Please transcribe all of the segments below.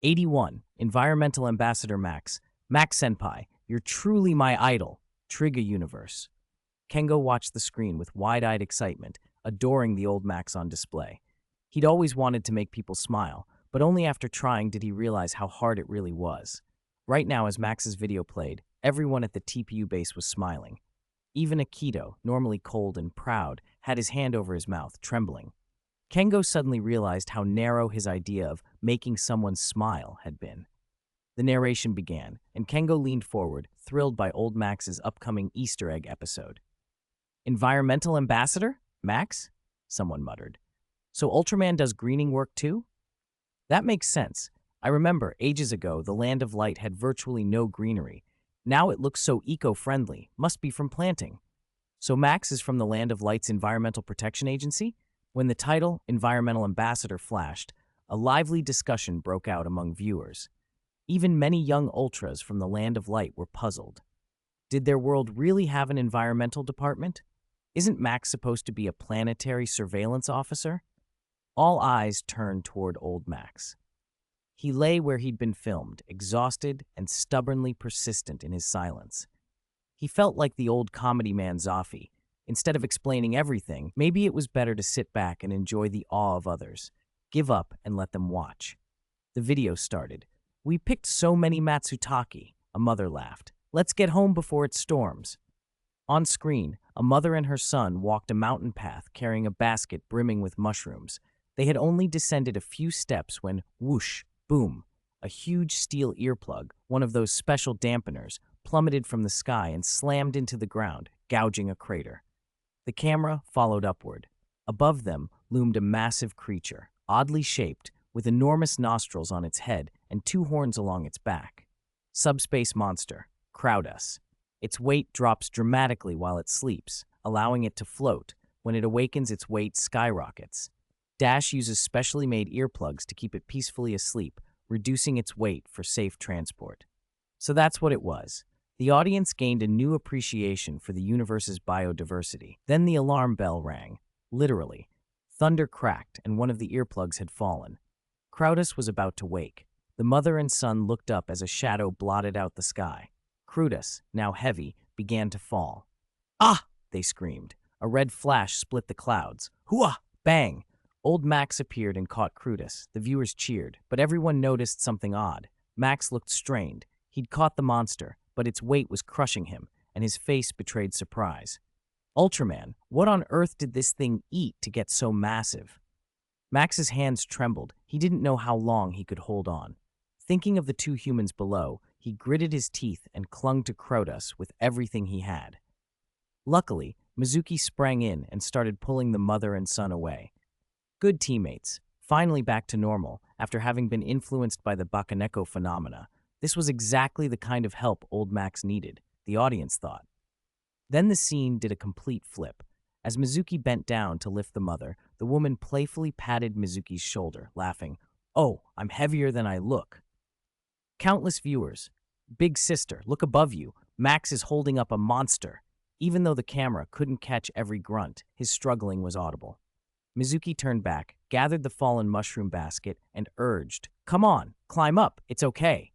81. Environmental Ambassador Max. Max Senpai, you're truly my idol. Trigger Universe. Kengo watched the screen with wide-eyed excitement, adoring the old Max on display. He'd always wanted to make people smile, but only after trying did he realize how hard it really was. Right now, as Max's video played, everyone at the TPU base was smiling. Even Akito, normally cold and proud, had his hand over his mouth, trembling. Kengo suddenly realized how narrow his idea of making someone smile had been. The narration began, and Kengo leaned forward, thrilled by old Max's upcoming Easter egg episode. Environmental Ambassador? Max? Someone muttered. So Ultraman does greening work too? That makes sense. I remember, ages ago, the Land of Light had virtually no greenery. Now it looks so eco-friendly, must be from planting. So Max is from the Land of Light's Environmental Protection Agency? When the title, Environmental Ambassador, flashed, a lively discussion broke out among viewers. Even many young ultras from the Land of Light were puzzled. Did their world really have an environmental department? Isn't Max supposed to be a planetary surveillance officer? All eyes turned toward old Max. He lay where he'd been filmed, exhausted and stubbornly persistent in his silence. He felt like the old comedy man Zaffi. Instead of explaining everything, maybe it was better to sit back and enjoy the awe of others. Give up and let them watch. The video started. We picked so many Matsutake, a mother laughed. Let's get home before it storms. On screen, a mother and her son walked a mountain path carrying a basket brimming with mushrooms. They had only descended a few steps when, whoosh, boom, a huge steel earplug, one of those special dampeners, plummeted from the sky and slammed into the ground, gouging a crater. The camera followed upward. Above them loomed a massive creature, oddly shaped, with enormous nostrils on its head and two horns along its back. Subspace monster, Crowdus. Its weight drops dramatically while it sleeps, allowing it to float. When it awakens, its weight skyrockets. Dash uses specially made earplugs to keep it peacefully asleep, reducing its weight for safe transport. So that's what it was. The audience gained a new appreciation for the universe's biodiversity. Then the alarm bell rang. Literally. Thunder cracked, and one of the earplugs had fallen. Crowdus was about to wake. The mother and son looked up as a shadow blotted out the sky. Crudus, now heavy, began to fall. Ah! They screamed. A red flash split the clouds. Hooah! Bang! Old Max appeared and caught Crudus. The viewers cheered, but everyone noticed something odd. Max looked strained. He'd caught the monster, but its weight was crushing him, and his face betrayed surprise. Ultraman, what on earth did this thing eat to get so massive? Max's hands trembled. He didn't know how long he could hold on. Thinking of the two humans below, he gritted his teeth and clung to Crowdus with everything he had. Luckily, Mizuki sprang in and started pulling the mother and son away. Good teammates, finally back to normal after having been influenced by the Bakaneko phenomena. This was exactly the kind of help old Max needed, the audience thought. Then the scene did a complete flip. As Mizuki bent down to lift the mother, the woman playfully patted Mizuki's shoulder, laughing, "Oh, I'm heavier than I look." Countless viewers. Big sister, look above you. Max is holding up a monster. Even though the camera couldn't catch every grunt, his struggling was audible. Mizuki turned back, gathered the fallen mushroom basket, and urged, "Come on, climb up, it's okay."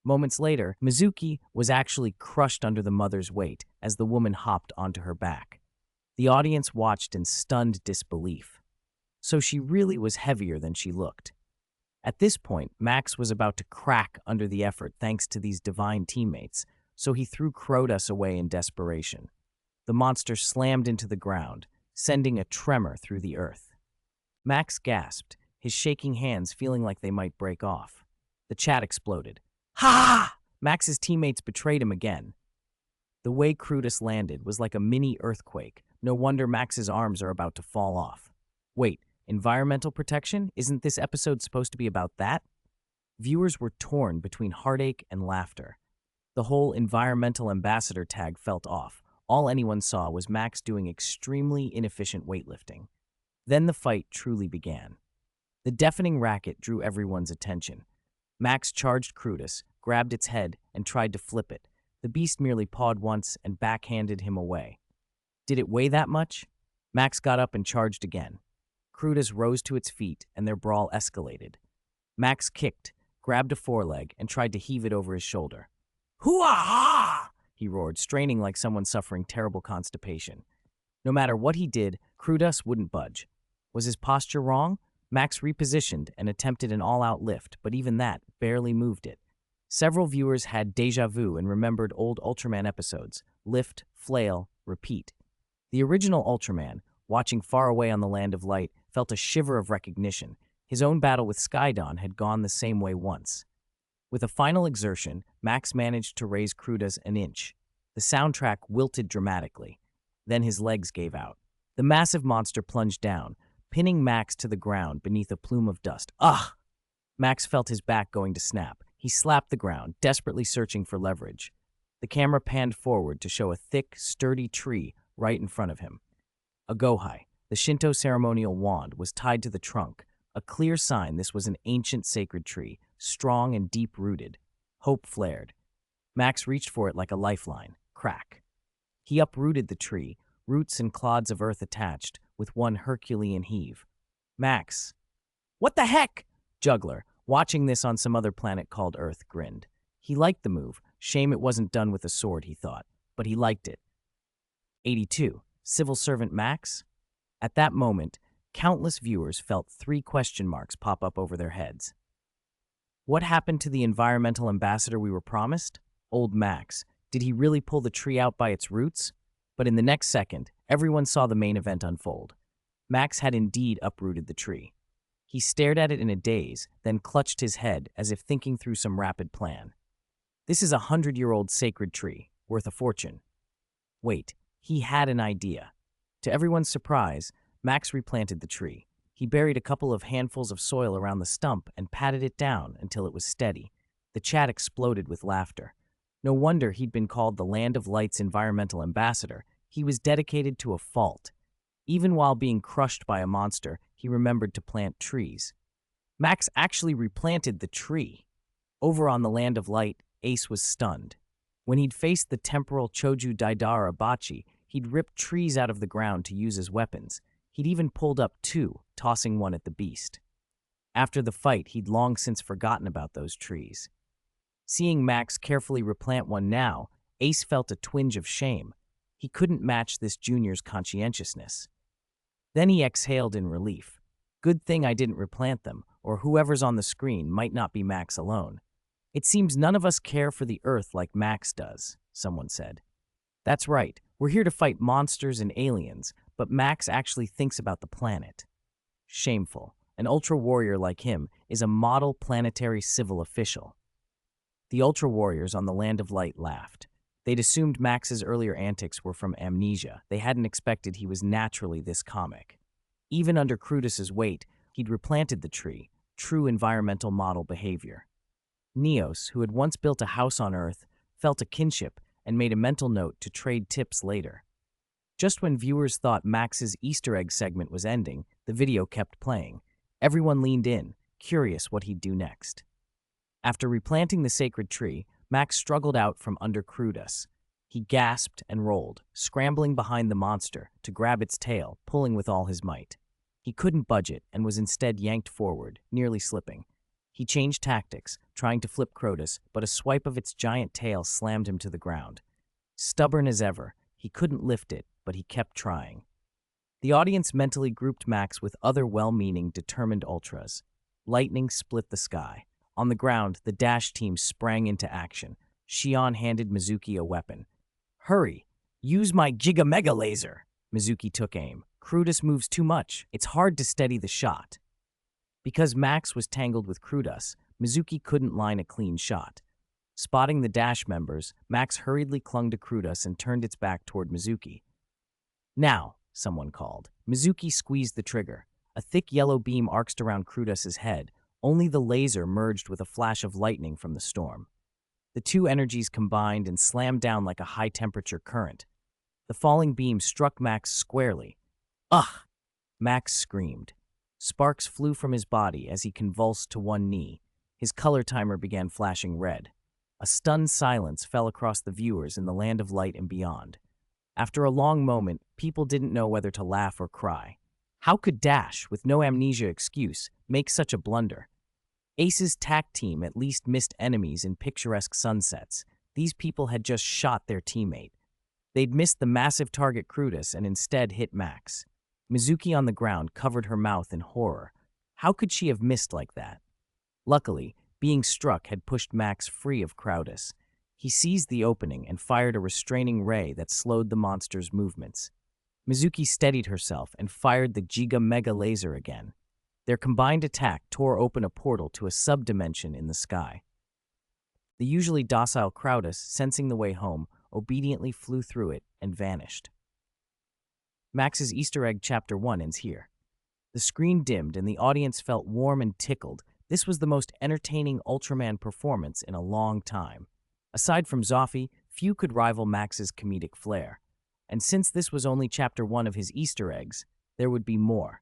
Moments later, Mizuki was actually crushed under the mother's weight as the woman hopped onto her back. The audience watched in stunned disbelief. So she really was heavier than she looked. At this point, Max was about to crack under the effort thanks to these divine teammates, so he threw Crowdus away in desperation. The monster slammed into the ground, sending a tremor through the earth. Max gasped, his shaking hands feeling like they might break off. The chat exploded. Ha! Max's teammates betrayed him again. The way Crudus landed was like a mini earthquake. No wonder Max's arms are about to fall off. Wait, environmental protection? Isn't this episode supposed to be about that? Viewers were torn between heartache and laughter. The whole environmental ambassador tag felt off. All anyone saw was Max doing extremely inefficient weightlifting. Then the fight truly began. The deafening racket drew everyone's attention. Max charged Crudus, grabbed its head, and tried to flip it. The beast merely pawed once and backhanded him away. Did it weigh that much? Max got up and charged again. Crudus rose to its feet, and their brawl escalated. Max kicked, grabbed a foreleg, and tried to heave it over his shoulder. Hoo-ah-ha! He roared, straining like someone suffering terrible constipation. No matter what he did, Crudas wouldn't budge. Was his posture wrong? Max repositioned and attempted an all-out lift, but even that barely moved it. Several viewers had déjà vu and remembered old Ultraman episodes. Lift, flail, repeat. The original Ultraman, watching far away on the Land of Light, felt a shiver of recognition. His own battle with Skydon had gone the same way once. With a final exertion, Max managed to raise Crudas an inch. The soundtrack wilted dramatically. Then his legs gave out. The massive monster plunged down, pinning Max to the ground beneath a plume of dust. Ugh! Max felt his back going to snap. He slapped the ground, desperately searching for leverage. The camera panned forward to show a thick, sturdy tree right in front of him. A gohai, the Shinto ceremonial wand, was tied to the trunk, a clear sign this was an ancient sacred tree, strong and deep-rooted. Hope flared. Max reached for it like a lifeline. Crack. He uprooted the tree, roots and clods of earth attached, with one Herculean heave. Max. What the heck? Juggler, watching this on some other planet called Earth, grinned. He liked the move. Shame it wasn't done with a sword, he thought. But he liked it. 82. Civil Servant Max? At that moment, countless viewers felt 3 question marks pop up over their heads. What happened to the environmental ambassador we were promised? Old Max. Did he really pull the tree out by its roots? But in the next second, everyone saw the main event unfold. Max had indeed uprooted the tree. He stared at it in a daze, then clutched his head as if thinking through some rapid plan. This is a 100-year-old sacred tree, worth a fortune. Wait, he had an idea. To everyone's surprise, Max replanted the tree. He buried a couple of handfuls of soil around the stump and patted it down until it was steady. The chat exploded with laughter. No wonder he'd been called the Land of Light's environmental ambassador. He was dedicated to a fault. Even while being crushed by a monster, he remembered to plant trees. Max actually replanted the tree. Over on the Land of Light, Ace was stunned. When he'd faced the temporal Choju Daidara Bachi, he'd ripped trees out of the ground to use as weapons. He'd even pulled up 2, tossing one at the beast. After the fight, he'd long since forgotten about those trees. Seeing Max carefully replant one now, Ace felt a twinge of shame. He couldn't match this junior's conscientiousness. Then he exhaled in relief. Good thing I didn't replant them, or whoever's on the screen might not be Max alone. It seems none of us care for the Earth like Max does, someone said. That's right, we're here to fight monsters and aliens, but Max actually thinks about the planet. Shameful. An Ultra Warrior like him is a model planetary civil official. The Ultra Warriors on the Land of Light laughed. They'd assumed Max's earlier antics were from amnesia. They hadn't expected he was naturally this comic. Even under Crudas's weight, he'd replanted the tree, true environmental model behavior. Neos, who had once built a house on Earth, felt a kinship and made a mental note to trade tips later. Just when viewers thought Max's Easter egg segment was ending, the video kept playing. Everyone leaned in, curious what he'd do next. After replanting the sacred tree, Max struggled out from under Crudas. He gasped and rolled, scrambling behind the monster to grab its tail, pulling with all his might. He couldn't budge it and was instead yanked forward, nearly slipping. He changed tactics, trying to flip Crudas, but a swipe of its giant tail slammed him to the ground. Stubborn as ever, he couldn't lift it, but he kept trying. The audience mentally grouped Max with other well-meaning, determined ultras. Lightning split the sky. On the ground, the Dash team sprang into action. Shion handed Mizuki a weapon. Hurry! Use my Giga Mega Laser! Mizuki took aim. Crudas moves too much. It's hard to steady the shot. Because Max was tangled with Crudas, Mizuki couldn't line a clean shot. Spotting the Dash members, Max hurriedly clung to Crudas and turned its back toward Mizuki. Now, someone called. Mizuki squeezed the trigger. A thick yellow beam arced around Crudas's head. Only the laser merged with a flash of lightning from the storm. The two energies combined and slammed down like a high-temperature current. The falling beam struck Max squarely. Ugh! Max screamed. Sparks flew from his body as he convulsed to one knee. His color timer began flashing red. A stunned silence fell across the viewers in the Land of Light and beyond. After a long moment, people didn't know whether to laugh or cry. How could Dash, with no amnesia excuse, make such a blunder? Ace's tack team at least missed enemies in picturesque sunsets. These people had just shot their teammate. They'd missed the massive target Crutus and instead hit Max. Mizuki on the ground covered her mouth in horror. How could she have missed like that? Luckily, being struck had pushed Max free of Crowdus. He seized the opening and fired a restraining ray that slowed the monster's movements. Mizuki steadied herself and fired the Giga Mega Laser again. Their combined attack tore open a portal to a subdimension in the sky. The usually docile Crowdus, sensing the way home, obediently flew through it and vanished. Max's Easter egg Chapter 1 ends here. The screen dimmed and the audience felt warm and tickled. This was the most entertaining Ultraman performance in a long time. Aside from Zoffy, few could rival Max's comedic flair. And since this was only Chapter 1 of his Easter eggs, there would be more.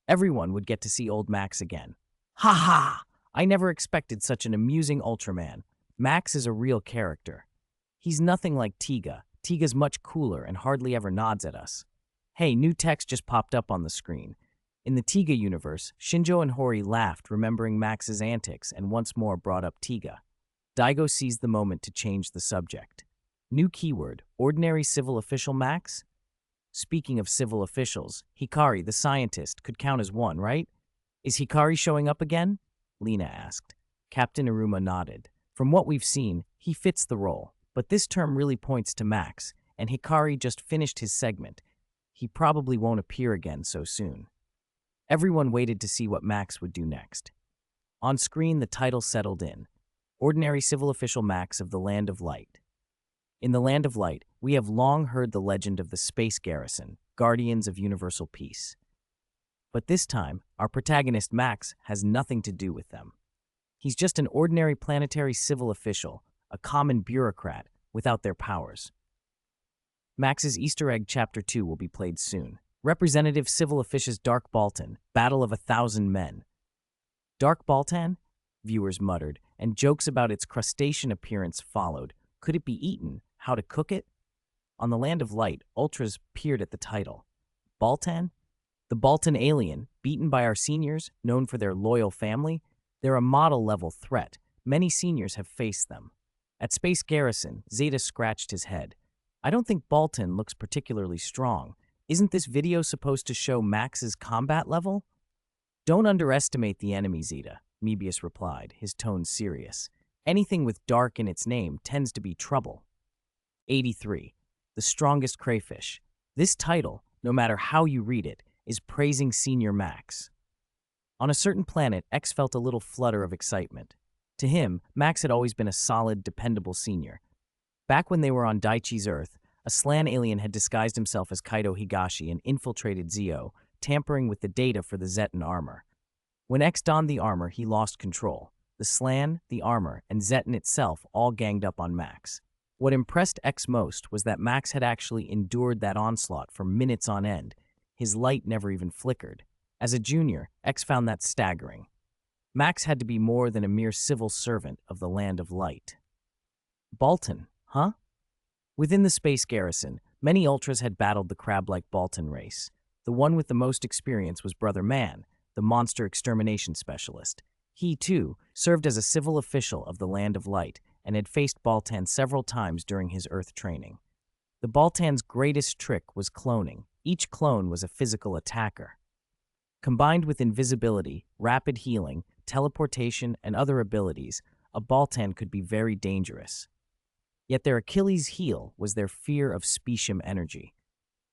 Everyone would get to see old Max again. Ha ha! I never expected such an amusing Ultraman. Max is a real character. He's nothing like Tiga. Tiga's much cooler and hardly ever nods at us. Hey, new text just popped up on the screen. In the Tiga universe, Shinjo and Hori laughed, remembering Max's antics, and once more brought up Tiga. Daigo seized the moment to change the subject. New keyword, ordinary civil official Max? Speaking of civil officials, Hikari, the scientist, could count as one, right? Is Hikari showing up again? Lena asked. Captain Iruma nodded. From what we've seen, he fits the role, but this term really points to Max, and Hikari just finished his segment. He probably won't appear again so soon. Everyone waited to see what Max would do next. On screen, the title settled in. Ordinary Civil Official Max of the Land of Light. In the Land of Light, we have long heard the legend of the Space Garrison, Guardians of Universal Peace. But this time, our protagonist Max has nothing to do with them. He's just an ordinary planetary civil official, a common bureaucrat, without their powers. Max's Easter egg Chapter 2 will be played soon. Representative Civil Officious Dark Baltan, Battle of 1,000 Men. Dark Baltan? Viewers muttered, and jokes about its crustacean appearance followed. Could it be eaten? How to cook it? On the Land of Light, Ultras peered at the title. Baltan? The Baltan alien, beaten by our seniors, known for their loyal family? They're a model-level threat. Many seniors have faced them. At Space Garrison, Zeta scratched his head. I don't think Baltan looks particularly strong. Isn't this video supposed to show Max's combat level? Don't underestimate the enemy, Zeta, Mebius replied, his tone serious. Anything with dark in its name tends to be trouble. 83. The Strongest Crayfish. This title, no matter how you read it, is praising Senior Max. On a certain planet, X felt a little flutter of excitement. To him, Max had always been a solid, dependable senior. Back when they were on Daichi's Earth, a Slan alien had disguised himself as Kaido Higashi and infiltrated Zio, tampering with the data for the Zetan armor. When X donned the armor, he lost control. The Slan, the armor, and Zetan itself all ganged up on Max. What impressed X most was that Max had actually endured that onslaught for minutes on end. His light never even flickered. As a junior, X found that staggering. Max had to be more than a mere civil servant of the Land of Light. Baltan, huh? Within the Space Garrison, many Ultras had battled the crab-like Baltan race. The one with the most experience was Brother Man, the monster extermination specialist. He, too, served as a civil official of the Land of Light and had faced Baltan several times during his Earth training. The Baltan's greatest trick was cloning. Each clone was a physical attacker. Combined with invisibility, rapid healing, teleportation, and other abilities, a Baltan could be very dangerous. Yet their Achilles' heel was their fear of specium energy.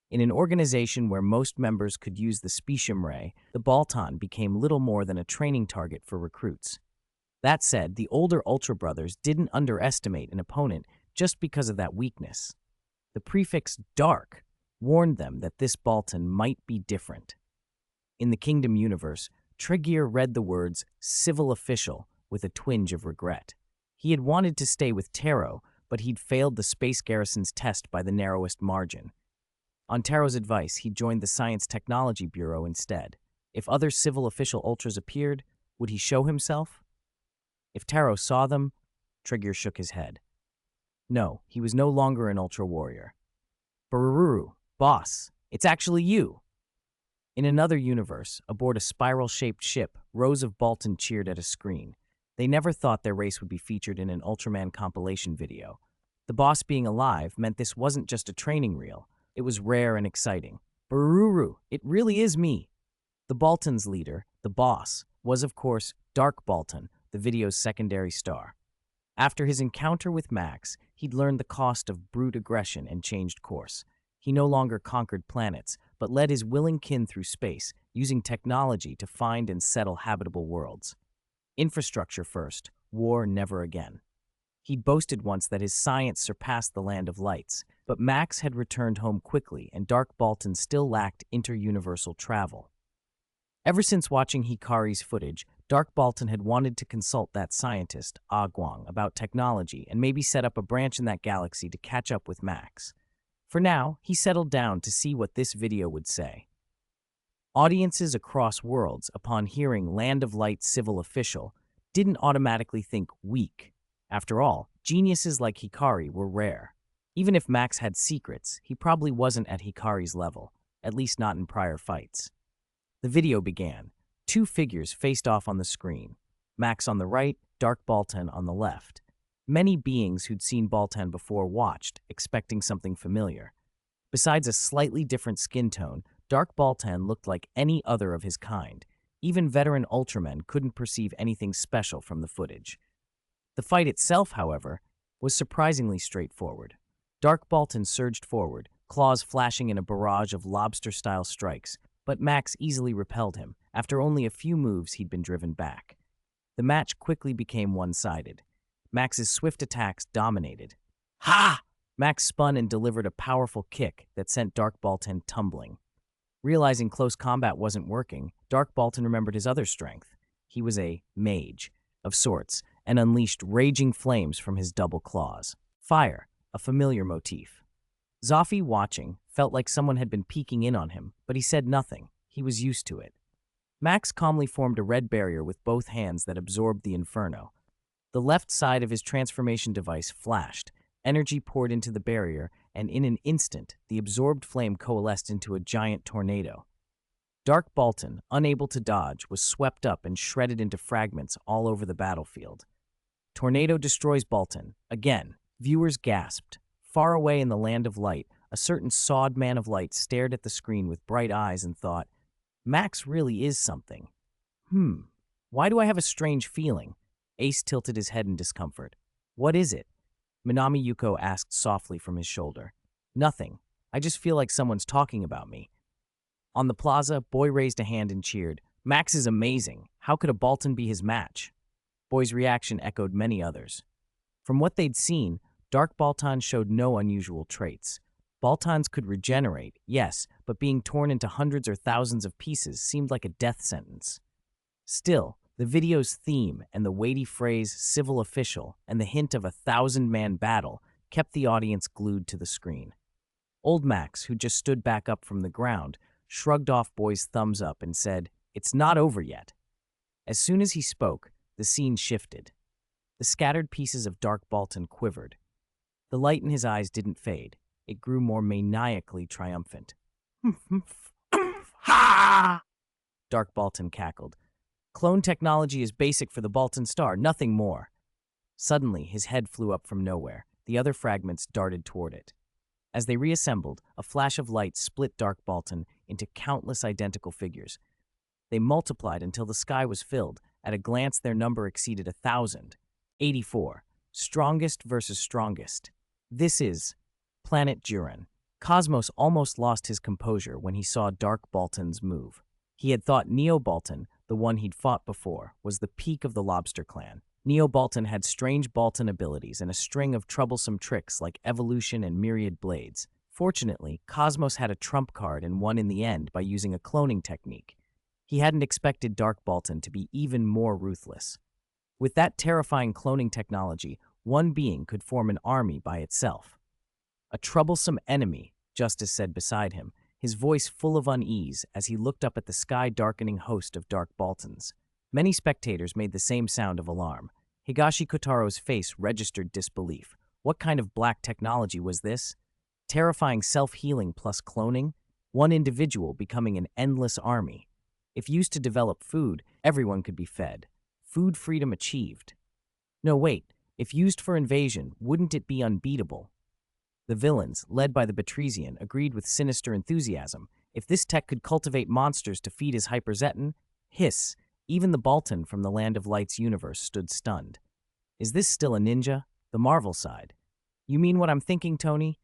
In an organization where most members could use the specium ray, the Baltan became little more than a training target for recruits. That said, the older Ultra Brothers didn't underestimate an opponent just because of that weakness. The prefix Dark warned them that this Baltan might be different. In the Kingdom universe, Tregear read the words civil official with a twinge of regret. He had wanted to stay with Taro, but he'd failed the Space Garrison's test by the narrowest margin. On Taro's advice, he joined the Science Technology Bureau instead. If other civil official Ultras appeared, would he show himself? If Taro saw them, Tregear shook his head. No, he was no longer an Ultra Warrior. Bururu, boss, it's actually you! In another universe, aboard a spiral-shaped ship, rows of Baltan cheered at a screen. They never thought their race would be featured in an Ultraman compilation video. The boss being alive meant this wasn't just a training reel. It was rare and exciting. Bururu, it really is me. The Baltans' leader, the boss, was of course Dark Baltan, the video's secondary star. After his encounter with Max, he'd learned the cost of brute aggression and changed course. He no longer conquered planets, but led his willing kin through space, using technology to find and settle habitable worlds. Infrastructure first, war never again. He'd boasted once that his science surpassed the Land of Lights, but Max had returned home quickly and Dark Baltan still lacked inter-universal travel. Ever since watching Hikari's footage, Dark Baltan had wanted to consult that scientist, Guang, about technology and maybe set up a branch in that galaxy to catch up with Max. For now, he settled down to see what this video would say. Audiences across worlds, upon hearing Land of Light civil official, didn't automatically think weak. After all, geniuses like Hikari were rare. Even if Max had secrets, he probably wasn't at Hikari's level, at least not in prior fights. The video began. Two figures faced off on the screen. Max on the right, Dark Baltan on the left. Many beings who'd seen Baltan before watched, expecting something familiar. Besides a slightly different skin tone, Dark Baltan looked like any other of his kind. Even veteran Ultramen couldn't perceive anything special from the footage. The fight itself, however, was surprisingly straightforward. Dark Baltan surged forward, claws flashing in a barrage of lobster-style strikes, but Max easily repelled him. After only a few moves, he'd been driven back. The match quickly became one-sided. Max's swift attacks dominated. Ha! Max spun and delivered a powerful kick that sent Dark Baltan tumbling. Realizing close combat wasn't working, Dark Baltan remembered his other strength. He was a mage, of sorts, and unleashed raging flames from his double claws. Fire, a familiar motif. Zoffy, watching, felt like someone had been peeking in on him, but he said nothing. He was used to it. Max calmly formed a red barrier with both hands that absorbed the inferno. The left side of his transformation device flashed. Energy poured into the barrier, and in an instant, the absorbed flame coalesced into a giant tornado. Dark Baltan, unable to dodge, was swept up and shredded into fragments all over the battlefield. Tornado destroys Baltan. Again, viewers gasped. Far away in the Land of Light, a certain sawed man of light stared at the screen with bright eyes and thought, Max really is something. Why do I have a strange feeling? Ace tilted his head in discomfort. What is it? Minami Yuko asked softly from his shoulder. Nothing. I just feel like someone's talking about me. On the plaza, Boy raised a hand and cheered. Max is amazing. How could a Baltan be his match? Boy's reaction echoed many others. From what they'd seen, Dark Baltan showed no unusual traits. Baltans could regenerate, yes, but being torn into hundreds or thousands of pieces seemed like a death sentence. Still, the video's theme and the weighty phrase civil official and the hint of a 1,000-man battle kept the audience glued to the screen. Old Max, who just stood back up from the ground, shrugged off Boy's thumbs up and said, It's not over yet. As soon as he spoke, the scene shifted. The scattered pieces of Dark Baltan quivered. The light in his eyes didn't fade. It grew more maniacally triumphant. Ha! Dark Baltan cackled. Clone technology is basic for the Baltan star, nothing more. Suddenly, his head flew up from nowhere. The other fragments darted toward it. As they reassembled, a flash of light split Dark Baltan into countless identical figures. They multiplied until the sky was filled. At a glance, their number exceeded 1,000. 84. Strongest versus strongest. This is Planet Duran. Cosmos almost lost his composure when he saw Dark Baltan's move. He had thought Neo Baltan, the one he'd fought before, was the peak of the Lobster Clan. Neo Baltan had strange Baltan abilities and a string of troublesome tricks like evolution and myriad blades. Fortunately, Cosmos had a trump card and won in the end by using a cloning technique. He hadn't expected Dark Baltan to be even more ruthless. With that terrifying cloning technology, one being could form an army by itself. A troublesome enemy, Justice said beside him, his voice full of unease as he looked up at the sky-darkening host of Dark Baltans. Many spectators made the same sound of alarm. Higashi Kotaro's face registered disbelief. What kind of black technology was this? Terrifying self-healing plus cloning? One individual becoming an endless army. If used to develop food, everyone could be fed. Food freedom achieved. No, wait. If used for invasion, wouldn't it be unbeatable? The villains, led by the Batresian, agreed with sinister enthusiasm. If this tech could cultivate monsters to feed his hyperzeton, hiss, even the Baltan from the Land of Light's universe stood stunned. Is this still a ninja? The Marvel side. You mean what I'm thinking, Tony?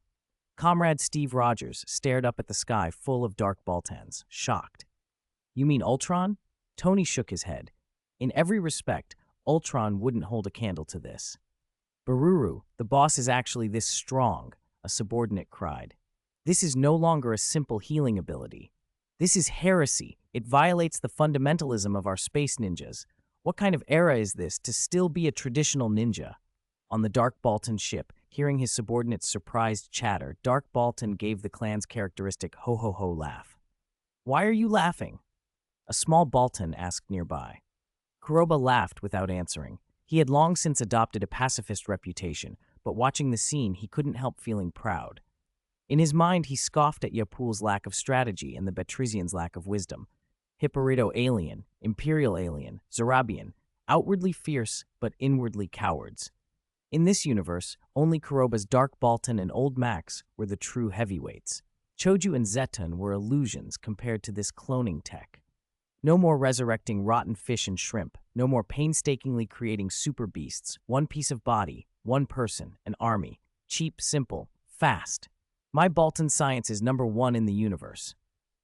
Comrade Steve Rogers stared up at the sky full of dark Baltans, shocked. You mean Ultron? Tony shook his head. In every respect, Ultron wouldn't hold a candle to this. Baruru, the boss is actually this strong, a subordinate cried. This is no longer a simple healing ability. This is heresy. It violates the fundamentalism of our space ninjas. What kind of era is this to still be a traditional ninja? On the Dark Baltan ship, hearing his subordinate's surprised chatter, Dark Baltan gave the clan's characteristic ho-ho-ho laugh. Why are you laughing? A small Baltan asked nearby. Kuroba laughed without answering. He had long since adopted a pacifist reputation, but watching the scene, he couldn't help feeling proud. In his mind, he scoffed at Yapul's lack of strategy and the Batresian's lack of wisdom. Hipparito alien, Imperial alien, Zarabian, outwardly fierce but inwardly cowards. In this universe, only Kuroba's Dark Baltan and Old Max were the true heavyweights. Choju and Zeton were illusions compared to this cloning tech. No more resurrecting rotten fish and shrimp, no more painstakingly creating super beasts, one piece of body, one person, an army. Cheap, simple, fast. My Baltan science is #1 in the universe.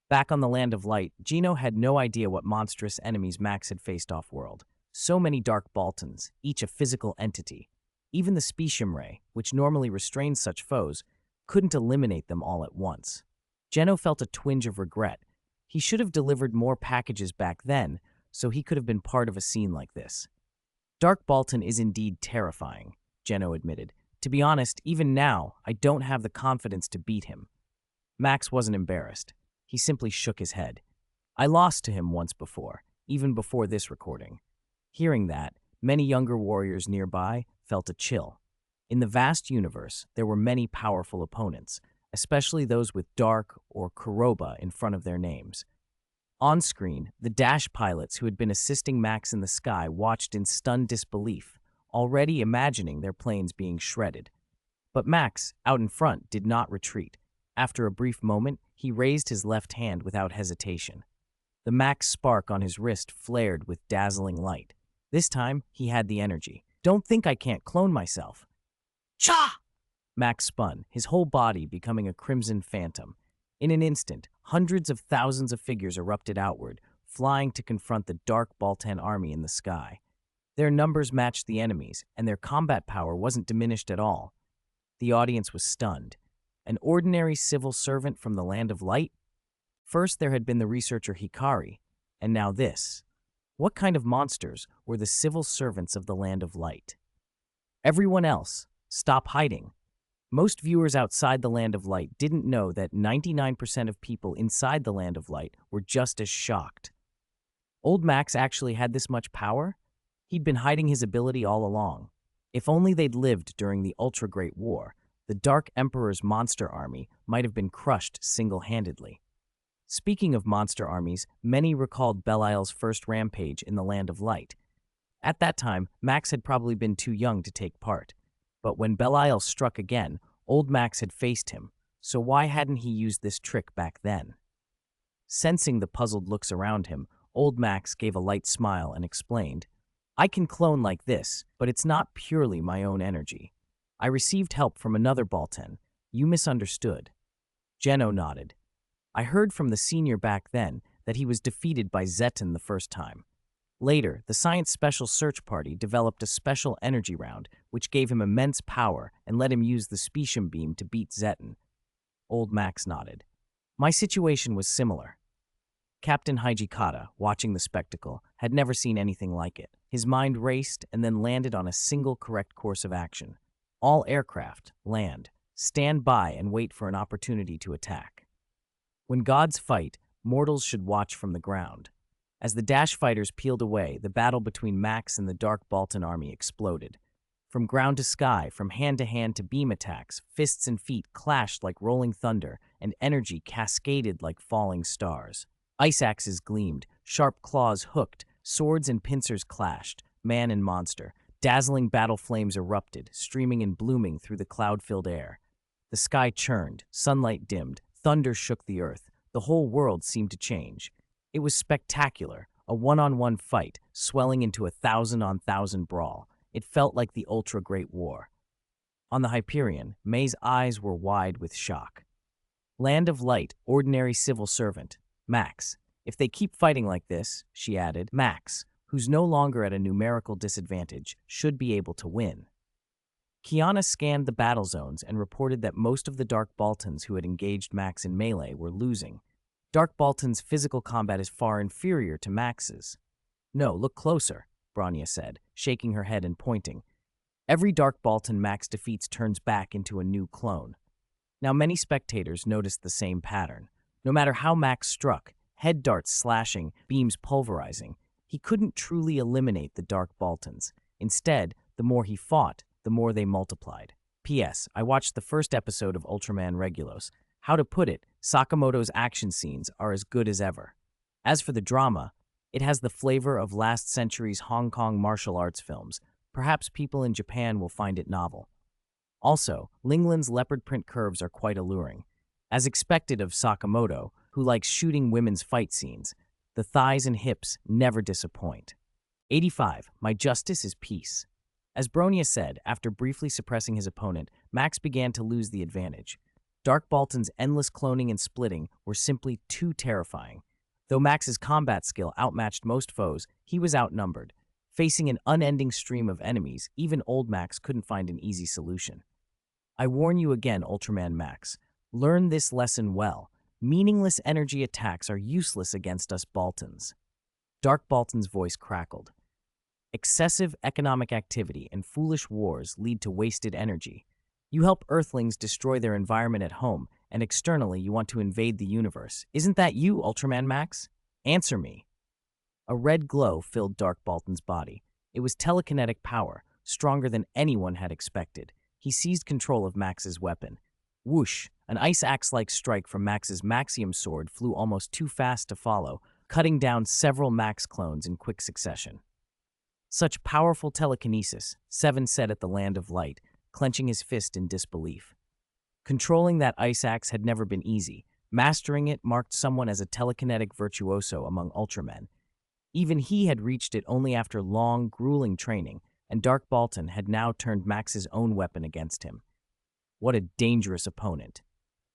Back on the Land of Light, Gino had no idea what monstrous enemies Max had faced off-world. So many Dark Baltans, each a physical entity. Even the specium ray, which normally restrains such foes, couldn't eliminate them all at once. Geno felt a twinge of regret. He should have delivered more packages back then, so he could have been part of a scene like this. Dark Baltan is indeed terrifying, Geno admitted. To be honest, even now, I don't have the confidence to beat him. Max wasn't embarrassed. He simply shook his head. I lost to him once before, even before this recording. Hearing that, many younger warriors nearby felt a chill. In the vast universe, there were many powerful opponents, especially those with Dark or Kuroba in front of their names. On screen, the Dash pilots who had been assisting Max in the sky watched in stunned disbelief, already imagining their planes being shredded. But Max, out in front, did not retreat. After a brief moment, he raised his left hand without hesitation. The Max spark on his wrist flared with dazzling light. This time, he had the energy. Don't think I can't clone myself. Cha! Max spun, his whole body becoming a crimson phantom. In an instant, hundreds of thousands of figures erupted outward, flying to confront the Dark Baltan army in the sky. Their numbers matched the enemies, and their combat power wasn't diminished at all. The audience was stunned. An ordinary civil servant from the Land of Light? First there had been the researcher Hikari, and now this. What kind of monsters were the civil servants of the Land of Light? Everyone else, stop hiding. Most viewers outside the Land of Light didn't know that 99% of people inside the Land of Light were just as shocked. Old Max actually had this much power? He'd been hiding his ability all along. If only they'd lived during the Ultra Great War, the Dark Emperor's monster army might have been crushed single-handedly. Speaking of monster armies, many recalled Belial's first rampage in the Land of Light. At that time, Max had probably been too young to take part. But when Belial struck again, old Max had faced him, so why hadn't he used this trick back then? Sensing the puzzled looks around him, old Max gave a light smile and explained, I can clone like this, but it's not purely my own energy. I received help from another Baltan. You misunderstood. Geno nodded. I heard from the senior back then that he was defeated by Zeton the first time. Later, the Science Special Search Party developed a special energy round, which gave him immense power and let him use the specium beam to beat Zeton. Old Max nodded. My situation was similar. Captain Hijikata, watching the spectacle, had never seen anything like it. His mind raced and then landed on a single correct course of action. All aircraft, land, stand by and wait for an opportunity to attack. When gods fight, mortals should watch from the ground. As the Dash fighters peeled away, the battle between Max and the Dark Baltan army exploded. From ground to sky, from hand to beam attacks, fists and feet clashed like rolling thunder, and energy cascaded like falling stars. Ice axes gleamed, sharp claws hooked, swords and pincers clashed. man and monster. Dazzling battle flames erupted, streaming and blooming through the cloud-filled air. The sky churned, sunlight dimmed, thunder shook the earth. The whole world seemed to change. It was spectacular, a one-on-one fight, swelling into a thousand-on-thousand brawl. It felt like the ultra-great war. On the Hyperion, May's eyes were wide with shock. Land of Light, ordinary civil servant. Max. If they keep fighting like this, she added, Max, who's no longer at a numerical disadvantage, should be able to win. Kiana scanned the battle zones and reported that most of the Dark Baltans who had engaged Max in melee were losing. Dark Baltan's physical combat is far inferior to Max's. No, look closer, Branya said, shaking her head and pointing. Every Dark Baltan Max defeats turns back into a new clone. Now many spectators noticed the same pattern. No matter how Max struck, head darts slashing, beams pulverizing, he couldn't truly eliminate the Dark Baltans. Instead, the more he fought, the more they multiplied. P.S. I watched the first episode of Ultraman Regulos. How to put it, Sakamoto's action scenes are as good as ever. As for the drama, it has the flavor of last century's Hong Kong martial arts films. Perhaps people in Japan will find it novel. Also, Lingland's leopard print curves are quite alluring. As expected of Sakamoto, who likes shooting women's fight scenes, the thighs and hips never disappoint. 85. My justice is peace. As Bronya said, after briefly suppressing his opponent, Max began to lose the advantage. Dark Baltan's endless cloning and splitting were simply too terrifying. Though Max's combat skill outmatched most foes, he was outnumbered. Facing an unending stream of enemies, even old Max couldn't find an easy solution. I warn you again, Ultraman Max. Learn this lesson well. Meaningless energy attacks are useless against us Baltans. Dark Baltan's voice crackled. Excessive economic activity and foolish wars lead to wasted energy. You help Earthlings destroy their environment at home, and externally you want to invade the universe. Isn't that you, Ultraman Max? Answer me. A red glow filled Dark Baltan's body. It was telekinetic power, stronger than anyone had expected. He seized control of Max's weapon. Whoosh! An ice axe-like strike from Max's Maxium sword flew almost too fast to follow, cutting down several Max clones in quick succession. Such powerful telekinesis, Seven said at the Land of Light, clenching his fist in disbelief. Controlling that ice axe had never been easy. Mastering it marked someone as a telekinetic virtuoso among Ultramen. Even he had reached it only after long, grueling training, and Dark Baltan had now turned Max's own weapon against him. What a dangerous opponent.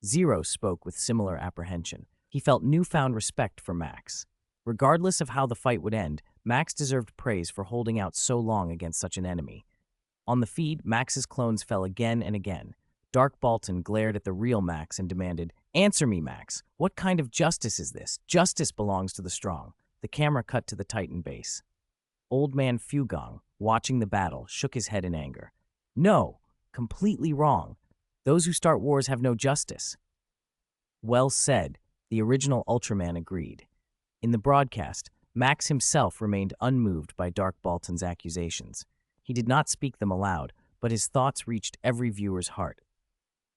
Zero spoke with similar apprehension. He felt newfound respect for Max. Regardless of how the fight would end, Max deserved praise for holding out so long against such an enemy. On the feed, Max's clones fell again and again. Dark Baltan glared at the real Max and demanded, Answer me, Max. What kind of justice is this? Justice belongs to the strong. The camera cut to the Titan base. Old Man Fugong, watching the battle, shook his head in anger. No, completely wrong. Those who start wars have no justice. Well said, the original Ultraman agreed. In the broadcast, Max himself remained unmoved by Dark Baltan's accusations. He did not speak them aloud, but his thoughts reached every viewer's heart.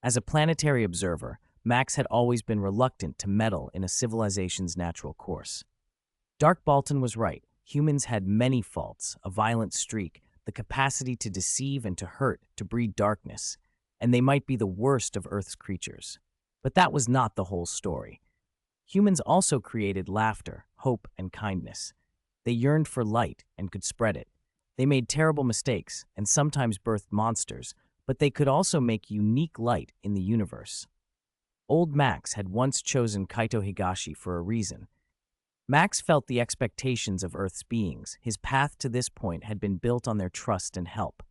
As a planetary observer, Max had always been reluctant to meddle in a civilization's natural course. Dark Baltan was right. Humans had many faults, a violent streak, the capacity to deceive and to hurt, to breed darkness, and they might be the worst of Earth's creatures. But that was not the whole story. Humans also created laughter, hope, and kindness. They yearned for light and could spread it. They made terrible mistakes and sometimes birthed monsters, but they could also make unique light in the universe. Old Max had once chosen Kaito Higashi for a reason. Max felt the expectations of Earth's beings. His path to this point had been built on their trust and help.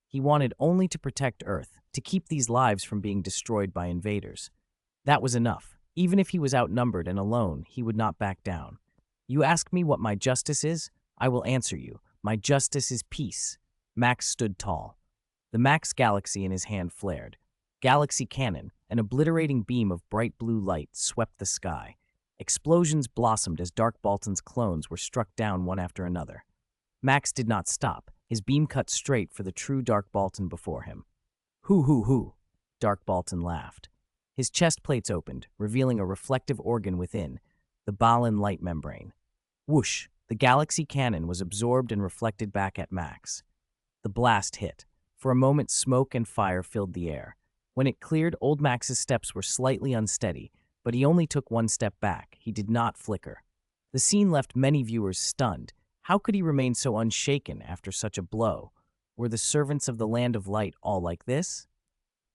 He wanted only to protect Earth, to keep these lives from being destroyed by invaders. That was enough. Even if he was outnumbered and alone, he would not back down. You ask me what my justice is? I will answer you. My justice is peace. Max stood tall. The Max Galaxy in his hand flared. Galaxy Cannon, an obliterating beam of bright blue light, swept the sky. Explosions blossomed as Dark Baltan's clones were struck down one after another. Max did not stop. His beam cut straight for the true Dark Baltan before him. Hoo hoo hoo, Dark Baltan laughed. His chest plates opened, revealing a reflective organ within, the Balin light membrane. Whoosh, The galaxy cannon was absorbed and reflected back at Max. The blast hit. For a moment, smoke and fire filled the air. When it cleared, old Max's steps were slightly unsteady, but he only took one step back. He did not flicker. The scene left many viewers stunned. How could he remain so unshaken after such a blow? Were the servants of the Land of Light all like this?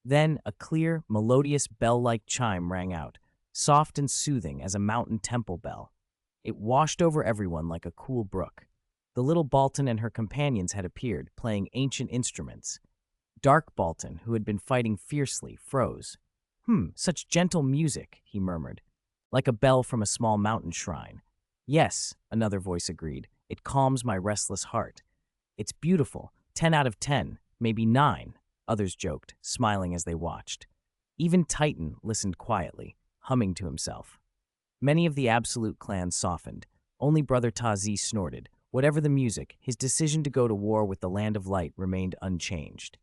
Then a clear, melodious bell-like chime rang out, soft and soothing as a mountain temple bell. It washed over everyone like a cool brook. The little Baltan and her companions had appeared, playing ancient instruments. Dark Baltan, who had been fighting fiercely, froze. Such gentle music," he murmured, like a bell from a small mountain shrine. "Yes," another voice agreed, "it calms my restless heart." "It's beautiful, 10 out of 10, maybe 9, others joked, smiling as they watched. Even Titan listened quietly, humming to himself. Many of the Absolute clan softened. Only Brother Tazi snorted. Whatever the music, his decision to go to war with the Land of Light remained unchanged.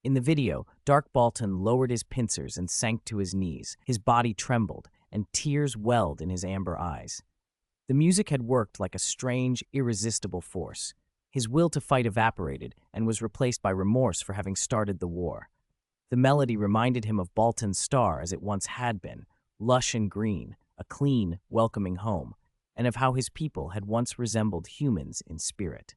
In the video, Dark Baltan lowered his pincers and sank to his knees. His body trembled, and tears welled in his amber eyes. The music had worked like a strange, irresistible force. His will to fight evaporated and was replaced by remorse for having started the war. The melody reminded him of Baltan's star as it once had been, lush and green, a clean, welcoming home, and of how his people had once resembled humans in spirit.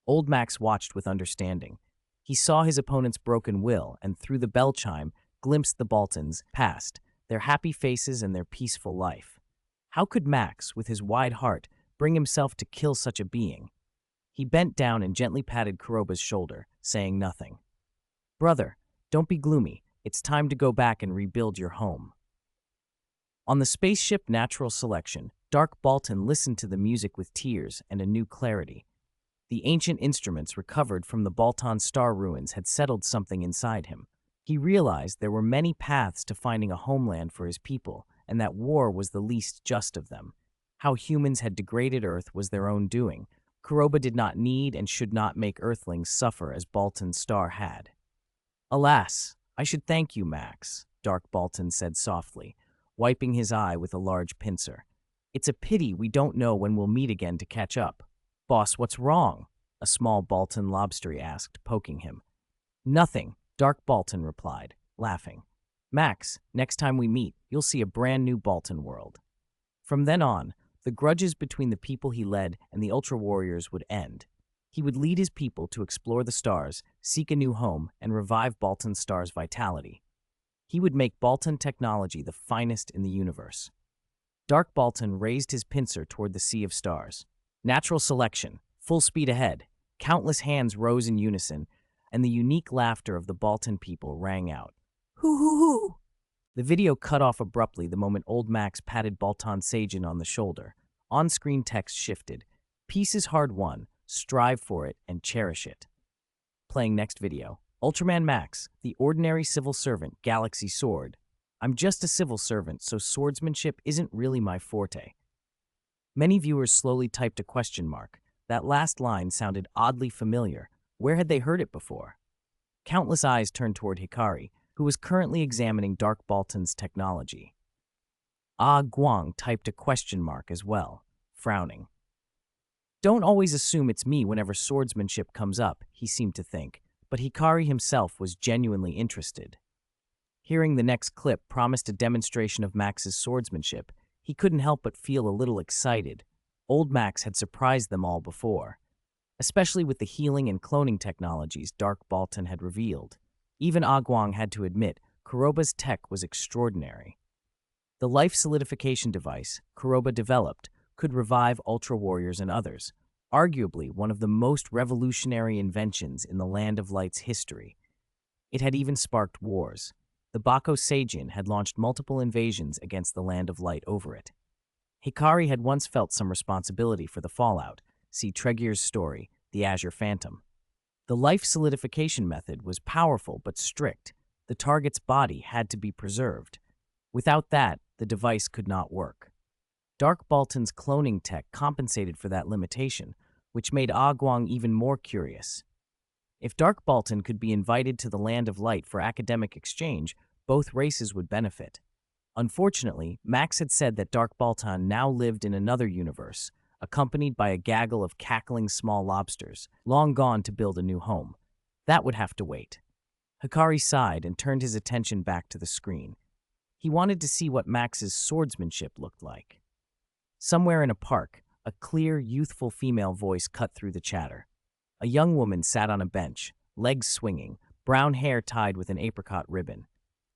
Old Max watched with understanding. He saw his opponent's broken will and, through the bell chime, glimpsed the Baltans' past, their happy faces and their peaceful life. How could Max, with his wide heart, bring himself to kill such a being? He bent down and gently patted Kuroba's shoulder, saying nothing. "Brother, don't be gloomy. It's time to go back and rebuild your home." On the spaceship Natural Selection, Dark Baltan listened to the music with tears and a new clarity. The ancient instruments recovered from the Baltan star ruins had settled something inside him. He realized there were many paths to finding a homeland for his people, and that war was the least just of them. How humans had degraded Earth was their own doing. Kuroba did not need and should not make Earthlings suffer as Baltan's star had. "Alas, I should thank you, Max," Dark Baltan said softly, wiping his eye with a large pincer. "It's a pity we don't know when we'll meet again to catch up." "Boss, what's wrong?" a small Baltan lobstery asked, poking him. "Nothing," Dark Baltan replied, laughing. "Max, next time we meet, you'll see a brand new Baltan world." From then on, the grudges between the people he led and the Ultra Warriors would end. He would lead his people to explore the stars, seek a new home, and revive Baltan Star's vitality. He would make Baltan technology the finest in the universe. Dark Baltan raised his pincer toward the sea of stars. Natural Selection, full speed ahead. Countless hands rose in unison, and the unique laughter of the Baltan people rang out. "Hoo hoo hoo!" The video cut off abruptly the moment old Max patted Baltan Sajin on the shoulder. On-screen text shifted. "Peace is hard won. Strive for it and cherish it." Playing next video. Ultraman Max, the ordinary civil servant, Galaxy Sword. "I'm just a civil servant, so swordsmanship isn't really my forte." Many viewers slowly typed a question mark. That last line sounded oddly familiar. Where had they heard it before? Countless eyes turned toward Hikari, who was currently examining Dark Baltan's technology. Ah Guang typed a question mark as well, frowning. "Don't always assume it's me whenever swordsmanship comes up," he seemed to think, but Hikari himself was genuinely interested. Hearing the next clip promised a demonstration of Max's swordsmanship, he couldn't help but feel a little excited. Old Max had surprised them all before, especially with the healing and cloning technologies Dark Baltan had revealed. Even Aguang had to admit Kuroba's tech was extraordinary. The life solidification device Kuroba developed could revive Ultra Warriors and others, arguably one of the most revolutionary inventions in the Land of Light's history. It had even sparked wars. The Bako Seijin had launched multiple invasions against the Land of Light over it. Hikari had once felt some responsibility for the fallout. See Tregier's story, The Azure Phantom. The life solidification method was powerful but strict. The target's body had to be preserved. Without that, the device could not work. Dark Baltan's cloning tech compensated for that limitation, which made Aguang even more curious. If Dark Baltan could be invited to the Land of Light for academic exchange, both races would benefit. Unfortunately, Max had said that Dark Baltan now lived in another universe, accompanied by a gaggle of cackling small lobsters, long gone to build a new home. That would have to wait. Hikari sighed and turned his attention back to the screen. He wanted to see what Max's swordsmanship looked like. Somewhere in a park, a clear, youthful female voice cut through the chatter. A young woman sat on a bench, legs swinging, brown hair tied with an apricot ribbon.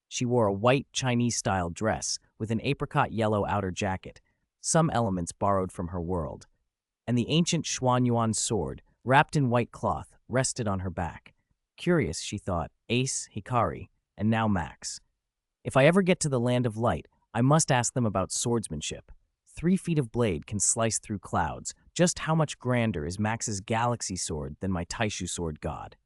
She wore a white Chinese-style dress with an apricot yellow outer jacket, some elements borrowed from her world. And the ancient Xuanyuan sword, wrapped in white cloth, rested on her back. Curious, she thought, Ace, Hikari, and now Max. If I ever get to the Land of Light, I must ask them about swordsmanship. 3 feet of blade can slice through clouds. Just how much grander is Max's galaxy sword than my Taishu sword god?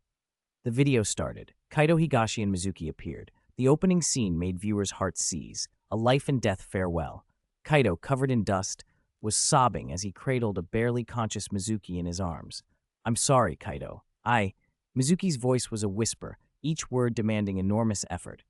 The video started. Kaido, Higashi, and Mizuki appeared. The opening scene made viewers' hearts seize, a life-and-death farewell. Kaido, covered in dust, was sobbing as he cradled a barely conscious Mizuki in his arms. I'm sorry, Kaido. Mizuki's voice was a whisper, each word demanding enormous effort.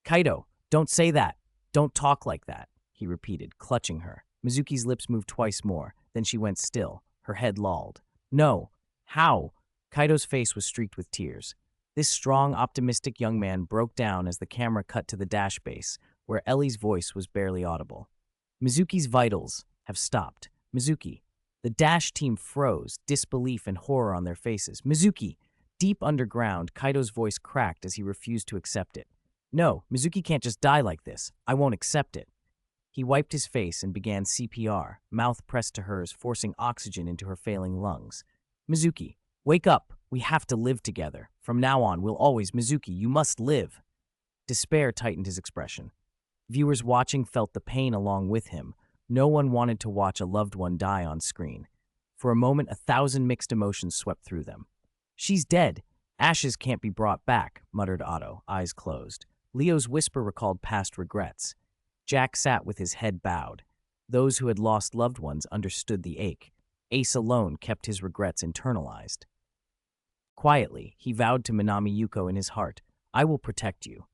Kaido, don't say that. Don't talk like that, he repeated, clutching her. Mizuki's lips moved twice more, then she went still, her head lolled. No. How? Kaido's face was streaked with tears. This strong, optimistic young man broke down as the camera cut to the dash base, where Ellie's voice was barely audible. Mizuki's vitals have stopped. Mizuki. The dash team froze, disbelief and horror on their faces. Mizuki. Deep underground, Kaido's voice cracked as he refused to accept it. No, Mizuki can't just die like this. I won't accept it. He wiped his face and began CPR, mouth pressed to hers, forcing oxygen into her failing lungs. Mizuki, wake up. We have to live together. From now on, we'll always, Mizuki, you must live. Despair tightened his expression. Viewers watching felt the pain along with him. No one wanted to watch a loved one die on screen. For a moment, 1,000 mixed emotions swept through them. She's dead. Ashes can't be brought back, muttered Otto, eyes closed. Leo's whisper recalled past regrets. Jack sat with his head bowed. Those who had lost loved ones understood the ache. Ace alone kept his regrets internalized. Quietly, he vowed to Minami Yuko in his heart, I will protect you.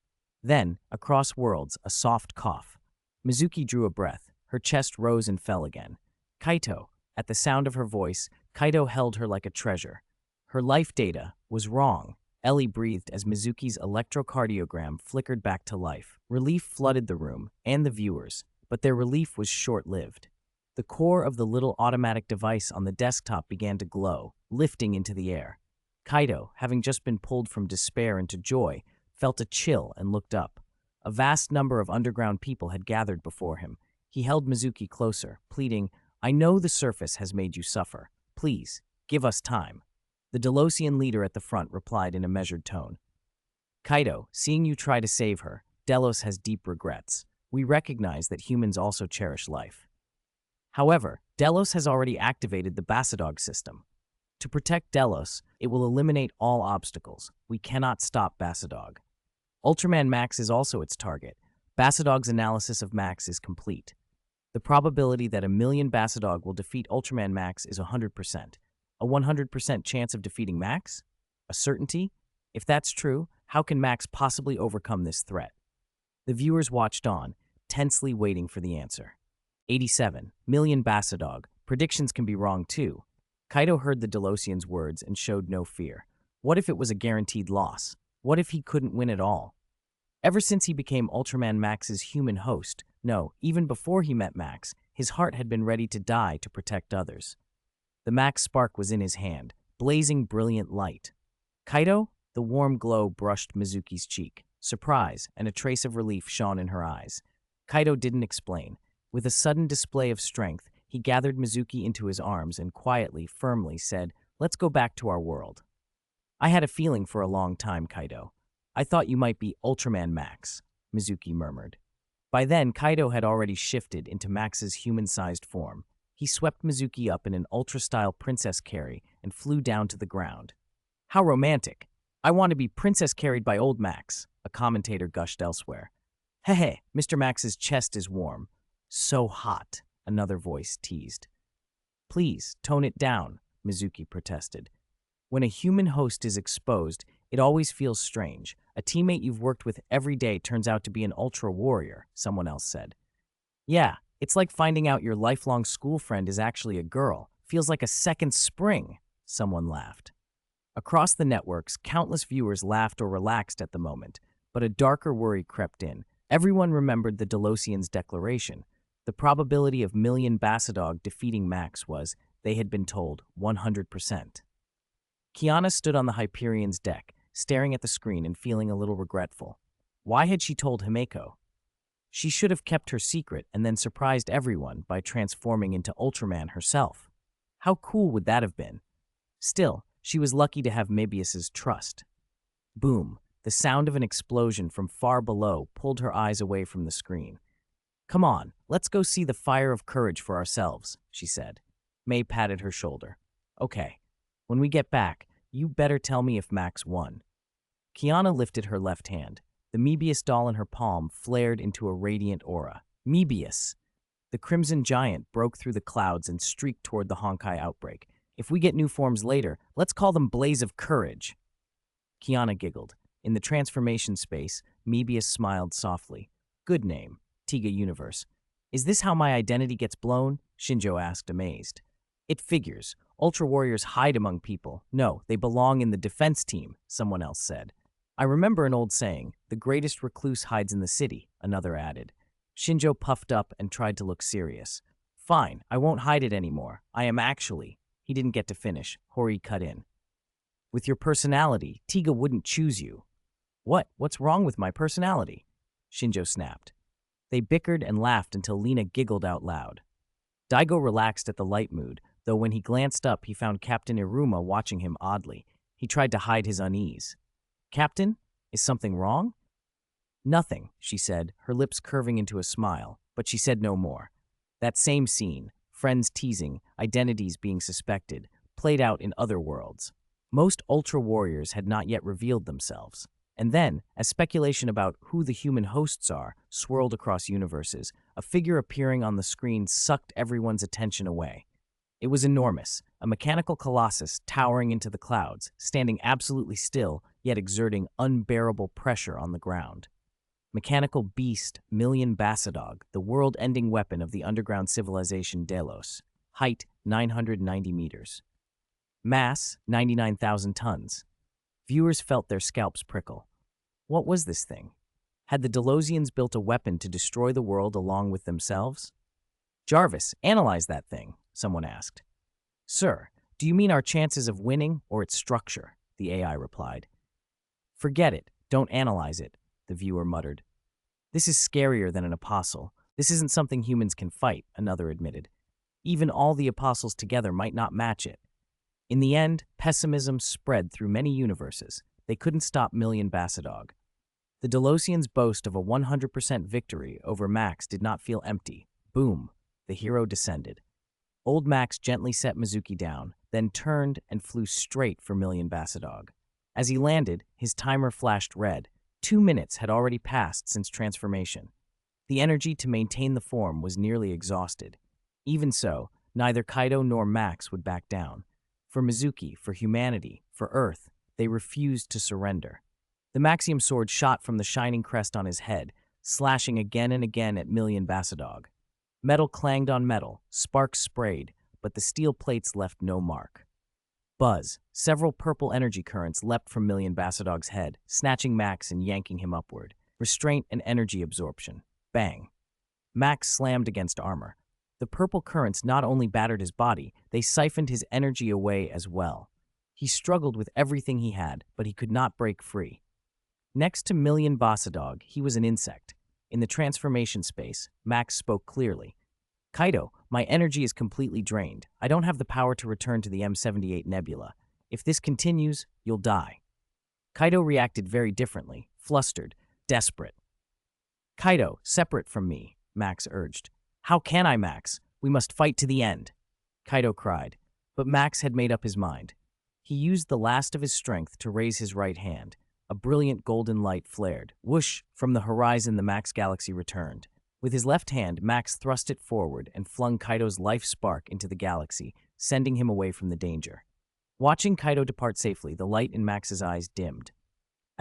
Then, across worlds, a soft cough. Mizuki drew a breath. Her chest rose and fell again. Kaito. At the sound of her voice, Kaido held her like a treasure. Her life data was wrong. Ellie breathed as Mizuki's electrocardiogram flickered back to life. Relief flooded the room and the viewers, but their relief was short-lived. The core of the little automatic device on the desktop began to glow, lifting into the air. Kaido, having just been pulled from despair into joy, felt a chill and looked up. A vast number of underground people had gathered before him. He held Mizuki closer, pleading, I know the surface has made you suffer. Please, give us time. The Delosian leader at the front replied in a measured tone. Kaido, seeing you try to save her, Delos has deep regrets. We recognize that humans also cherish life. However, Delos has already activated the Basadog system. To protect Delos, it will eliminate all obstacles. We cannot stop Basadog. Ultraman Max is also its target. Basadog's analysis of Max is complete. The probability that 1,000,000 Basadog will defeat Ultraman Max is 100%. A 100% chance of defeating Max? A certainty? If that's true, how can Max possibly overcome this threat? The viewers watched on, tensely waiting for the answer. 87 million Basadog. Predictions can be wrong too. Kaido heard the Delosian's words and showed no fear. What if it was a guaranteed loss? What if he couldn't win at all? Ever since he became Ultraman Max's human host, no, even before he met Max, his heart had been ready to die to protect others. The Max spark was in his hand, blazing brilliant light. Kaido? The warm glow brushed Mizuki's cheek. Surprise and a trace of relief shone in her eyes. Kaido didn't explain. With a sudden display of strength, he gathered Mizuki into his arms and quietly, firmly said, Let's go back to our world. I had a feeling for a long time, Kaido. I thought you might be Ultraman Max, Mizuki murmured. By then, Kaido had already shifted into Max's human-sized form. He swept Mizuki up in an ultra-style princess carry and flew down to the ground. How romantic. I want to be princess carried by old Max, a commentator gushed elsewhere. Hehe, Mr. Max's chest is warm. So hot, another voice teased. Please, tone it down, Mizuki protested. When a human host is exposed, it always feels strange. A teammate you've worked with every day turns out to be an ultra warrior, someone else said. Yeah, It's like finding out your lifelong school friend is actually a girl. Feels like a second spring, someone laughed. Across the networks, countless viewers laughed or relaxed at the moment, but a darker worry crept in. Everyone remembered the Delosians' declaration. The probability of Million Bassadog defeating Max was, they had been told, 100%. Kiana stood on the Hyperion's deck, staring at the screen and feeling a little regretful. Why had she told Himeko? She should have kept her secret and then surprised everyone by transforming into Ultraman herself. How cool would that have been? Still, she was lucky to have Mebius's trust. Boom! The sound of an explosion from far below pulled her eyes away from the screen. Come on, let's go see the fire of courage for ourselves, she said. May patted her shoulder. Okay. When we get back, you better tell me if Max won. Kiana lifted her left hand. The Mebius doll in her palm flared into a radiant aura. Mebius! The Crimson Giant broke through the clouds and streaked toward the Honkai outbreak. If we get new forms later, let's call them Blaze of Courage. Kiana giggled. In the transformation space, Mebius smiled softly. Good name, Tiga Universe. Is this how my identity gets blown? Shinjo asked, amazed. It figures. Ultra Warriors hide among people. No, they belong in the defense team, someone else said. I remember an old saying, the greatest recluse hides in the city, another added. Shinjo puffed up and tried to look serious. Fine, I won't hide it anymore. I am actually. He didn't get to finish. Hori cut in. With your personality, Tiga wouldn't choose you. What? What's wrong with my personality? Shinjo snapped. They bickered and laughed until Lena giggled out loud. Daigo relaxed at the light mood, though when he glanced up, he found Captain Iruma watching him oddly. He tried to hide his unease. Captain, is something wrong? Nothing, she said, her lips curving into a smile, but she said no more. That same scene, friends teasing, identities being suspected, played out in other worlds. Most Ultra Warriors had not yet revealed themselves. And then, as speculation about who the human hosts are swirled across universes, a figure appearing on the screen sucked everyone's attention away. It was enormous, a mechanical colossus towering into the clouds, standing absolutely still, yet exerting unbearable pressure on the ground. Mechanical beast Million Bassadog, the world-ending weapon of the underground civilization Delos. Height, 990 meters. Mass, 99,000 tons. Viewers felt their scalps prickle. What was this thing? Had the Delosians built a weapon to destroy the world along with themselves? Jarvis, analyze that thing, someone asked. Sir, do you mean our chances of winning or its structure? The AI replied. Forget it, don't analyze it, the viewer muttered. This is scarier than an apostle. This isn't something humans can fight, another admitted. Even all the apostles together might not match it. In the end, pessimism spread through many universes. They couldn't stop Million Bassadog. The Delosians' boast of a 100% victory over Max did not feel empty. Boom, the hero descended. Old Max gently set Mizuki down, then turned and flew straight for Million Bassadog. As he landed, his timer flashed red. 2 minutes had already passed since transformation. The energy to maintain the form was nearly exhausted. Even so, neither Kaido nor Max would back down. For Mizuki, for humanity, for Earth, they refused to surrender. The Maxium sword shot from the shining crest on his head, slashing again and again at Million Bassadog. Metal clanged on metal, sparks sprayed, but the steel plates left no mark. Buzz, several purple energy currents leapt from Million Bassadog's head, snatching Max and yanking him upward. Restraint and energy absorption. Bang. Max slammed against armor. The purple currents not only battered his body, they siphoned his energy away as well. He struggled with everything he had, but he could not break free. Next to Million Bassadog, he was an insect. In the transformation space, Max spoke clearly. Kaido, my energy is completely drained. I don't have the power to return to the M78 Nebula. If this continues, you'll die. Kaido reacted very differently, flustered, desperate. Kaido, separate from me, Max urged. How can I, Max? We must fight to the end. Kaido cried, but Max had made up his mind. He used the last of his strength to raise his right hand. A brilliant golden light flared. Whoosh! From the horizon, the Max Galaxy returned. With his left hand, Max thrust it forward and flung Kaido's life spark into the galaxy, sending him away from the danger. Watching Kaido depart safely, the light in Max's eyes dimmed.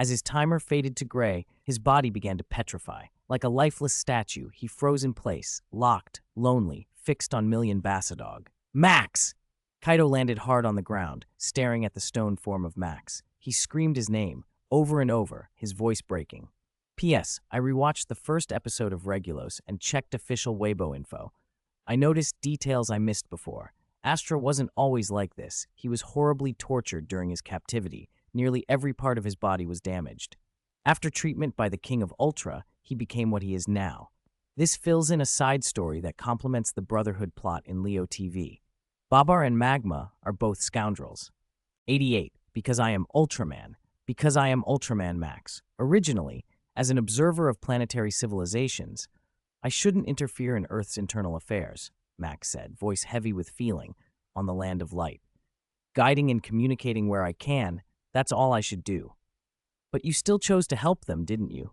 As his timer faded to gray, his body began to petrify. Like a lifeless statue, he froze in place, locked, lonely, fixed on Million Bassadog. Max! Kaido landed hard on the ground, staring at the stone form of Max. He screamed his name, over and over, his voice breaking. P.S. I rewatched the first episode of Regulos and checked official Weibo info. I noticed details I missed before. Astra wasn't always like this. He was horribly tortured during his captivity. Nearly every part of his body was damaged. After treatment by the King of Ultra, he became what he is now. This fills in a side story that complements the Brotherhood plot in Leo TV. Babar and Magma are both scoundrels. 88. Because I am Ultraman. Because I am Ultraman Max. Originally, as an observer of planetary civilizations, I shouldn't interfere in Earth's internal affairs, Max said, voice heavy with feeling, on the land of light. Guiding and communicating where I can, that's all I should do. But you still chose to help them, didn't you?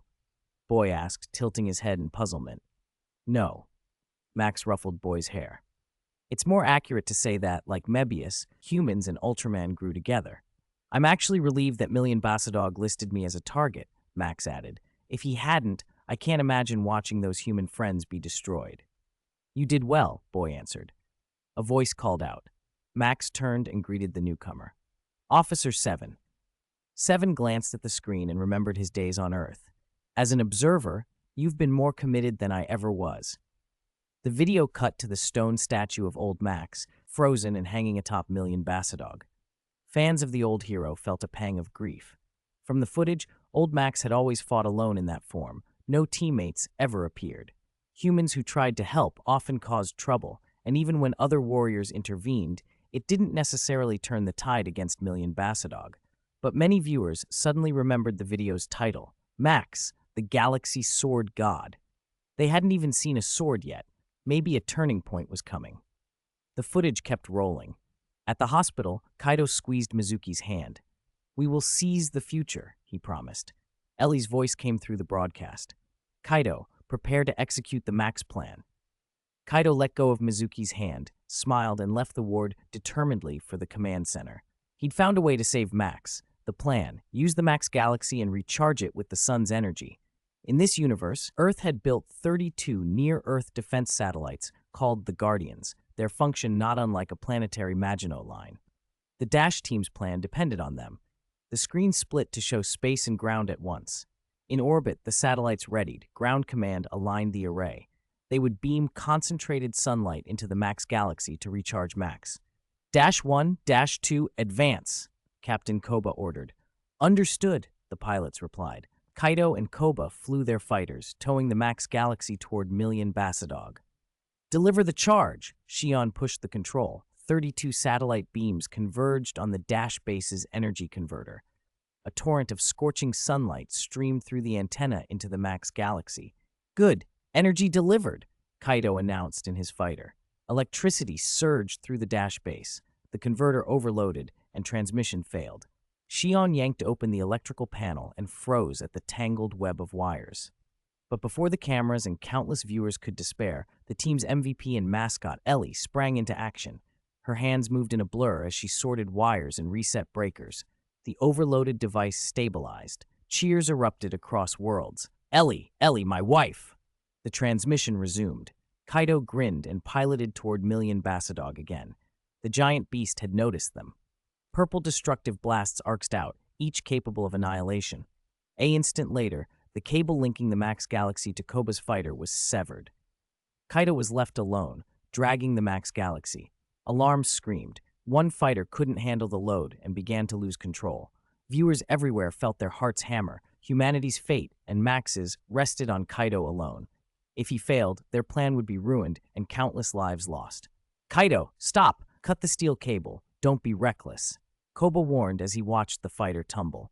Boy asked, tilting his head in puzzlement. No. Max ruffled Boy's hair. It's more accurate to say that, like Mebius, humans and Ultraman grew together. I'm actually relieved that Million Bassadog listed me as a target, Max added. If he hadn't, I can't imagine watching those human friends be destroyed. You did well, Boy answered. A voice called out. Max turned and greeted the newcomer. Officer 7. 7 glanced at the screen and remembered his days on Earth. As an observer, you've been more committed than I ever was. The video cut to the stone statue of old Max, frozen and hanging atop Million Bassadog. Fans of the old hero felt a pang of grief. From the footage, old Max had always fought alone in that form. No teammates ever appeared. Humans who tried to help often caused trouble, and even when other warriors intervened, it didn't necessarily turn the tide against Million Bassadog. But many viewers suddenly remembered the video's title, Max, the Galaxy Sword God. They hadn't even seen a sword yet. Maybe a turning point was coming. The footage kept rolling. At the hospital, Kaido squeezed Mizuki's hand. We will seize the future, he promised. Ellie's voice came through the broadcast. Kaido, prepare to execute the Max plan. Kaido let go of Mizuki's hand, smiled, and left the ward determinedly for the command center. He'd found a way to save Max. The plan, use the Max Galaxy and recharge it with the sun's energy. In this universe, Earth had built 32 near-Earth defense satellites called the Guardians, their function not unlike a planetary Maginot Line. The Dash team's plan depended on them. The screen split to show space and ground at once. In orbit, the satellites readied. Ground Command aligned the array. They would beam concentrated sunlight into the Max Galaxy to recharge Max. Dash 1, Dash 2, advance, Captain Koba ordered. Understood, the pilots replied. Kaido and Koba flew their fighters, towing the Max Galaxy toward Million Bassadog. Deliver the charge, Shion pushed the control. 32 satellite beams converged on the Dash base's energy converter. A torrent of scorching sunlight streamed through the antenna into the Max Galaxy. Good, energy delivered, Kaido announced in his fighter. Electricity surged through the Dash base. The converter overloaded, and transmission failed. Shion yanked open the electrical panel and froze at the tangled web of wires. But before the cameras and countless viewers could despair, the team's MVP and mascot, Ellie, sprang into action. Her hands moved in a blur as she sorted wires and reset breakers. The overloaded device stabilized. Cheers erupted across worlds. Ellie, my wife! The transmission resumed. Kaido grinned and piloted toward Million Bassadog again. The giant beast had noticed them. Purple destructive blasts arced out, each capable of annihilation. An instant later, the cable linking the Max Galaxy to Koba's fighter was severed. Kaido was left alone, dragging the Max Galaxy. Alarms screamed. One fighter couldn't handle the load and began to lose control. Viewers everywhere felt their hearts hammer. Humanity's fate, and Max's, rested on Kaido alone. If he failed, their plan would be ruined and countless lives lost. Kaido, stop! Cut the steel cable. Don't be reckless, Koba warned as he watched the fighter tumble.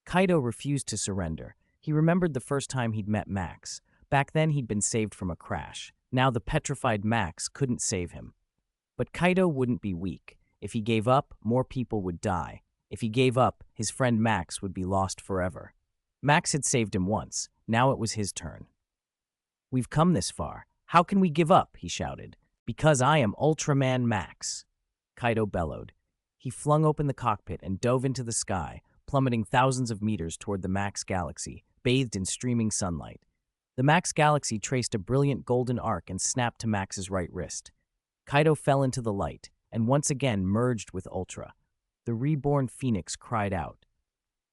Kaido refused to surrender. He remembered the first time he'd met Max. Back then he'd been saved from a crash. Now the petrified Max couldn't save him. But Kaido wouldn't be weak. If he gave up, more people would die. If he gave up, his friend Max would be lost forever. Max had saved him once. Now it was his turn. We've come this far. How can we give up? He shouted. Because I am Ultraman Max, Kaido bellowed. He flung open the cockpit and dove into the sky, plummeting thousands of meters toward the Max galaxy, bathed in streaming sunlight. The Max galaxy traced a brilliant golden arc and snapped to Max's right wrist. Kaido fell into the light, and once again merged with Ultra. The reborn Phoenix cried out.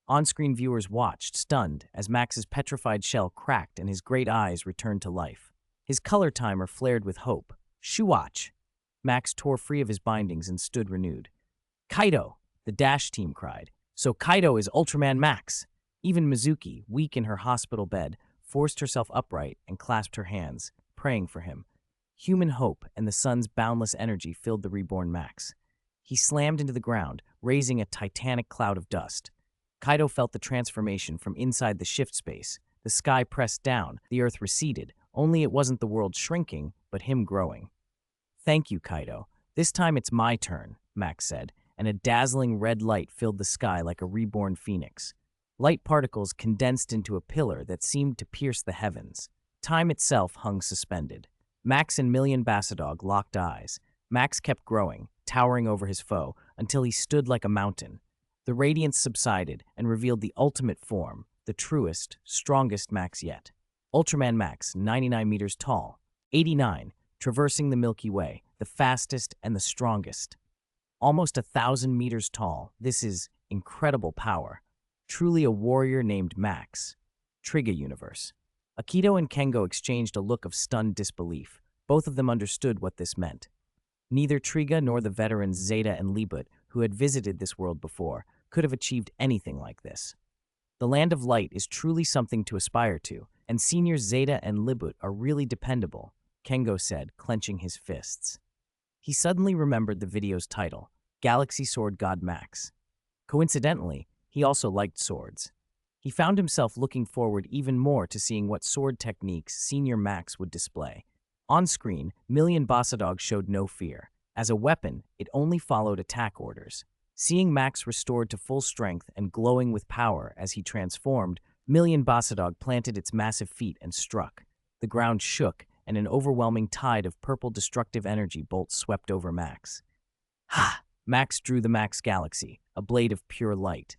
On-screen viewers watched, stunned, as Max's petrified shell cracked and his great eyes returned to life. His color timer flared with hope. Shuwatch! Max tore free of his bindings and stood renewed. Kaido! The Dash team cried. So Kaido is Ultraman Max! Even Mizuki, weak in her hospital bed, forced herself upright and clasped her hands, praying for him. Human hope and the sun's boundless energy filled the reborn Max. He slammed into the ground, raising a titanic cloud of dust. Kaido felt the transformation from inside the shift space. The sky pressed down, the earth receded, only it wasn't the world shrinking, but him growing. Thank you, Kaido. This time it's my turn, Max said, and a dazzling red light filled the sky like a reborn phoenix. Light particles condensed into a pillar that seemed to pierce the heavens. Time itself hung suspended. Max and Million Bassadog locked eyes. Max kept growing, towering over his foe, until he stood like a mountain. The radiance subsided and revealed the ultimate form, the truest, strongest Max yet. Ultraman Max, 99 meters tall, 89, traversing the Milky Way, the fastest and the strongest. Almost 1,000 meters tall, this is incredible power. Truly a warrior named Max. Trigger Universe. Akito and Kengo exchanged a look of stunned disbelief. Both of them understood what this meant. Neither Triga nor the veterans Zeta and Libut, who had visited this world before, could have achieved anything like this. The Land of Light is truly something to aspire to, and seniors Zeta and Libut are really dependable, Kengo said, clenching his fists. He suddenly remembered the video's title, Galaxy Sword God Max. Coincidentally, he also liked swords. He found himself looking forward even more to seeing what sword techniques Senior Max would display. On screen, Million Bassadog showed no fear. As a weapon, it only followed attack orders. Seeing Max restored to full strength and glowing with power as he transformed, Million Bassadog planted its massive feet and struck. The ground shook, and an overwhelming tide of purple destructive energy bolts swept over Max. Ha! Max drew the Max Galaxy, a blade of pure light.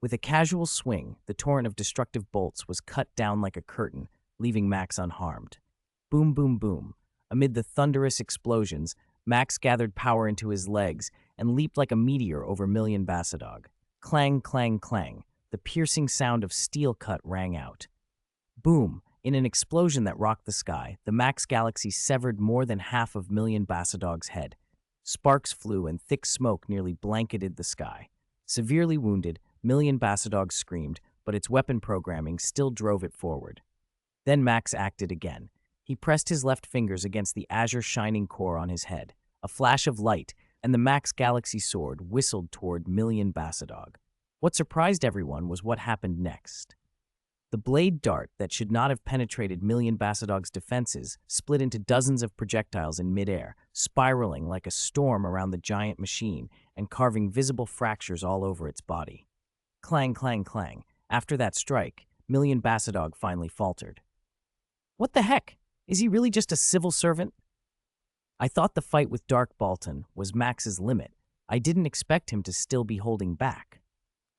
With a casual swing, the torrent of destructive bolts was cut down like a curtain, leaving Max unharmed. Boom, boom, boom. Amid the thunderous explosions, Max gathered power into his legs and leaped like a meteor over Million Bassadog. Clang, clang, clang. The piercing sound of steel cut rang out. Boom! In an explosion that rocked the sky, the Max Galaxy severed more than half of Million Bassadog's head. Sparks flew and thick smoke nearly blanketed the sky. Severely wounded, Million Bassadog screamed, but its weapon programming still drove it forward. Then Max acted again. He pressed his left fingers against the azure shining core on his head. A flash of light, and the Max Galaxy sword whistled toward Million Bassadog. What surprised everyone was what happened next. The blade dart that should not have penetrated Million Bassadog's defenses split into dozens of projectiles in midair, spiraling like a storm around the giant machine and carving visible fractures all over its body. Clang, clang, clang. After that strike, Million Bassadog finally faltered. What the heck? Is he really just a civil servant? I thought the fight with Dark Baltan was Max's limit. I didn't expect him to still be holding back.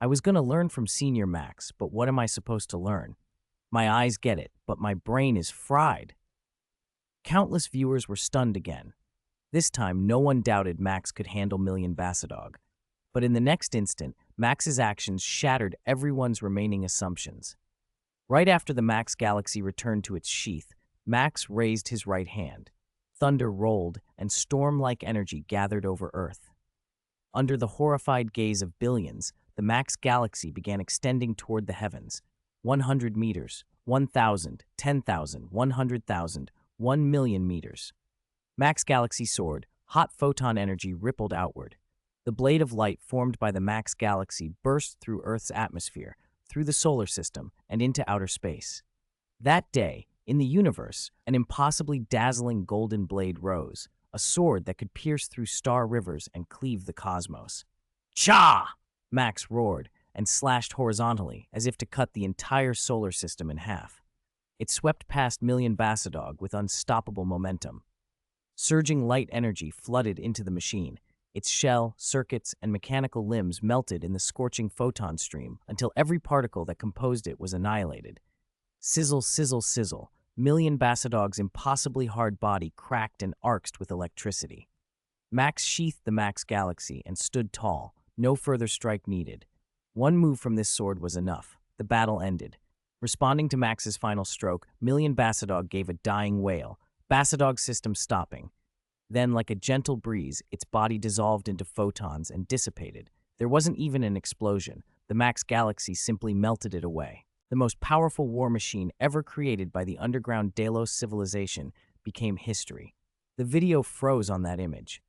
I was going to learn from Senior Max, but what am I supposed to learn? My eyes get it, but my brain is fried. Countless viewers were stunned again. This time, no one doubted Max could handle Million Bassadog. But in the next instant, Max's actions shattered everyone's remaining assumptions. Right after the Max Galaxy returned to its sheath, Max raised his right hand. Thunder rolled, and storm-like energy gathered over Earth. Under the horrified gaze of billions, the Max Galaxy began extending toward the heavens. 100 meters, 1,000, 10,000, 100,000, 1 million meters. Max Galaxy soared, hot photon energy rippled outward. The blade of light formed by the Max Galaxy burst through Earth's atmosphere, through the solar system, and into outer space. That day, in the universe, an impossibly dazzling golden blade rose, a sword that could pierce through star rivers and cleave the cosmos. Cha! Max roared and slashed horizontally as if to cut the entire solar system in half. It swept past Million Bassadog with unstoppable momentum. Surging light energy flooded into the machine. Its shell, circuits, and mechanical limbs melted in the scorching photon stream until every particle that composed it was annihilated. Sizzle, sizzle, sizzle. Million Bassadog's impossibly hard body cracked and arced with electricity. Max sheathed the Max Galaxy and stood tall, no further strike needed. One move from this sword was enough. The battle ended. Responding to Max's final stroke, Million Bassadog gave a dying wail, Bassadog's system stopping. Then, like a gentle breeze, its body dissolved into photons and dissipated. There wasn't even an explosion. The Max Galaxy simply melted it away. The most powerful war machine ever created by the underground Delos civilization became history. The video froze on that image.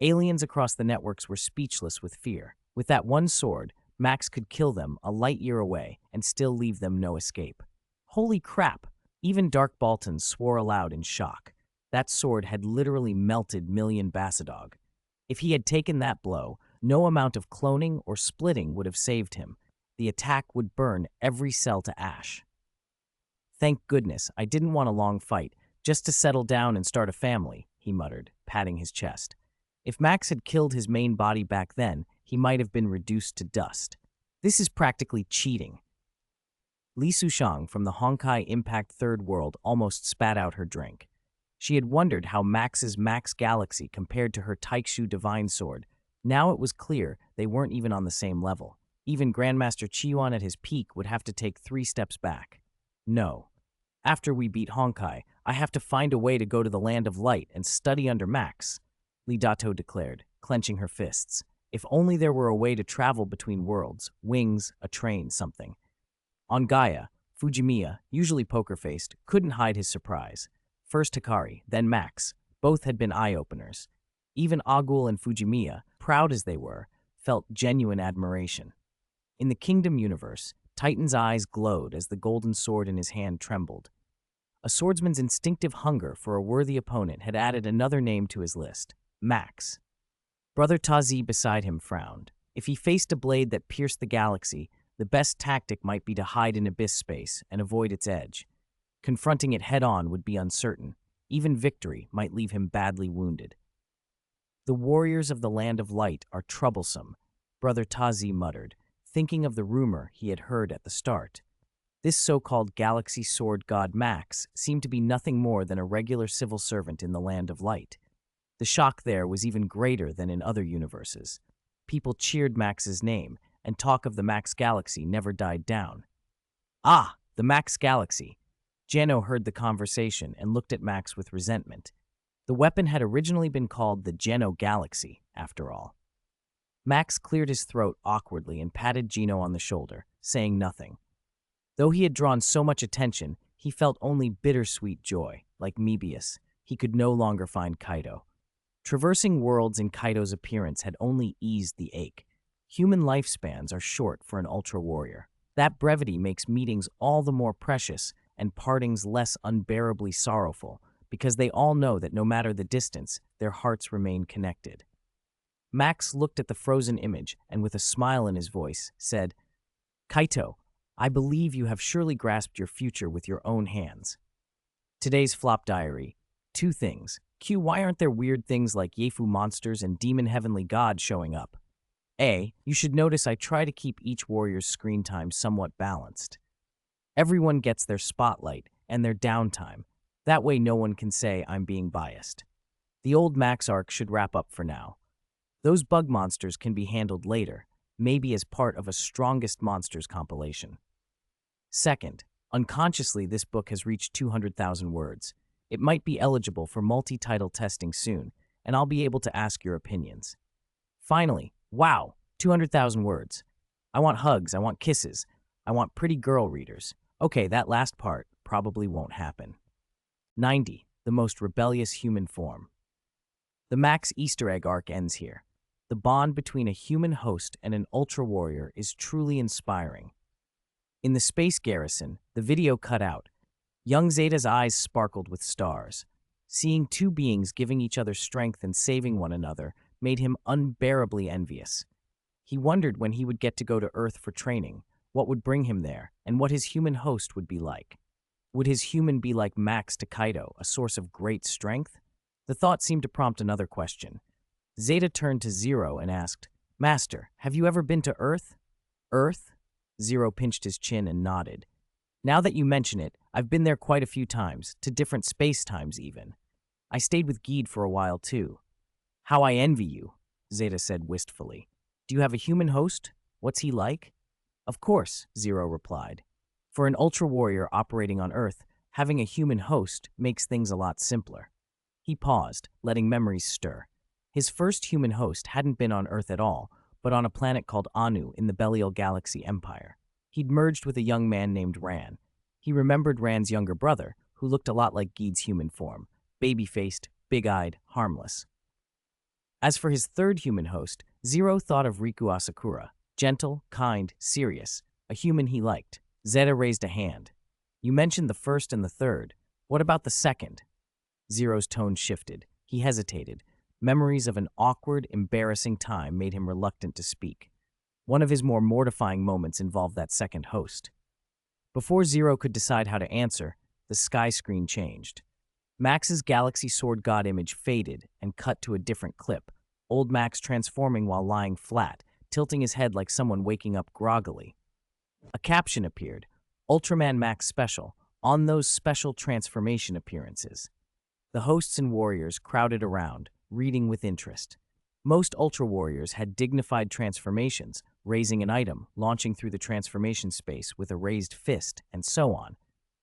Aliens across the networks were speechless with fear. With that one sword, Max could kill them a light year away and still leave them no escape. Holy crap! Even Dark Baltan swore aloud in shock. That sword had literally melted Million Bassadog. If he had taken that blow, no amount of cloning or splitting would have saved him. The attack would burn every cell to ash. Thank goodness, I didn't want a long fight, just to settle down and start a family, he muttered, patting his chest. If Max had killed his main body back then, he might have been reduced to dust. This is practically cheating. Li Sushang from the Honkai Impact Third World almost spat out her drink. She had wondered how Max's Max Galaxy compared to her Taikshu Divine Sword. Now it was clear they weren't even on the same level. Even Grandmaster Chiyuan at his peak would have to take 3 steps back. No. After we beat Honkai, I have to find a way to go to the Land of Light and study under Max, Li Dato declared, clenching her fists. If only there were a way to travel between worlds, wings, a train, something. On Gaia, Fujimiya, usually poker-faced, couldn't hide his surprise. First Hikari, then Max. Both had been eye-openers. Even Agul and Fujimiya, proud as they were, felt genuine admiration. In the Kingdom universe, Titan's eyes glowed as the golden sword in his hand trembled. A swordsman's instinctive hunger for a worthy opponent had added another name to his list, Max. Brother Tazi beside him frowned. If he faced a blade that pierced the galaxy, the best tactic might be to hide in abyss space and avoid its edge. Confronting it head-on would be uncertain. Even victory might leave him badly wounded. The warriors of the Land of Light are troublesome, Brother Tazi muttered, thinking of the rumor he had heard at the start. This so-called Galaxy Sword God Max seemed to be nothing more than a regular civil servant in the Land of Light. The shock there was even greater than in other universes. People cheered Max's name, and talk of the Max Galaxy never died down. Ah, the Max Galaxy. Jano heard the conversation and looked at Max with resentment. The weapon had originally been called the Geno Galaxy, after all. Max cleared his throat awkwardly and patted Gino on the shoulder, saying nothing. Though he had drawn so much attention, he felt only bittersweet joy. Like Mebius, he could no longer find Kaido. Traversing worlds in Kaido's appearance had only eased the ache. Human lifespans are short for an Ultra Warrior. That brevity makes meetings all the more precious and partings less unbearably sorrowful, because they all know that no matter the distance, their hearts remain connected. Max looked at the frozen image and with a smile in his voice, said, Kaito, I believe you have surely grasped your future with your own hands. Today's flop diary. 2 things. Q, why aren't there weird things like Yefu monsters and demon heavenly god showing up? A, you should notice I try to keep each warrior's screen time somewhat balanced. Everyone gets their spotlight and their downtime. That way no one can say I'm being biased. The old Max arc should wrap up for now. Those bug monsters can be handled later, maybe as part of a Strongest Monsters compilation. Second, unconsciously this book has reached 200,000 words. It might be eligible for multi-title testing soon, and I'll be able to ask your opinions. Finally, wow, 200,000 words. I want hugs, I want kisses, I want pretty girl readers. Okay, that last part probably won't happen. 90. The most rebellious human form. The Max Easter egg arc ends here. The bond between a human host and an Ultra Warrior is truly inspiring. In the space garrison, the video cut out. Young Zeta's eyes sparkled with stars. Seeing 2 beings giving each other strength and saving one another made him unbearably envious. He wondered when he would get to go to Earth for training, what would bring him there, and what his human host would be like. Would his human be like Max to Kaido, a source of great strength? The thought seemed to prompt another question. Zeta turned to Zero and asked, "Master, have you ever been to Earth?" "Earth?" Zero pinched his chin and nodded. "Now that you mention it, I've been there quite a few times, to different space-times even. I stayed with Geed for a while too." "How I envy you," Zeta said wistfully. "Do you have a human host? What's he like?" "Of course," Zero replied. "For an Ultra Warrior operating on Earth, having a human host makes things a lot simpler." He paused, letting memories stir. His first human host hadn't been on Earth at all, but on a planet called Anu in the Belial Galaxy Empire. He'd merged with a young man named Ran. He remembered Ran's younger brother, who looked a lot like Geed's human form, baby-faced, big-eyed, harmless. As for his third human host, Zero thought of Riku Asakura, gentle, kind, serious, a human he liked. Zeta raised a hand. "You mentioned the first and the third. What about the second?" Zero's tone shifted. He hesitated. Memories of an awkward, embarrassing time made him reluctant to speak. One of his more mortifying moments involved that second host. Before Zero could decide how to answer, the sky screen changed. Max's Galaxy Sword God image faded and cut to a different clip, old Max transforming while lying flat, tilting his head like someone waking up groggily. A caption appeared, "Ultraman Max Special, on those special transformation appearances." The hosts and warriors crowded around, reading with interest. Most Ultra Warriors had dignified transformations, raising an item, launching through the transformation space with a raised fist, and so on.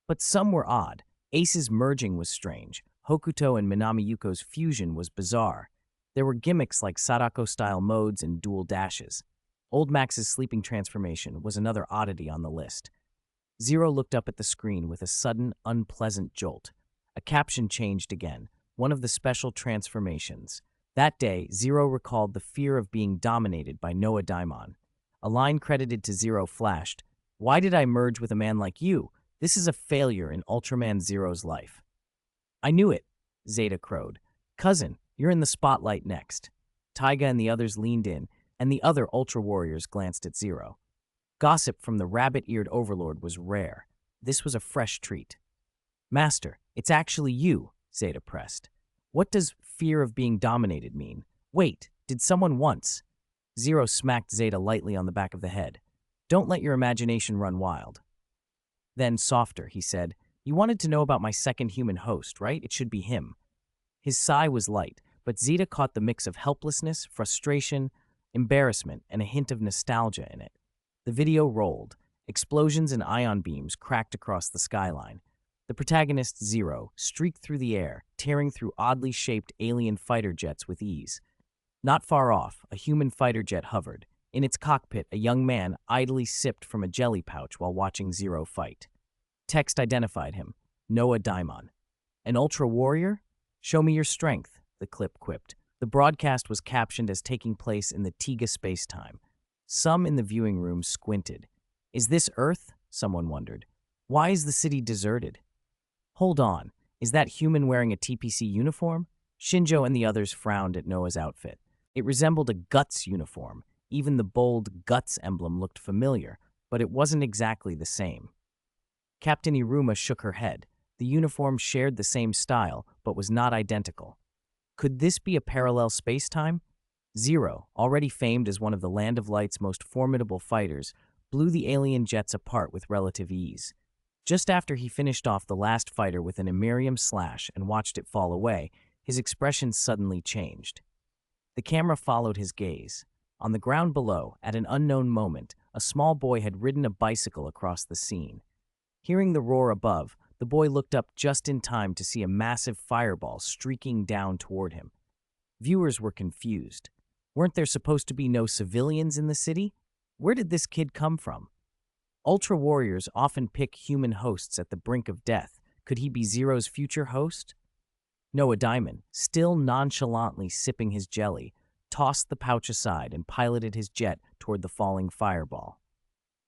But some were odd. Ace's merging was strange. Hokuto and Minami Yuko's fusion was bizarre. There were gimmicks like Sadako-style modes and dual dashes. Old Max's sleeping transformation was another oddity on the list. Zero looked up at the screen with a sudden, unpleasant jolt. A caption changed again, one of the special transformations. That day, Zero recalled the fear of being dominated by Noah Daimon. A line credited to Zero flashed, "Why did I merge with a man like you? This is a failure in Ultraman Zero's life." "I knew it," Zeta crowed. "Cousin, you're in the spotlight next." Taiga and the others leaned in, and the other Ultra Warriors glanced at Zero. Gossip from the rabbit-eared overlord was rare. This was a fresh treat. "Master, it's actually you," Zeta pressed. "What does fear of being dominated mean? Wait, did someone once?" Zero smacked Zeta lightly on the back of the head. "Don't let your imagination run wild." Then, softer, he said, "You wanted to know about my second human host, right? It should be him." His sigh was light, but Zeta caught the mix of helplessness, frustration, embarrassment, and a hint of nostalgia in it. The video rolled. Explosions and ion beams cracked across the skyline. The protagonist, Zero, streaked through the air, tearing through oddly shaped alien fighter jets with ease. Not far off, a human fighter jet hovered. In its cockpit, a young man idly sipped from a jelly pouch while watching Zero fight. Text identified him, Noah Daimon. "An Ultra Warrior? Show me your strength," the clip quipped. The broadcast was captioned as taking place in the Tiga space-time. Some in the viewing room squinted. "Is this Earth?" someone wondered. "Why is the city deserted?" "Hold on, is that human wearing a TPC uniform?" Shinjo and the others frowned at Noah's outfit. It resembled a Guts uniform. Even the bold Guts emblem looked familiar, but it wasn't exactly the same. Captain Iruma shook her head. The uniform shared the same style, but was not identical. Could this be a parallel space-time? Zero, already famed as one of the Land of Light's most formidable fighters, blew the alien jets apart with relative ease. Just after he finished off the last fighter with an Imerium slash and watched it fall away, his expression suddenly changed. The camera followed his gaze. On the ground below, at an unknown moment, a small boy had ridden a bicycle across the scene. Hearing the roar above, the boy looked up just in time to see a massive fireball streaking down toward him. Viewers were confused. Weren't there supposed to be no civilians in the city? Where did this kid come from? Ultra Warriors often pick human hosts at the brink of death. Could he be Zero's future host? Noah Daimon, still nonchalantly sipping his jelly, tossed the pouch aside and piloted his jet toward the falling fireball.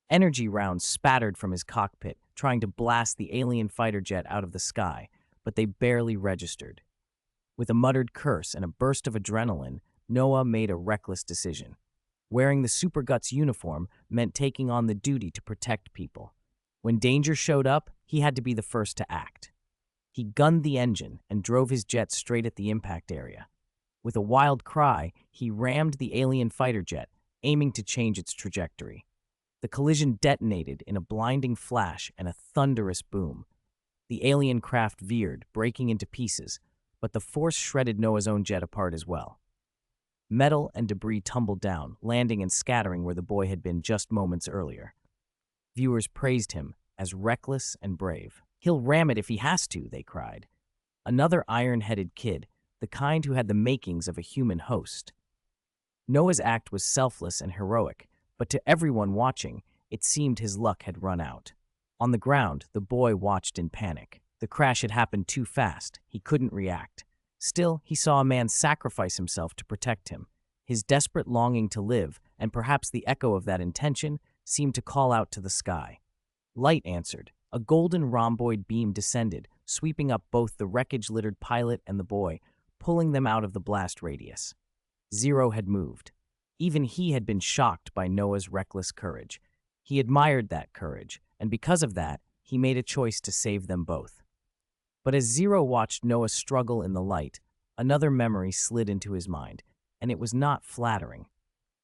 Energy rounds spattered from his cockpit, trying to blast the alien fighter jet out of the sky, but they barely registered. With a muttered curse and a burst of adrenaline, Noah made a reckless decision. Wearing the Super Guts uniform meant taking on the duty to protect people. When danger showed up, he had to be the first to act. He gunned the engine and drove his jet straight at the impact area. With a wild cry, he rammed the alien fighter jet, aiming to change its trajectory. The collision detonated in a blinding flash and a thunderous boom. The alien craft veered, breaking into pieces, but the force shredded Noah's own jet apart as well. Metal and debris tumbled down, landing and scattering where the boy had been just moments earlier. Viewers praised him as reckless and brave. "He'll ram it if he has to," they cried. Another iron-headed kid, the kind who had the makings of a human host. Noah's act was selfless and heroic, but to everyone watching, it seemed his luck had run out. On the ground, the boy watched in panic. The crash had happened too fast. He couldn't react. Still, he saw a man sacrifice himself to protect him. His desperate longing to live, and perhaps the echo of that intention, seemed to call out to the sky. Light answered. A golden rhomboid beam descended, sweeping up both the wreckage-littered pilot and the boy, pulling them out of the blast radius. Zero had moved. Even he had been shocked by Noah's reckless courage. He admired that courage, and because of that, he made a choice to save them both. But as Zero watched Noah struggle in the light, another memory slid into his mind, and it was not flattering.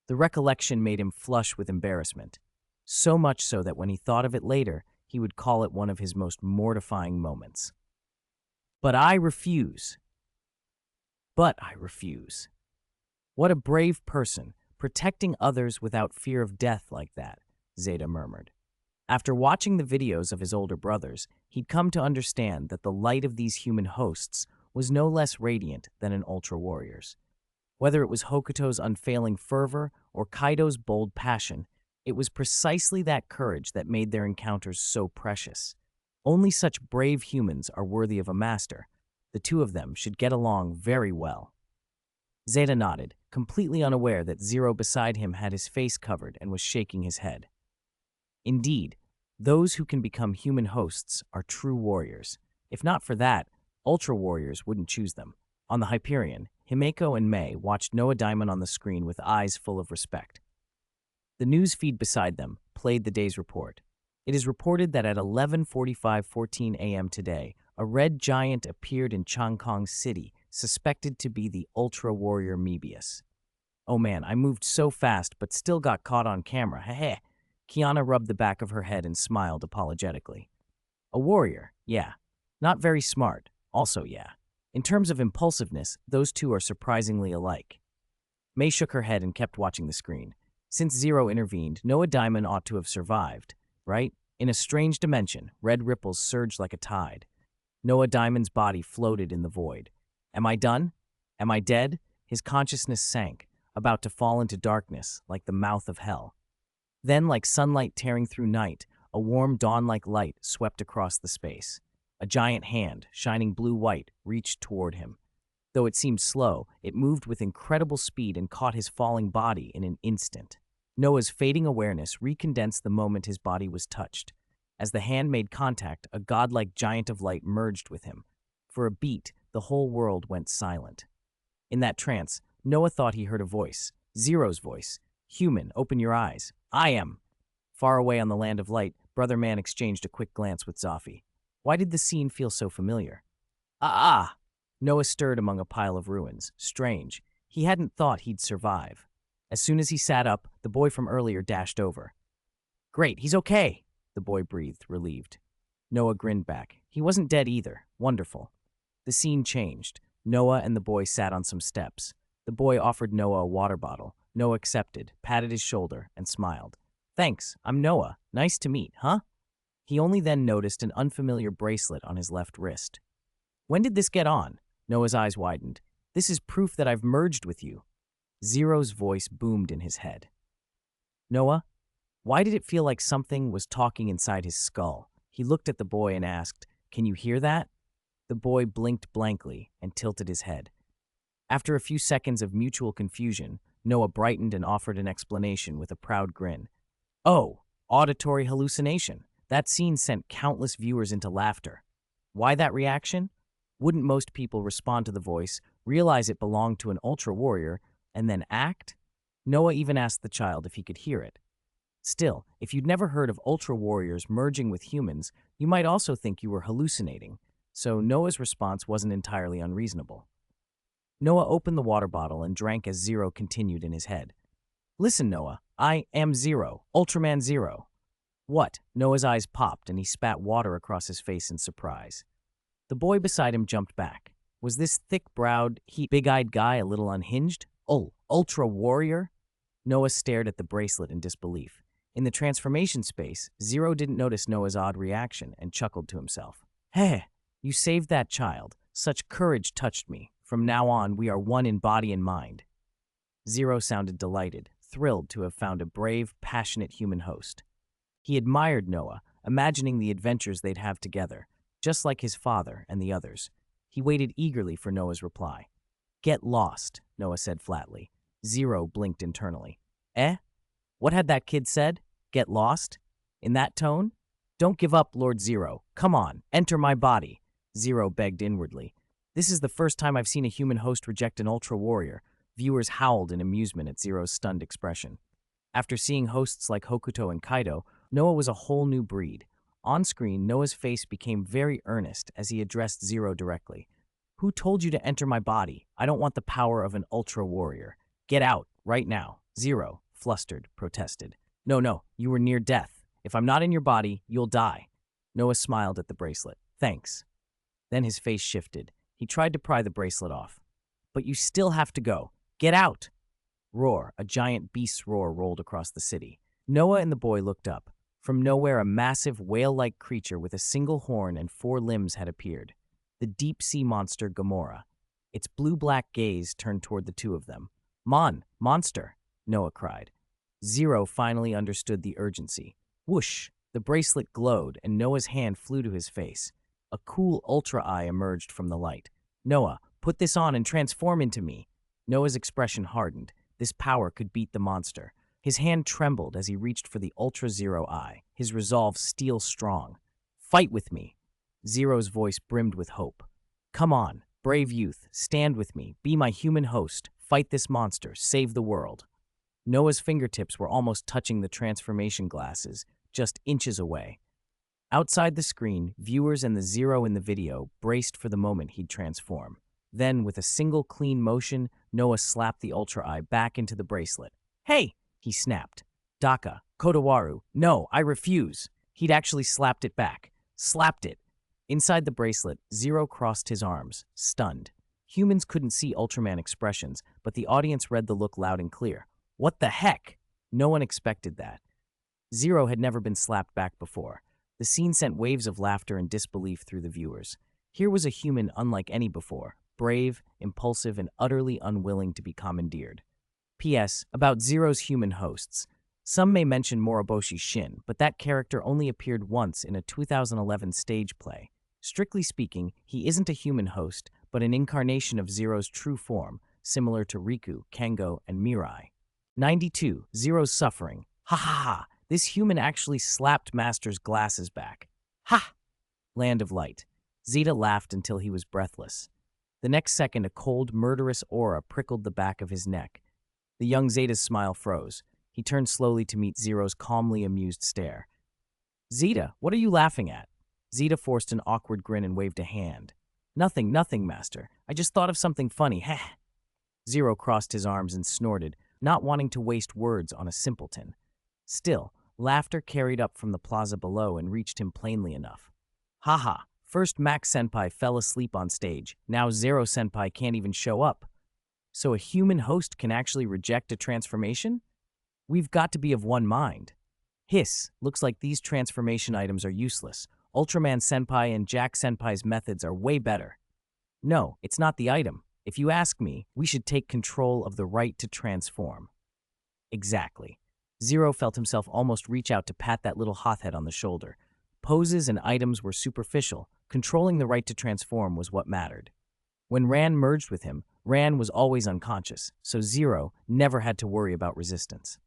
The recollection made him flush with embarrassment, so much so that when he thought of it later, he would call it one of his most mortifying moments. But I refuse. What a brave person, protecting others without fear of death like that, Zeta murmured. After watching the videos of his older brothers, he'd come to understand that the light of these human hosts was no less radiant than an Ultra Warrior's. Whether it was Hokuto's unfailing fervor or Kaido's bold passion, it was precisely that courage that made their encounters so precious. Only such brave humans are worthy of a master. The two of them should get along very well. Zeta nodded, completely unaware that Zero beside him had his face covered and was shaking his head. Indeed, those who can become human hosts are true warriors. If not for that, Ultra Warriors wouldn't choose them. On the Hyperion, Himeko and May watched Noah Diamond on the screen with eyes full of respect. The news feed beside them played the day's report. It is reported that at 11:45:14 a.m. today, a red giant appeared in Changkong City, suspected to be the Ultra Warrior Mebius. Oh man, I moved so fast but still got caught on camera, heh. Kiana rubbed the back of her head and smiled apologetically. A warrior, yeah. Not very smart, also yeah. In terms of impulsiveness, those two are surprisingly alike. May shook her head and kept watching the screen. Since Zero intervened, Noah Diamond ought to have survived, right? In a strange dimension, red ripples surged like a tide. Noah Diamond's body floated in the void. Am I done? Am I dead? His consciousness sank, about to fall into darkness like the mouth of hell. Then, like sunlight tearing through night, a warm dawn-like light swept across the space. A giant hand, shining blue-white, reached toward him. Though it seemed slow, it moved with incredible speed and caught his falling body in an instant. Noah's fading awareness recondensed the moment his body was touched. As the hand made contact, a godlike giant of light merged with him. For a beat, the whole world went silent. In that trance, Noah thought he heard a voice. Zero's voice. "Human, open your eyes. I am." Far away on the land of light, Brother Man exchanged a quick glance with Zophi. Why did the scene feel so familiar? Ah! Noah stirred among a pile of ruins. Strange. He hadn't thought he'd survive. As soon as he sat up, the boy from earlier dashed over. "Great, he's okay," the boy breathed, relieved. Noah grinned back. He wasn't dead either. Wonderful. The scene changed. Noah and the boy sat on some steps. The boy offered Noah a water bottle. Noah accepted, patted his shoulder, and smiled. "Thanks, I'm Noah. Nice to meet, huh?" He only then noticed an unfamiliar bracelet on his left wrist. "When did this get on?" Noah's eyes widened. "This is proof that I've merged with you." Zero's voice boomed in his head. "Noah, why did it feel like something was talking inside his skull?" He looked at the boy and asked, "Can you hear that?" The boy blinked blankly and tilted his head. After a few seconds of mutual confusion, Noah brightened and offered an explanation with a proud grin. "Oh, auditory hallucination. That scene sent countless viewers into laughter. Why that reaction? Wouldn't most people respond to the voice, realize it belonged to an Ultra Warrior, and then act?" Noah even asked the child if he could hear it. Still, if you'd never heard of Ultra Warriors merging with humans, you might also think you were hallucinating, so Noah's response wasn't entirely unreasonable. Noah opened the water bottle and drank as Zero continued in his head. Listen, Noah, I am Zero, Ultraman Zero. What? Noah's eyes popped and he spat water across his face in surprise. The boy beside him jumped back. Was this thick-browed, big-eyed guy a little unhinged? Oh, Ultra Warrior? Noah stared at the bracelet in disbelief. In the transformation space, Zero didn't notice Noah's odd reaction and chuckled to himself. Hey, you saved that child. Such courage touched me. From now on, we are one in body and mind. Zero sounded delighted, thrilled to have found a brave, passionate human host. He admired Noah, imagining the adventures they'd have together, just like his father and the others. He waited eagerly for Noah's reply. Get lost, Noah said flatly. Zero blinked internally. Eh? What had that kid said? Get lost? In that tone? Don't give up, Lord Zero. Come on, enter my body. Zero begged inwardly. This is the first time I've seen a human host reject an Ultra Warrior. Viewers howled in amusement at Zero's stunned expression. After seeing hosts like Hokuto and Kaido, Noah was a whole new breed. On screen, Noah's face became very earnest as he addressed Zero directly. Who told you to enter my body? I don't want the power of an Ultra Warrior. Get out, right now. Zero, flustered, protested. No, you were near death. If I'm not in your body, you'll die. Noah smiled at the bracelet. Thanks. Then his face shifted. He tried to pry the bracelet off. But you still have to go. Get out! Roar, a giant beast's roar rolled across the city. Noah and the boy looked up. From nowhere, a massive whale-like creature with a single horn and 4 limbs had appeared. The deep-sea monster Gamora. Its blue-black gaze turned toward the two of them. Monster, Noah cried. Zero finally understood the urgency. Whoosh! The bracelet glowed, and Noah's hand flew to his face. A cool Ultra Eye emerged from the light. Noah, put this on and transform into me. Noah's expression hardened. This power could beat the monster. His hand trembled as he reached for the Ultra Zero Eye, his resolve steel strong. Fight with me. Zero's voice brimmed with hope. Come on, brave youth, stand with me, be my human host, fight this monster, save the world. Noah's fingertips were almost touching the transformation glasses, just inches away. Outside the screen, viewers and the Zero in the video braced for the moment he'd transform. Then, with a single clean motion, Noah slapped the Ultra Eye back into the bracelet. Hey! He snapped. Daka, Kotowaru, no, I refuse. He'd actually slapped it back. Slapped it. Inside the bracelet, Zero crossed his arms, stunned. Humans couldn't see Ultraman expressions, but the audience read the look loud and clear. What the heck? No one expected that. Zero had never been slapped back before. The scene sent waves of laughter and disbelief through the viewers. Here was a human unlike any before, brave, impulsive, and utterly unwilling to be commandeered. P.S. About Zero's human hosts. Some may mention Moroboshi Shin, but that character only appeared once in a 2011 stage play. Strictly speaking, he isn't a human host, but an incarnation of Zero's true form, similar to Riku, Kengo, and Mirai. 92. Zero's suffering. Ha ha ha! This human actually slapped Master's glasses back. Ha! Land of Light. Zeta laughed until he was breathless. The next second, a cold, murderous aura prickled the back of his neck. The young Zeta's smile froze. He turned slowly to meet Zero's calmly amused stare. Zeta, what are you laughing at? Zeta forced an awkward grin and waved a hand. Nothing, Master. I just thought of something funny. Heh. Zero crossed his arms and snorted, not wanting to waste words on a simpleton. Still, laughter carried up from the plaza below and reached him plainly enough. Haha, first Max Senpai fell asleep on stage, now Zero Senpai can't even show up. So a human host can actually reject a transformation? We've got to be of one mind. Hiss, looks like these transformation items are useless. Ultraman Senpai and Jack Senpai's methods are way better. No, it's not the item. If you ask me, we should take control of the right to transform. Exactly. Zero felt himself almost reach out to pat that little hothead on the shoulder. Poses and items were superficial. Controlling the right to transform was what mattered. When Ran merged with him, Ran was always unconscious, so Zero never had to worry about resistance.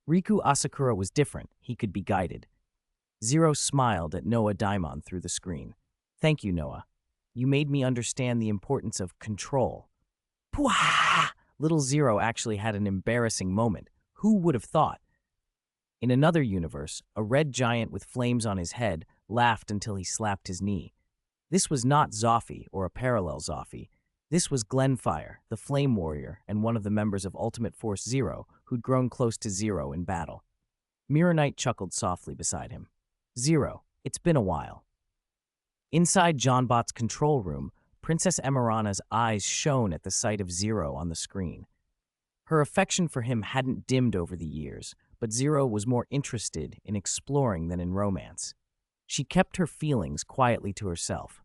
Riku Asakura was different. He could be guided. Zero smiled at Noah Daimon through the screen. Thank you, Noah. You made me understand the importance of control. Pwah! Little Zero actually had an embarrassing moment. Who would have thought? In another universe, a red giant with flames on his head laughed until he slapped his knee. This was not Zoffy or a parallel Zoffy. This was Glenfire, the Flame Warrior and one of the members of Ultimate Force Zero who'd grown close to Zero in battle. Mirror Knight chuckled softly beside him. Zero, it's been a while. Inside Johnbot's control room, Princess Emerana's eyes shone at the sight of Zero on the screen. Her affection for him hadn't dimmed over the years, but Zero was more interested in exploring than in romance. She kept her feelings quietly to herself.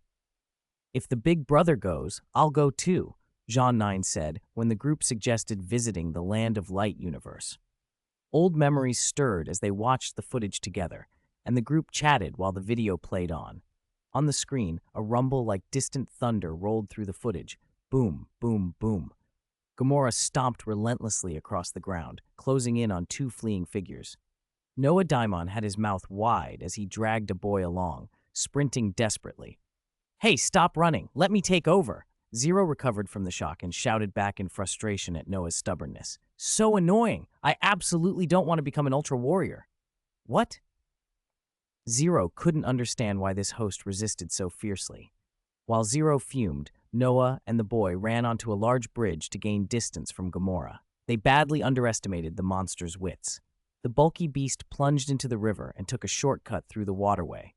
If the big brother goes, I'll go too, Jean 9 said when the group suggested visiting the Land of Light universe. Old memories stirred as they watched the footage together, and the group chatted while the video played on. On the screen, a rumble like distant thunder rolled through the footage. Boom, boom, boom. Gamora stomped relentlessly across the ground, closing in on two fleeing figures. Noah Daimon had his mouth wide as he dragged a boy along, sprinting desperately. Hey, stop running! Let me take over! Zero recovered from the shock and shouted back in frustration at Noah's stubbornness. So annoying! I absolutely don't want to become an Ultra Warrior. What? Zero couldn't understand why this host resisted so fiercely. While Zero fumed, Noah and the boy ran onto a large bridge to gain distance from Gamora. They badly underestimated the monster's wits. The bulky beast plunged into the river and took a shortcut through the waterway.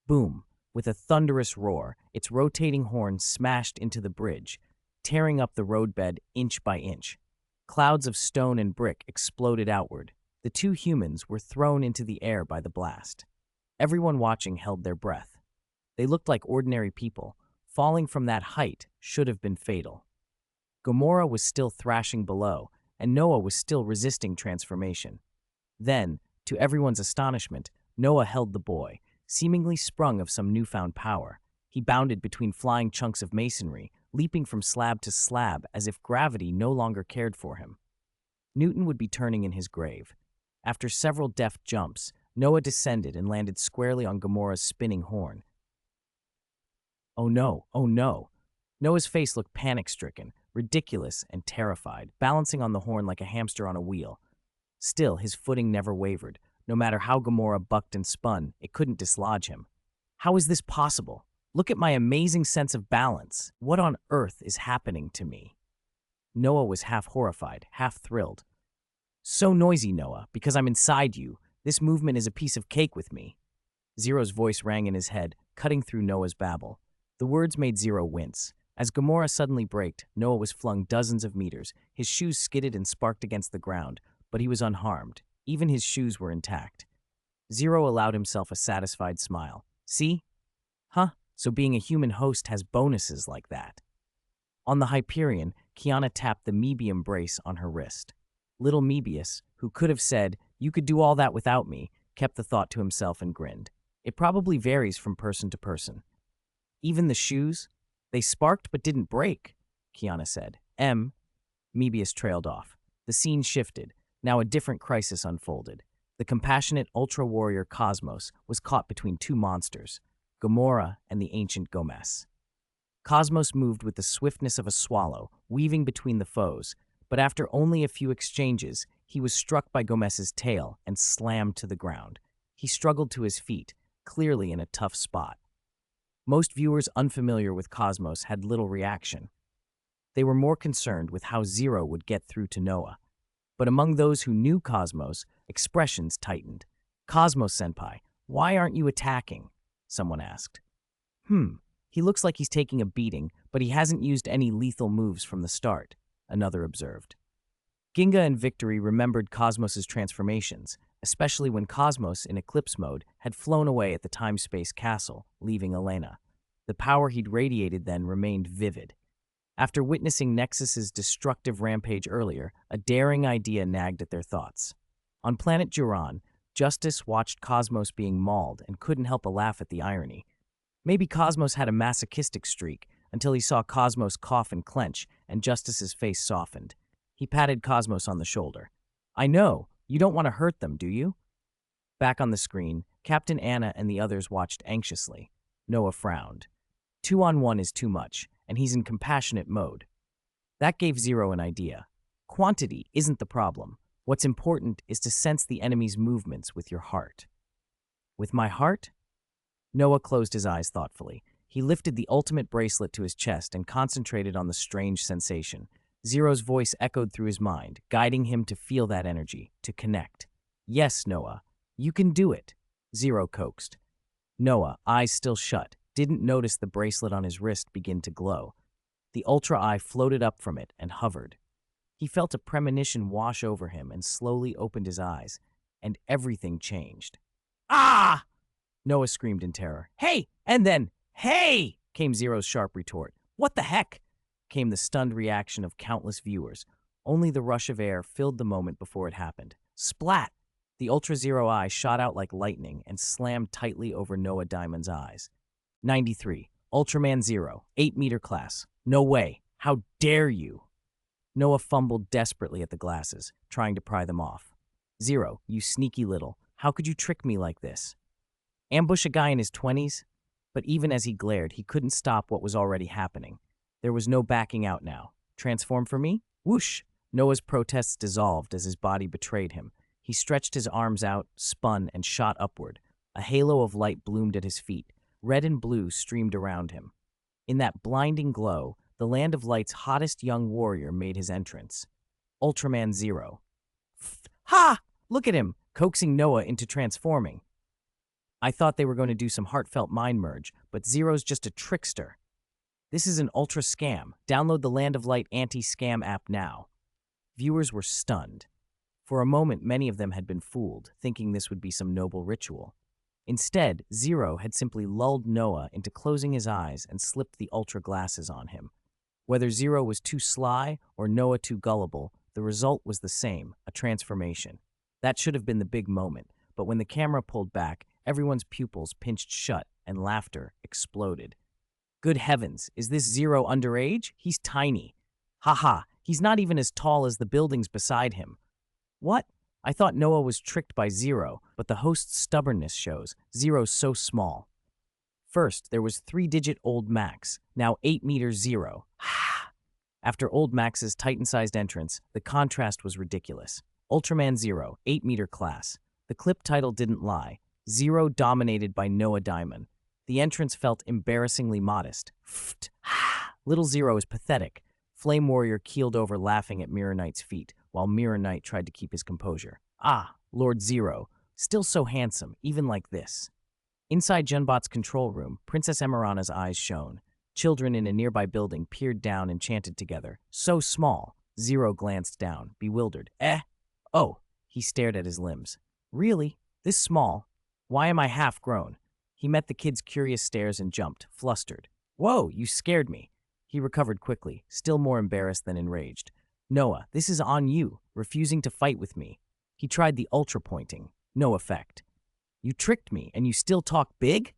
Boom! With a thunderous roar, its rotating horn smashed into the bridge, tearing up the roadbed inch by inch. Clouds of stone and brick exploded outward. The two humans were thrown into the air by the blast. Everyone watching held their breath. They looked like ordinary people. Falling from that height should have been fatal. Gamora was still thrashing below, and Noah was still resisting transformation. Then, to everyone's astonishment, Noah held the boy, seemingly sprung of some newfound power. He bounded between flying chunks of masonry, leaping from slab to slab as if gravity no longer cared for him. Newton would be turning in his grave. After several deft jumps, Noah descended and landed squarely on Gamora's spinning horn. Oh no, oh no. Noah's face looked panic-stricken, ridiculous and terrified, balancing on the horn like a hamster on a wheel. Still, his footing never wavered. No matter how Gamora bucked and spun, it couldn't dislodge him. How is this possible? Look at my amazing sense of balance. What on earth is happening to me? Noah was half horrified, half thrilled. So noisy, Noah, because I'm inside you. This movement is a piece of cake with me. Zero's voice rang in his head, cutting through Noah's babble. The words made Zero wince. As Gamora suddenly braked, Noah was flung dozens of meters. His shoes skidded and sparked against the ground, but he was unharmed. Even his shoes were intact. Zero allowed himself a satisfied smile. See? Huh? So being a human host has bonuses like that. On the Hyperion, Kiana tapped the Mebium brace on her wrist. Little Mebius, who could have said, "You could do all that without me," kept the thought to himself and grinned. It probably varies from person to person. Even the shoes? They sparked but didn't break, Kiana said. Mebius trailed off. The scene shifted. Now a different crisis unfolded. The compassionate Ultra Warrior Cosmos was caught between two monsters, Gamora and the ancient Gomez. Cosmos moved with the swiftness of a swallow, weaving between the foes, but after only a few exchanges, he was struck by Gomez's tail and slammed to the ground. He struggled to his feet, clearly in a tough spot. Most viewers unfamiliar with Cosmos had little reaction. They were more concerned with how Zero would get through to Noah. But among those who knew Cosmos, expressions tightened. "Cosmos-senpai, why aren't you attacking?" someone asked. He looks like he's taking a beating, but he hasn't used any lethal moves from the start," another observed. Ginga and Victory remembered Cosmos's transformations, especially when Cosmos, in Eclipse mode, had flown away at the time-space castle, leaving Elena. The power he'd radiated then remained vivid. After witnessing Nexus's destructive rampage earlier, a daring idea nagged at their thoughts. On planet Juran, Justice watched Cosmos being mauled and couldn't help but laugh at the irony. Maybe Cosmos had a masochistic streak until he saw Cosmos cough and clench, and Justice's face softened. He patted Cosmos on the shoulder. "I know, you don't want to hurt them, do you?" Back on the screen, Captain Anna and the others watched anxiously. Noah frowned. 2-on-1 is too much, and he's in compassionate mode. That gave Zero an idea. Quantity isn't the problem. What's important is to sense the enemy's movements with your heart. With my heart? Noah closed his eyes thoughtfully. He lifted the ultimate bracelet to his chest and concentrated on the strange sensation. Zero's voice echoed through his mind, guiding him to feel that energy, to connect. Yes, Noah, you can do it, Zero coaxed. Noah, eyes still shut, didn't notice the bracelet on his wrist begin to glow. The Ultra Eye floated up from it and hovered. He felt a premonition wash over him and slowly opened his eyes, and everything changed. Ah! Noah screamed in terror. Hey! And then, hey! Came Zero's sharp retort. What the heck? Came the stunned reaction of countless viewers. Only the rush of air filled the moment before it happened. Splat! The Ultra Zero Eye shot out like lightning and slammed tightly over Noah Diamond's eyes. 93. Ultraman Zero, 8-meter class. No way. How dare you? Noah fumbled desperately at the glasses, trying to pry them off. Zero, you sneaky little. How could you trick me like this? Ambush a guy in his 20s? But even as he glared, he couldn't stop what was already happening. There was no backing out now. Transform for me? Whoosh! Noah's protests dissolved as his body betrayed him. He stretched his arms out, spun, and shot upward. A halo of light bloomed at his feet. Red and blue streamed around him. In that blinding glow, the Land of Light's hottest young warrior made his entrance. Ultraman Zero. Ha! Look at him, coaxing Noah into transforming. I thought they were going to do some heartfelt mind merge, but Zero's just a trickster. This is an ultra scam. Download the Land of Light anti-scam app now. Viewers were stunned. For a moment, many of them had been fooled, thinking this would be some noble ritual. Instead, Zero had simply lulled Noah into closing his eyes and slipped the ultra glasses on him. Whether Zero was too sly or Noah too gullible, the result was the same, a transformation. That should have been the big moment, but when the camera pulled back, everyone's pupils pinched shut and laughter exploded. Good heavens, is this Zero underage? He's tiny. Haha, he's not even as tall as the buildings beside him. What? I thought Noah was tricked by Zero, but the host's stubbornness shows Zero's so small. First, there was 3-digit Old Max, now 8 meters 0. After Old Max's Titan-sized entrance, the contrast was ridiculous. Ultraman Zero, 8-meter class. The clip title didn't lie. Zero dominated by Noah Diamond. The entrance felt embarrassingly modest. Little Zero is pathetic. Flame Warrior keeled over laughing at Mirror Knight's feet, while Mirror Knight tried to keep his composure. Ah, Lord Zero, still so handsome, even like this. Inside Junbot's control room, Princess Emerana's eyes shone. Children in a nearby building peered down and chanted together. So small. Zero glanced down, bewildered. Oh, he stared at his limbs. Really? This small? Why am I half grown? He met the kid's curious stares and jumped, flustered. Whoa, you scared me. He recovered quickly, still more embarrassed than enraged. Noah, this is on you, refusing to fight with me. He tried the ultra pointing. No effect. You tricked me, and you still talk big?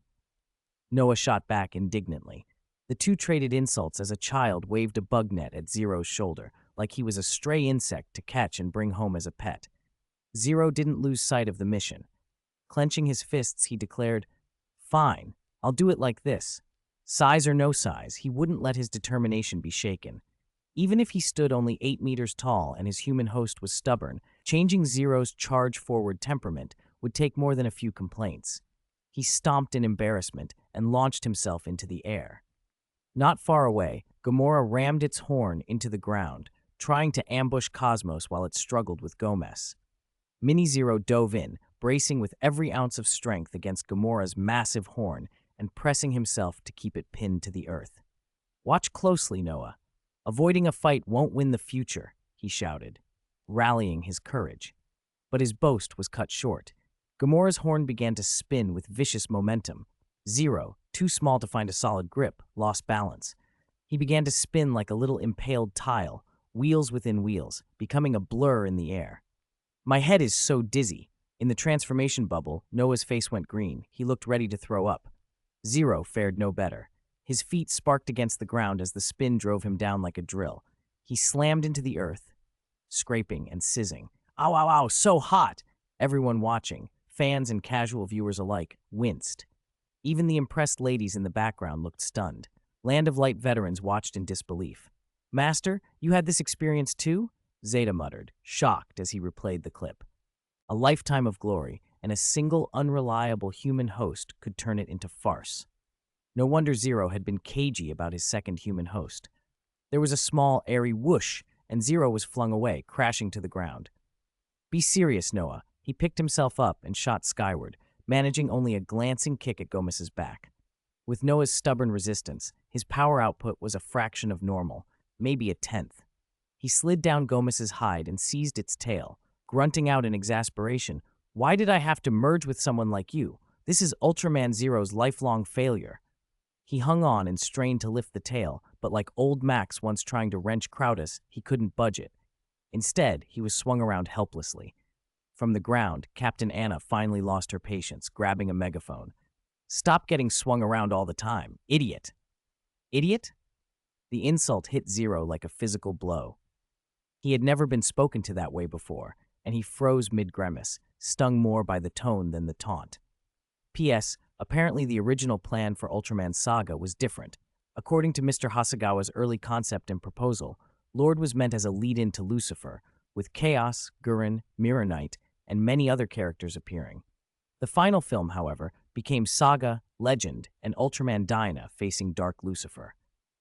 Noah shot back indignantly. The two traded insults as a child waved a bug net at Zero's shoulder, like he was a stray insect to catch and bring home as a pet. Zero didn't lose sight of the mission. Clenching his fists, he declared, Fine, I'll do it like this. Size or no size, he wouldn't let his determination be shaken. Even if he stood only 8 meters tall and his human host was stubborn, changing Zero's charge-forward temperament would take more than a few complaints. He stomped in embarrassment and launched himself into the air. Not far away, Gamora rammed its horn into the ground, trying to ambush Cosmos while it struggled with Gomez. Mini-Zero dove in, bracing with every ounce of strength against Gamora's massive horn and pressing himself to keep it pinned to the earth. Watch closely, Noah. Avoiding a fight won't win the future, he shouted, rallying his courage. But his boast was cut short. Gamora's horn began to spin with vicious momentum. Zero, too small to find a solid grip, lost balance. He began to spin like a little impaled tile, wheels within wheels, becoming a blur in the air. My head is so dizzy. In the transformation bubble, Noah's face went green. He looked ready to throw up. Zero fared no better. His feet sparked against the ground as the spin drove him down like a drill. He slammed into the earth, scraping and sizzing. Ow, ow, ow, so hot! Everyone watching, fans and casual viewers alike, winced. Even the impressed ladies in the background looked stunned. Land of Light veterans watched in disbelief. Master, you had this experience too? Zeta muttered, shocked as he replayed the clip. A lifetime of glory, and a single unreliable human host could turn it into farce. No wonder Zero had been cagey about his second human host. There was a small, airy whoosh, and Zero was flung away, crashing to the ground. Be serious, Noah. He picked himself up and shot skyward, managing only a glancing kick at Gomez's back. With Noah's stubborn resistance, his power output was a fraction of normal, maybe a tenth. He slid down Gomez's hide and seized its tail, grunting out in exasperation, "Why did I have to merge with someone like you? This is Ultraman Zero's lifelong failure." He hung on and strained to lift the tail, but like old Max once trying to wrench Crowdus, he couldn't budge it. Instead, he was swung around helplessly. From the ground, Captain Anna finally lost her patience, grabbing a megaphone. "Stop getting swung around all the time, idiot." Idiot? The insult hit Zero like a physical blow. He had never been spoken to that way before, and he froze mid-grimace, stung more by the tone than the taunt. P.S. Apparently the original plan for Ultraman Saga was different. According to Mr. Hasegawa's early concept and proposal, Lord was meant as a lead-in to Lucifer, with Chaos, Gurren, Mirror Knight, and many other characters appearing. The final film, however, became Saga, Legend, and Ultraman Dyna facing Dark Lucifer.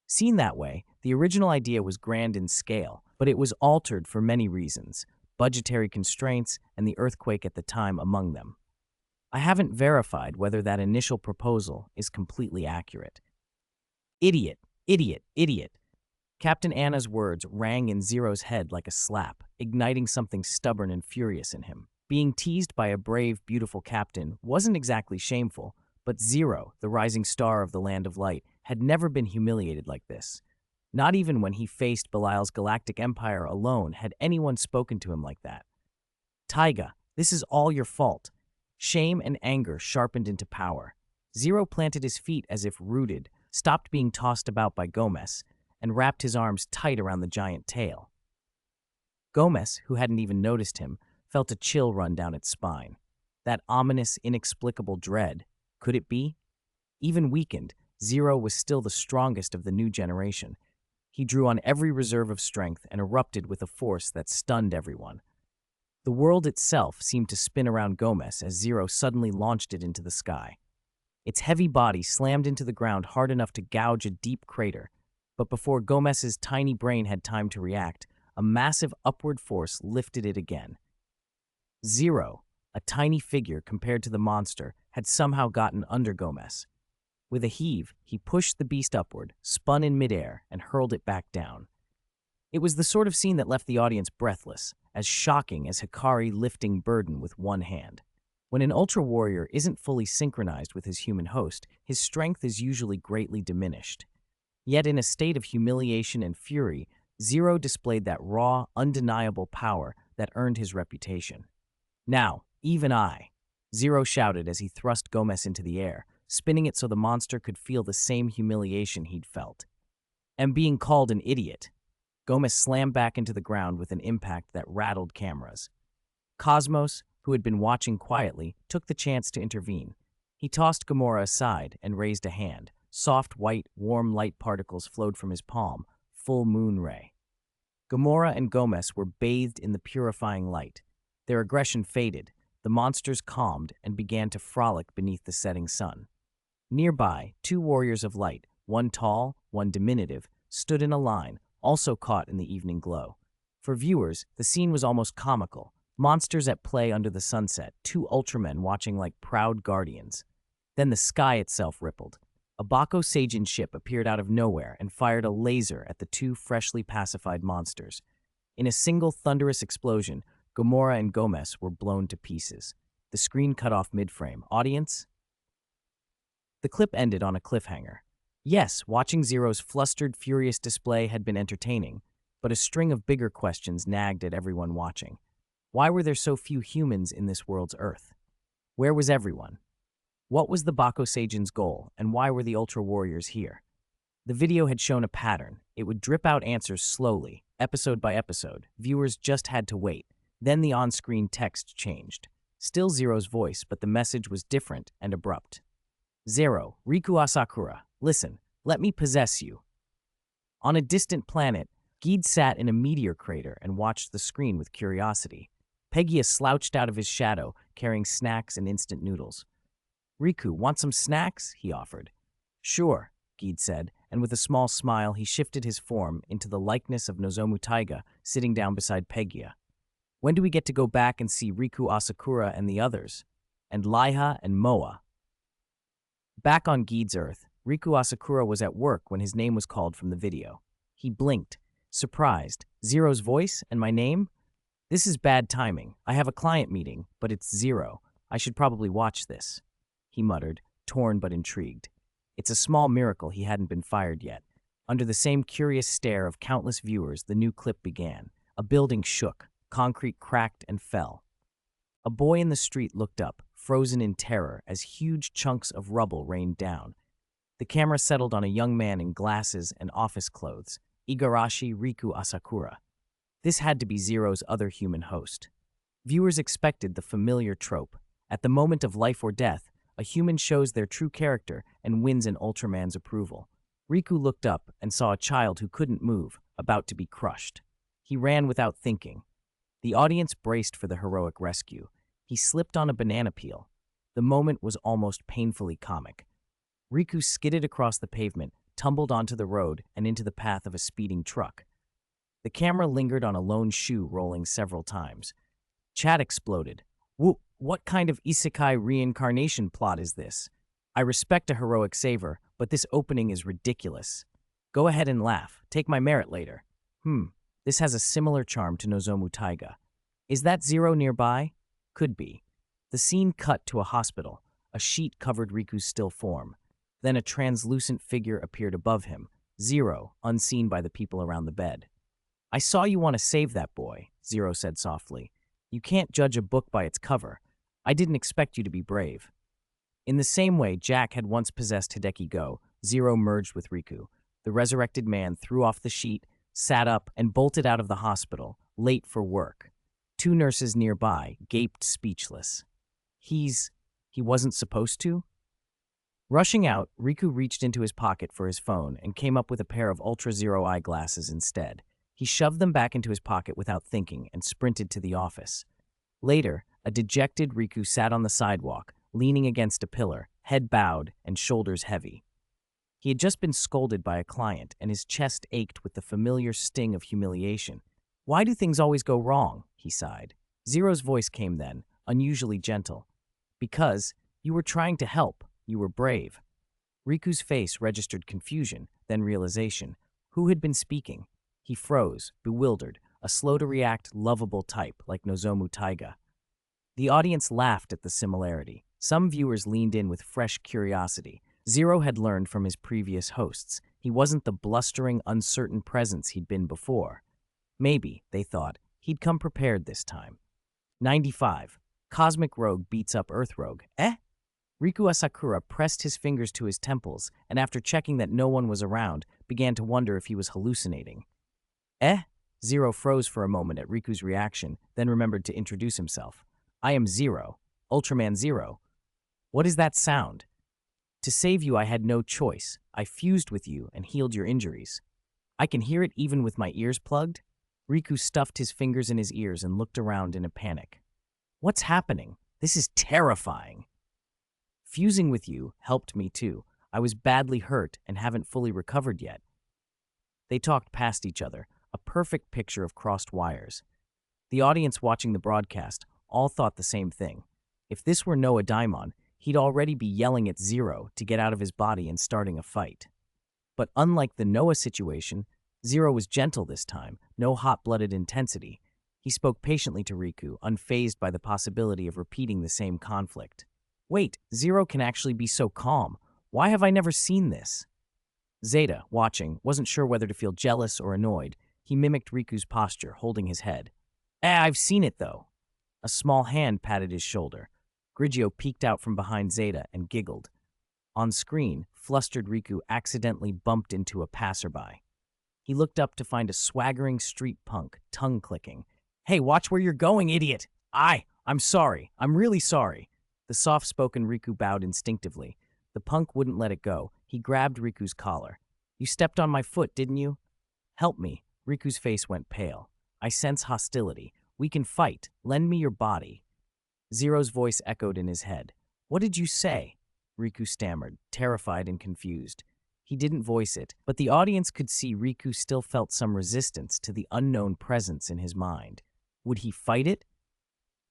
Seen that way, the original idea was grand in scale, but it was altered for many reasons, budgetary constraints and the earthquake at the time among them. I haven't verified whether that initial proposal is completely accurate. Idiot, idiot, idiot. Captain Anna's words rang in Zero's head like a slap, igniting something stubborn and furious in him. Being teased by a brave, beautiful captain wasn't exactly shameful, but Zero, the rising star of the Land of Light, had never been humiliated like this. Not even when he faced Belial's galactic empire alone had anyone spoken to him like that. "Taiga, this is all your fault." Shame and anger sharpened into power. Zero planted his feet as if rooted, stopped being tossed about by Gomez, and wrapped his arms tight around the giant tail. Gomez, who hadn't even noticed him, felt a chill run down its spine. That ominous, inexplicable dread. Could it be? Even weakened, Zero was still the strongest of the new generation. He drew on every reserve of strength and erupted with a force that stunned everyone. The world itself seemed to spin around Gomez as Zero suddenly launched it into the sky. Its heavy body slammed into the ground hard enough to gouge a deep crater, but before Gomez's tiny brain had time to react, a massive upward force lifted it again. Zero, a tiny figure compared to the monster, had somehow gotten under Gomez. With a heave, he pushed the beast upward, spun in midair, and hurled it back down. It was the sort of scene that left the audience breathless, as shocking as Hikari lifting burden with one hand. When an Ultra Warrior isn't fully synchronized with his human host, his strength is usually greatly diminished. Yet in a state of humiliation and fury, Zero displayed that raw, undeniable power that earned his reputation. "Now, even I," Zero shouted as he thrust Gomez into the air, spinning it so the monster could feel the same humiliation he'd felt. "Am being called an idiot." Gomez slammed back into the ground with an impact that rattled cameras. Cosmos, who had been watching quietly, took the chance to intervene. He tossed Gamora aside and raised a hand. Soft, white, warm light particles flowed from his palm, full moon ray. Gamora and Gomez were bathed in the purifying light. Their aggression faded, the monsters calmed and began to frolic beneath the setting sun. Nearby, two warriors of light, one tall, one diminutive, stood in a line, also caught in the evening glow. For viewers, the scene was almost comical. Monsters at play under the sunset, two Ultramen watching like proud guardians. Then the sky itself rippled. A Bako Seijin ship appeared out of nowhere and fired a laser at the two freshly pacified monsters. In a single thunderous explosion, Gamora and Gomez were blown to pieces. The screen cut off mid-frame. Audience? The clip ended on a cliffhanger. Yes, watching Zero's flustered, furious display had been entertaining, but a string of bigger questions nagged at everyone watching. Why were there so few humans in this world's Earth? Where was everyone? What was the Bako Seijin's goal, and why were the Ultra Warriors here? The video had shown a pattern. It would drip out answers slowly, episode by episode. Viewers just had to wait. Then the on-screen text changed. Still Zero's voice, but the message was different and abrupt. "Zero, Riku Asakura, listen, let me possess you." On a distant planet, Geed sat in a meteor crater and watched the screen with curiosity. Pegia slouched out of his shadow, carrying snacks and instant noodles. "Riku, want some snacks?" he offered. Sure, Geed said, and with a small smile he shifted his form into the likeness of Nozomu Taiga sitting down beside Pegia. When do we get to go back and see Riku Asakura and the others? And Laiha and Moa? Back on Geed's Earth, Riku Asakura was at work when his name was called from the video. He blinked, surprised. Zero's voice and my name? This is bad timing. I have a client meeting, but it's Zero. I should probably watch this, he muttered, torn but intrigued. It's a small miracle he hadn't been fired yet. Under the same curious stare of countless viewers, the new clip began. A building shook, concrete cracked and fell. A boy in the street looked up, frozen in terror, as huge chunks of rubble rained down. The camera settled on a young man in glasses and office clothes, Igarashi Riku Asakura. This had to be Zero's other human host. Viewers expected the familiar trope. At the moment of life or death, a human shows their true character and wins an Ultraman's approval. Riku looked up and saw a child who couldn't move, about to be crushed. He ran without thinking. The audience braced for the heroic rescue. He slipped on a banana peel. The moment was almost painfully comic. Riku skidded across the pavement, tumbled onto the road, and into the path of a speeding truck. The camera lingered on a lone shoe rolling several times. Chat exploded. What kind of isekai reincarnation plot is this? I respect a heroic saver, but this opening is ridiculous. Go ahead and laugh. Take my merit later. This has a similar charm to Nozomu Taiga. Is that Zero nearby? Could be. The scene cut to a hospital. A sheet covered Riku's still form. Then a translucent figure appeared above him, Zero, unseen by the people around the bed. I saw you want to save that boy, Zero said softly. You can't judge a book by its cover. I didn't expect you to be brave. In the same way Jack had once possessed Hideki Go, Zero merged with Riku. The resurrected man threw off the sheet, sat up, and bolted out of the hospital, late for work. Two nurses nearby gaped speechless. He wasn't supposed to? Rushing out, Riku reached into his pocket for his phone and came up with a pair of Ultra Zero eyeglasses instead. He shoved them back into his pocket without thinking and sprinted to the office. Later, a dejected Riku sat on the sidewalk, leaning against a pillar, head bowed and shoulders heavy. He had just been scolded by a client, and his chest ached with the familiar sting of humiliation. Why do things always go wrong? He sighed. Zero's voice came then, unusually gentle. Because you were trying to help. You were brave. Riku's face registered confusion, then realization. Who had been speaking? He froze, bewildered, a slow-to-react, lovable type like Nozomu Taiga. The audience laughed at the similarity. Some viewers leaned in with fresh curiosity. Zero had learned from his previous hosts. He wasn't the blustering, uncertain presence he'd been before. Maybe, they thought, he'd come prepared this time. 95. Cosmic Rogue beats up Earth Rogue. Riku Asakura pressed his fingers to his temples, and after checking that no one was around, began to wonder if he was hallucinating. Zero froze for a moment at Riku's reaction, then remembered to introduce himself. I am Zero, Ultraman Zero. What is that sound? To save you I had no choice. I fused with you and healed your injuries. I can hear it even with my ears plugged? Riku stuffed his fingers in his ears and looked around in a panic. What's happening? This is terrifying. Fusing with you helped me too. I was badly hurt and haven't fully recovered yet. They talked past each other, a perfect picture of crossed wires. The audience watching the broadcast all thought the same thing. If this were Noah Daimon, he'd already be yelling at Zero to get out of his body and starting a fight. But unlike the Noah situation, Zero was gentle this time, no hot-blooded intensity. He spoke patiently to Riku, unfazed by the possibility of repeating the same conflict. Wait, Zero can actually be so calm. Why have I never seen this? Zeta, watching, wasn't sure whether to feel jealous or annoyed. He mimicked Riku's posture, holding his head. I've seen it, though. A small hand patted his shoulder. Grigio peeked out from behind Zeta and giggled. On screen, flustered Riku accidentally bumped into a passerby. He looked up to find a swaggering street punk, tongue-clicking. Hey, watch where you're going, idiot! I'm sorry. I'm really sorry. The soft-spoken Riku bowed instinctively. The punk wouldn't let it go. He grabbed Riku's collar. You stepped on my foot, didn't you? Help me. Riku's face went pale. I sense hostility. We can fight. Lend me your body. Zero's voice echoed in his head. What did you say? Riku stammered, terrified and confused. He didn't voice it, but the audience could see Riku still felt some resistance to the unknown presence in his mind. Would he fight it?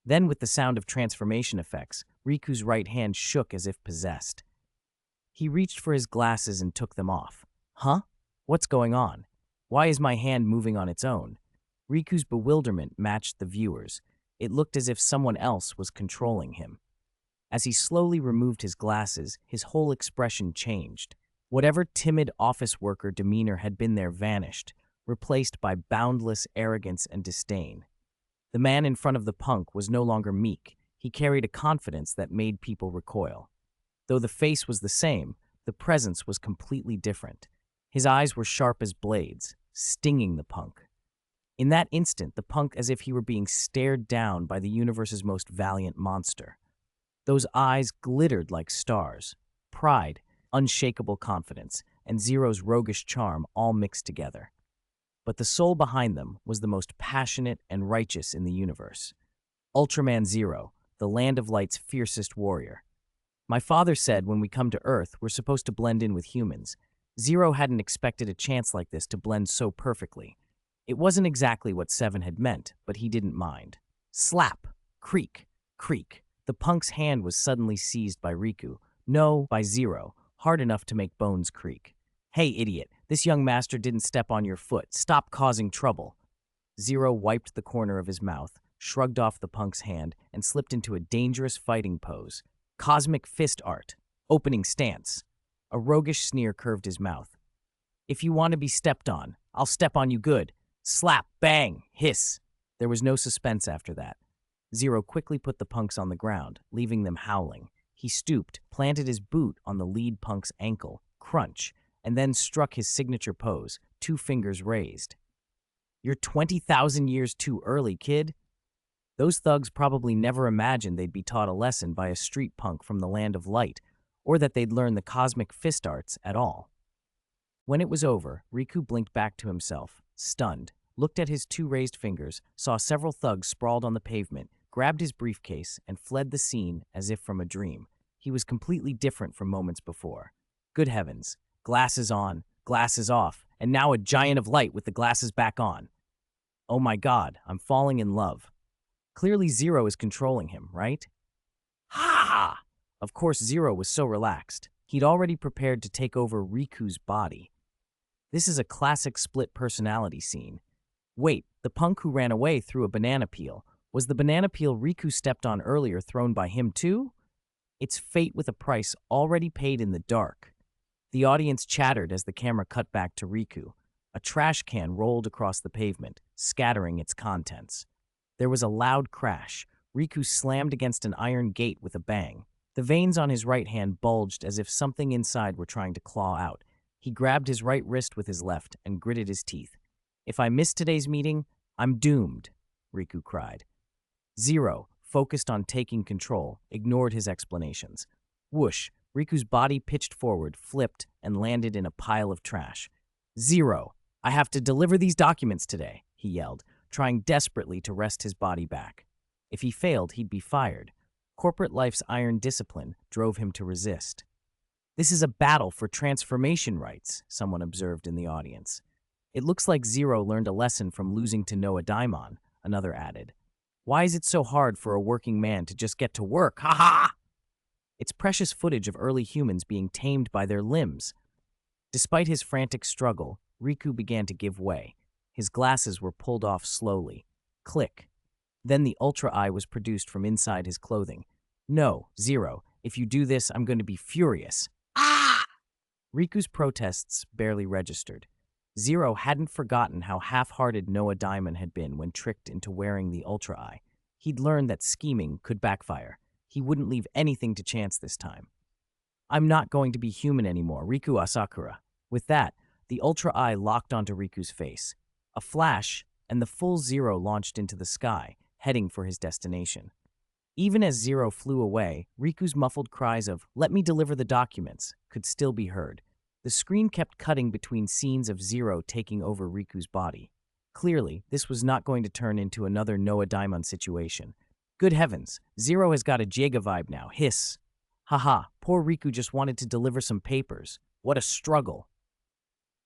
Then, with the sound of transformation effects, Riku's right hand shook as if possessed. He reached for his glasses and took them off. Huh? What's going on? Why is my hand moving on its own? Riku's bewilderment matched the viewers. It looked as if someone else was controlling him. As he slowly removed his glasses, his whole expression changed. Whatever timid office worker demeanor had been there vanished, replaced by boundless arrogance and disdain. The man in front of the punk was no longer meek. He carried a confidence that made people recoil. Though the face was the same, the presence was completely different. His eyes were sharp as blades, stinging the punk. In that instant, the punk as if he were being stared down by the universe's most valiant monster. Those eyes glittered like stars. Pride, unshakable confidence, and Zero's roguish charm all mixed together. But the soul behind them was the most passionate and righteous in the universe. Ultraman Zero, the Land of Light's fiercest warrior. My father said when we come to Earth, we're supposed to blend in with humans. Zero hadn't expected a chance like this to blend so perfectly. It wasn't exactly what Seven had meant, but he didn't mind. Slap! Creak! Creak! The punk's hand was suddenly seized by Riku. No, by Zero, hard enough to make bones creak. Hey, idiot, this young master didn't step on your foot. Stop causing trouble. Zero wiped the corner of his mouth, shrugged off the punk's hand, and slipped into a dangerous fighting pose. Cosmic fist art. Opening stance. A roguish sneer curved his mouth. If you want to be stepped on, I'll step on you good. Slap, bang, hiss. There was no suspense after that. Zero quickly put the punks on the ground, leaving them howling. He stooped, planted his boot on the lead punk's ankle, crunch, and then struck his signature pose, 2 fingers raised. You're 20,000 years too early, kid. Those thugs probably never imagined they'd be taught a lesson by a street punk from the Land of Light, or that they'd learn the cosmic fist arts at all. When it was over, Riku blinked back to himself, stunned, looked at his 2 raised fingers, saw several thugs sprawled on the pavement, grabbed his briefcase, and fled the scene as if from a dream. He was completely different from moments before. Good heavens. Glasses on, glasses off, and now a giant of light with the glasses back on. Oh my god, I'm falling in love. Clearly Zero is controlling him, right? Ha! Of course Zero was so relaxed. He'd already prepared to take over Riku's body. This is a classic split personality scene. Wait, the punk who ran away threw a banana peel. Was the banana peel Riku stepped on earlier thrown by him too? It's fate with a price already paid in the dark. The audience chattered as the camera cut back to Riku. A trash can rolled across the pavement, scattering its contents. There was a loud crash. Riku slammed against an iron gate with a bang. The veins on his right hand bulged as if something inside were trying to claw out. He grabbed his right wrist with his left and gritted his teeth. If I miss today's meeting, I'm doomed, Riku cried. Zero, focused on taking control, ignored his explanations. Whoosh, Riku's body pitched forward, flipped, and landed in a pile of trash. Zero, I have to deliver these documents today, he yelled, trying desperately to wrest his body back. If he failed, he'd be fired. Corporate life's iron discipline drove him to resist. This is a battle for transformation rights, someone observed in the audience. It looks like Zero learned a lesson from losing to Noah Daimon, another added. Why is it so hard for a working man to just get to work? Ha ha! It's precious footage of early humans being tamed by their limbs. Despite his frantic struggle, Riku began to give way. His glasses were pulled off slowly. Click. Then the Ultra Eye was produced from inside his clothing. No, Zero, if you do this, I'm going to be furious. Ah! Riku's protests barely registered. Zero hadn't forgotten how half-hearted Noah Diamond had been when tricked into wearing the Ultra Eye. He'd learned that scheming could backfire. He wouldn't leave anything to chance this time. I'm not going to be human anymore, Riku Asakura. With that, the Ultra Eye locked onto Riku's face. A flash, and the full Zero launched into the sky, heading for his destination. Even as Zero flew away, Riku's muffled cries of, "Let me deliver the documents," could still be heard. The screen kept cutting between scenes of Zero taking over Riku's body. Clearly, this was not going to turn into another Noah Daimon situation. Good heavens, Zero has got a Jaga vibe now, hiss. Haha, poor Riku just wanted to deliver some papers. What a struggle.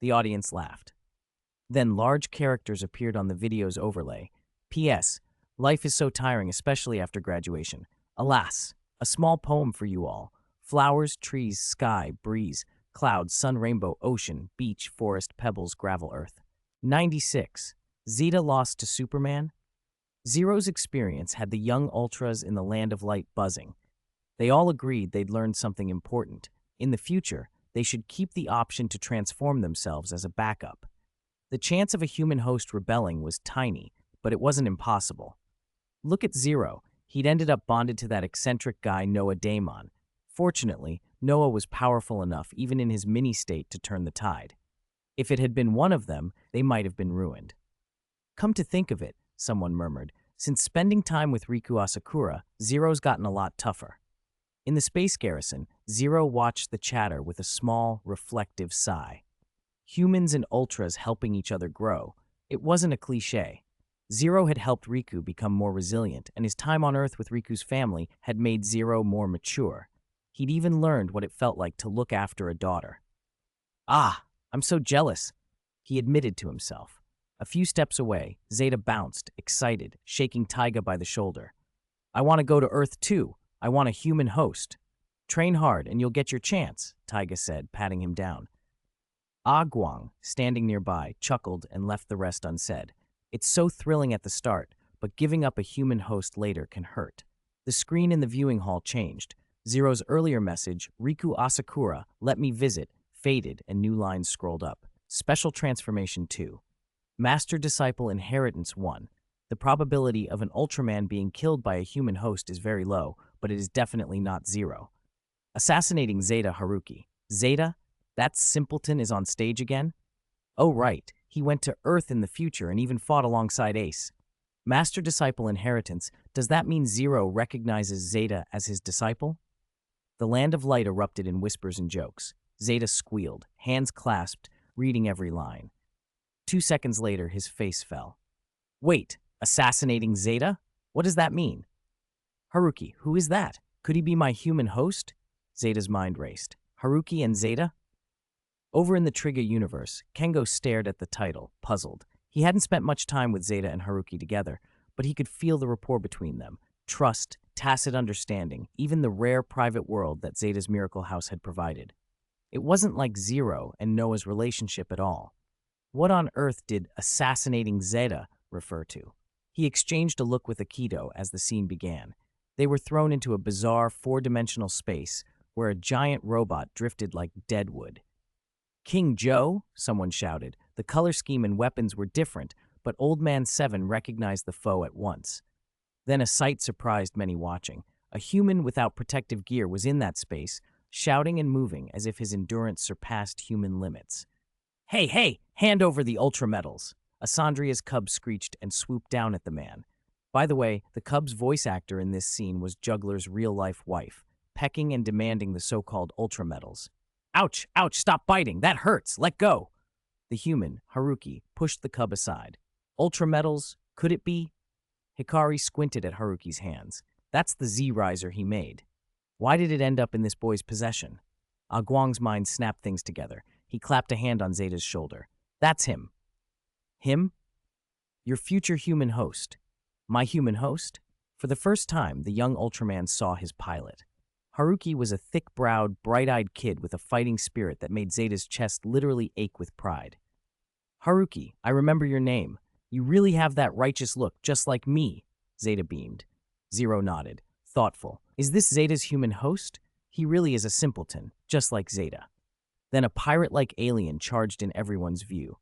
The audience laughed. Then large characters appeared on the video's overlay. P.S. Life is so tiring, especially after graduation. Alas, a small poem for you all. Flowers, trees, sky, breeze, clouds, sun, rainbow, ocean, beach, forest, pebbles, gravel, earth. 96. Zeta lost to Superman? Zero's experience had the young Ultras in the Land of Light buzzing. They all agreed they'd learned something important. In the future, they should keep the option to transform themselves as a backup. The chance of a human host rebelling was tiny, but it wasn't impossible. Look at Zero. He'd ended up bonded to that eccentric guy Noah Daemon. Fortunately, Noah was powerful enough, even in his mini-state, to turn the tide. If it had been one of them, they might have been ruined. Come to think of it, someone murmured, since spending time with Riku Asakura, Zero's gotten a lot tougher. In the space garrison, Zero watched the chatter with a small, reflective sigh. Humans and Ultras helping each other grow. It wasn't a cliché. Zero had helped Riku become more resilient, and his time on Earth with Riku's family had made Zero more mature. He'd even learned what it felt like to look after a daughter. Ah, I'm so jealous, he admitted to himself. A few steps away, Zeta bounced, excited, shaking Taiga by the shoulder. I want to go to Earth too. I want a human host. Train hard and you'll get your chance, Taiga said, patting him down. Ah Guang, standing nearby, chuckled and left the rest unsaid. It's so thrilling at the start, but giving up a human host later can hurt. The screen in the viewing hall changed. Zero's earlier message, Riku Asakura, let me visit, faded and new lines scrolled up. Special Transformation 2. Master-Disciple Inheritance 1. The probability of an Ultraman being killed by a human host is very low, but it is definitely not zero. Assassinating Zeta Haruki. Zeta? That simpleton is on stage again? Oh right, he went to Earth in the future and even fought alongside Ace. Master-Disciple Inheritance, does that mean Zero recognizes Zeta as his disciple? The Land of Light erupted in whispers and jokes. Zeta squealed, hands clasped, reading every line. 2 seconds later, his face fell. Wait, assassinating Zeta? What does that mean? Haruki, who is that? Could he be my human host? Zeta's mind raced. Haruki and Zeta? Over in the Triga universe, Kengo stared at the title, puzzled. He hadn't spent much time with Zeta and Haruki together, but he could feel the rapport between them. Trust, tacit understanding, even the rare private world that Zeta's miracle house had provided. It wasn't like Zero and Noah's relationship at all. What on earth did assassinating Zeta refer to? He exchanged a look with Akito as the scene began. They were thrown into a bizarre four-dimensional space where a giant robot drifted like deadwood. King Joe? Someone shouted. The color scheme and weapons were different, but Old Man 7 recognized the foe at once. Then a sight surprised many watching. A human without protective gear was in that space, shouting and moving as if his endurance surpassed human limits. Hey, hey, hand over the Ultra Metals! Asandria's cub screeched and swooped down at the man. By the way, the cub's voice actor in this scene was Juggler's real-life wife, pecking and demanding the so-called Ultra Metals. Ouch, ouch, stop biting, that hurts, let go! The human, Haruki, pushed the cub aside. Ultra Metals, could it be? Hikari squinted at Haruki's hands. That's the Z-Riser he made. Why did it end up in this boy's possession? Guang's mind snapped things together. He clapped a hand on Zeta's shoulder. That's him. Him? Your future human host. My human host? For the first time, the young Ultraman saw his pilot. Haruki was a thick-browed, bright-eyed kid with a fighting spirit that made Zeta's chest literally ache with pride. Haruki, I remember your name. You really have that righteous look, just like me, Zeta beamed. Zero nodded, thoughtful. Is this Zeta's human host? He really is a simpleton, just like Zeta. Then a pirate-like alien charged in everyone's view.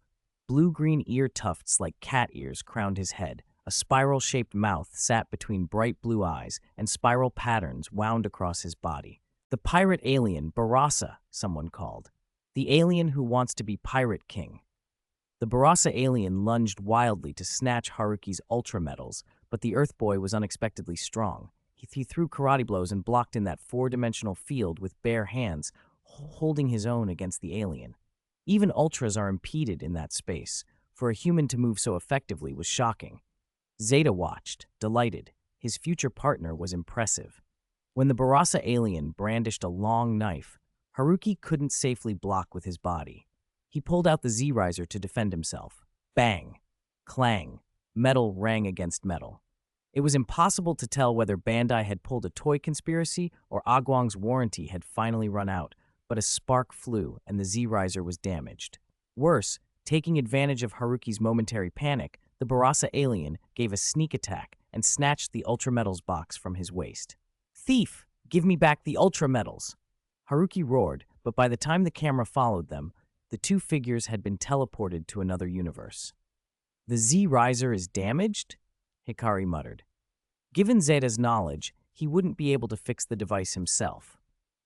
Blue-green ear tufts like cat ears crowned his head. A spiral-shaped mouth sat between bright blue eyes, and spiral patterns wound across his body. The pirate alien, Barasa, someone called. The alien who wants to be Pirate King. The Barasa alien lunged wildly to snatch Haruki's Ultra Metals, but the Earth Boy was unexpectedly strong. He threw karate blows and blocked in that four-dimensional field with bare hands, holding his own against the alien. Even Ultras are impeded in that space. For a human to move so effectively was shocking. Zeta watched, delighted. His future partner was impressive. When the Barasa alien brandished a long knife, Haruki couldn't safely block with his body. He pulled out the Z-Riser to defend himself. Bang! Clang! Metal rang against metal. It was impossible to tell whether Bandai had pulled a toy conspiracy or Agwang's warranty had finally run out, but a spark flew and the Z-Riser was damaged. Worse, taking advantage of Haruki's momentary panic, the Barasa alien gave a sneak attack and snatched the Ultra Metals box from his waist. "Thief! Give me back the Ultra Metals!" Haruki roared, but by the time the camera followed them, the two figures had been teleported to another universe. "The Z-Riser is damaged?" Hikari muttered. Given Zeta's knowledge, he wouldn't be able to fix the device himself.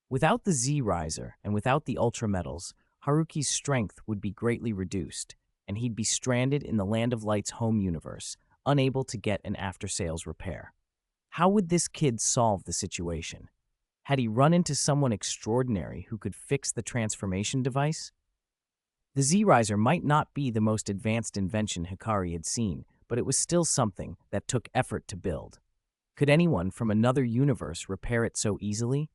Without the Z-Riser and without the Ultra Metals, Haruki's strength would be greatly reduced, and he'd be stranded in the Land of Light's home universe, unable to get an after-sales repair. How would this kid solve the situation? Had he run into someone extraordinary who could fix the transformation device? The Z-Riser might not be the most advanced invention Hikari had seen, but it was still something that took effort to build. Could anyone from another universe repair it so easily?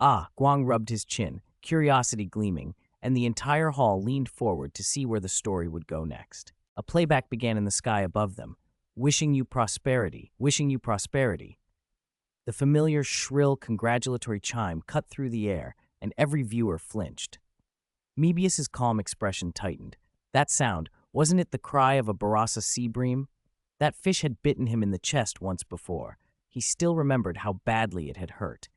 Guang rubbed his chin, curiosity gleaming, and the entire hall leaned forward to see where the story would go next. A playback began in the sky above them. "Wishing you prosperity, wishing you prosperity." The familiar, shrill, congratulatory chime cut through the air, and every viewer flinched. Mebius's calm expression tightened. That sound, wasn't it the cry of a Barasa sea bream? That fish had bitten him in the chest once before. He still remembered how badly it had hurt.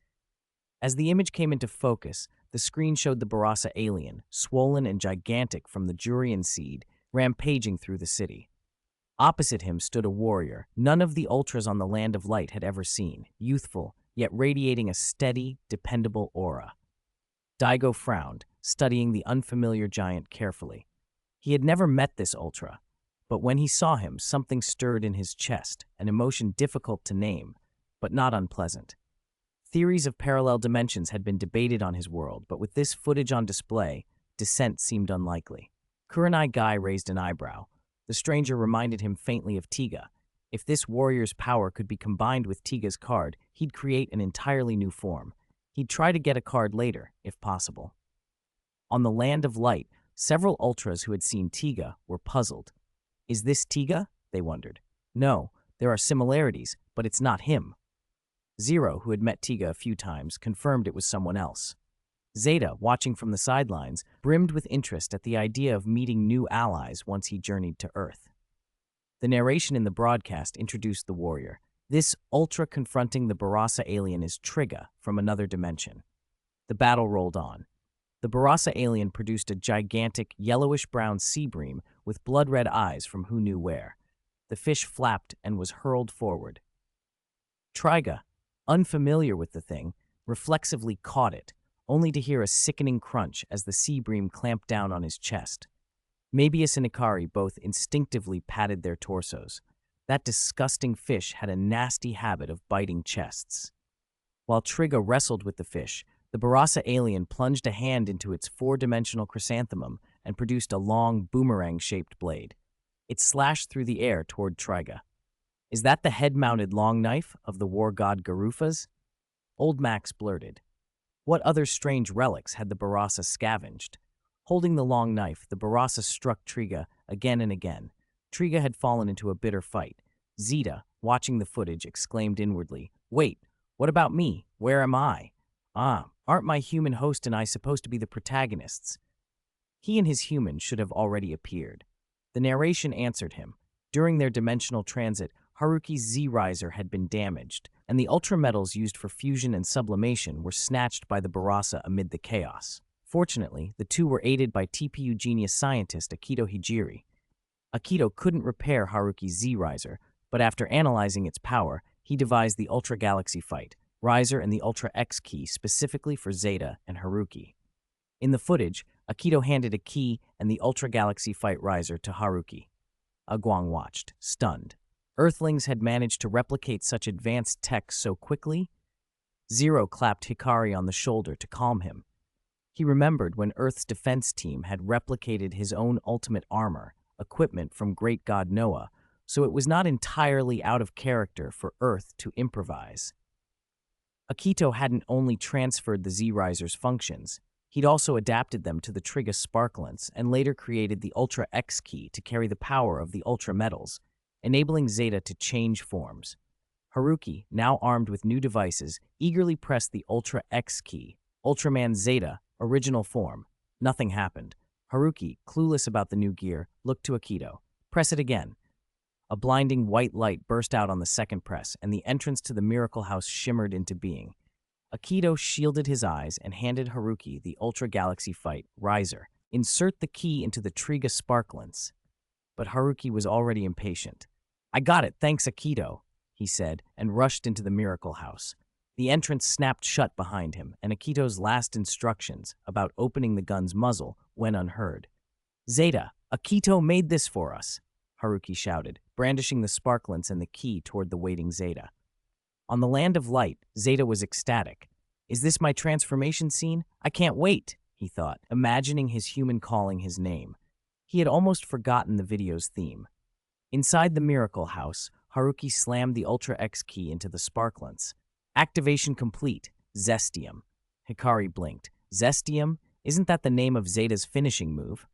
As the image came into focus, the screen showed the Barasa alien, swollen and gigantic from the Jurian seed, rampaging through the city. Opposite him stood a warrior none of the Ultras on the Land of Light had ever seen, youthful, yet radiating a steady, dependable aura. Daigo frowned, studying the unfamiliar giant carefully. He had never met this Ultra, but when he saw him, something stirred in his chest, an emotion difficult to name, but not unpleasant. Theories of parallel dimensions had been debated on his world, but with this footage on display, dissent seemed unlikely. Kurenai Guy raised an eyebrow. The stranger reminded him faintly of Tiga. If this warrior's power could be combined with Tiga's card, he'd create an entirely new form. He'd try to get a card later, if possible. On the Land of Light, several Ultras who had seen Tiga were puzzled. Is this Tiga? They wondered. No, there are similarities, but it's not him. Zero, who had met Tiga a few times, confirmed it was someone else. Zeta, watching from the sidelines, brimmed with interest at the idea of meeting new allies once he journeyed to Earth. The narration in the broadcast introduced the warrior. This Ultra confronting the Barasa alien is Triga from another dimension. The battle rolled on. The Barasa alien produced a gigantic, yellowish-brown sea bream with blood-red eyes from who knew where. The fish flapped and was hurled forward. Triga, unfamiliar with the thing, reflexively caught it, only to hear a sickening crunch as the sea bream clamped down on his chest. Mebius and Hikari both instinctively patted their torsos. That disgusting fish had a nasty habit of biting chests. While Triga wrestled with the fish, the Barasa alien plunged a hand into its four-dimensional chrysanthemum and produced a long, boomerang-shaped blade. It slashed through the air toward Triga. Is that the head-mounted long knife of the war god Garufas? Old Max blurted. What other strange relics had the Barasa scavenged? Holding the long knife, the Barasa struck Triga again and again. Triga had fallen into a bitter fight. Zeta, watching the footage, exclaimed inwardly, "Wait, what about me? Where am I? Aren't my human host and I supposed to be the protagonists?" He and his human should have already appeared. The narration answered him. During their dimensional transit, Haruki's Z-Riser had been damaged, and the Ultra Metals used for fusion and sublimation were snatched by the Barasa amid the chaos. Fortunately, the two were aided by TPU genius scientist Akito Hijiri. Akito couldn't repair Haruki's Z-Riser, but after analyzing its power, he devised the Ultra Galaxy Fight, Riser and the Ultra X key specifically for Zeta and Haruki. In the footage, Akito handed a key and the Ultra Galaxy Fight Riser to Haruki. Agwang watched, stunned. Earthlings had managed to replicate such advanced tech so quickly? Zero clapped Hikari on the shoulder to calm him. He remembered when Earth's defense team had replicated his own ultimate armor, equipment from great god Noah, so it was not entirely out of character for Earth to improvise. Akito hadn't only transferred the Z-Riser's functions, he'd also adapted them to the Trigga Sparklance and later created the Ultra X key to carry the power of the Ultra Metals, enabling Zeta to change forms. Haruki, now armed with new devices, eagerly pressed the Ultra X key. Ultraman Zeta, original form. Nothing happened. Haruki, clueless about the new gear, looked to Akito. Press it again. A blinding white light burst out on the second press, and the entrance to the Miracle House shimmered into being. Akito shielded his eyes and handed Haruki the Ultra Galaxy Fight Riser. Insert the key into the Trigga Sparklance. But Haruki was already impatient. I got it, thanks Akito, he said, and rushed into the Miracle House. The entrance snapped shut behind him, and Akito's last instructions about opening the gun's muzzle went unheard. Zeta, Akito made this for us, Haruki shouted, brandishing the sparklance and the key toward the waiting Zeta. On the Land of Light, Zeta was ecstatic. Is this my transformation scene? I can't wait, he thought, imagining his human calling his name. He had almost forgotten the video's theme. Inside the Miracle House, Haruki slammed the Ultra X key into the sparklance. Activation complete. Zestium. Hikari blinked. Zestium? Isn't that the name of Zeta's finishing move?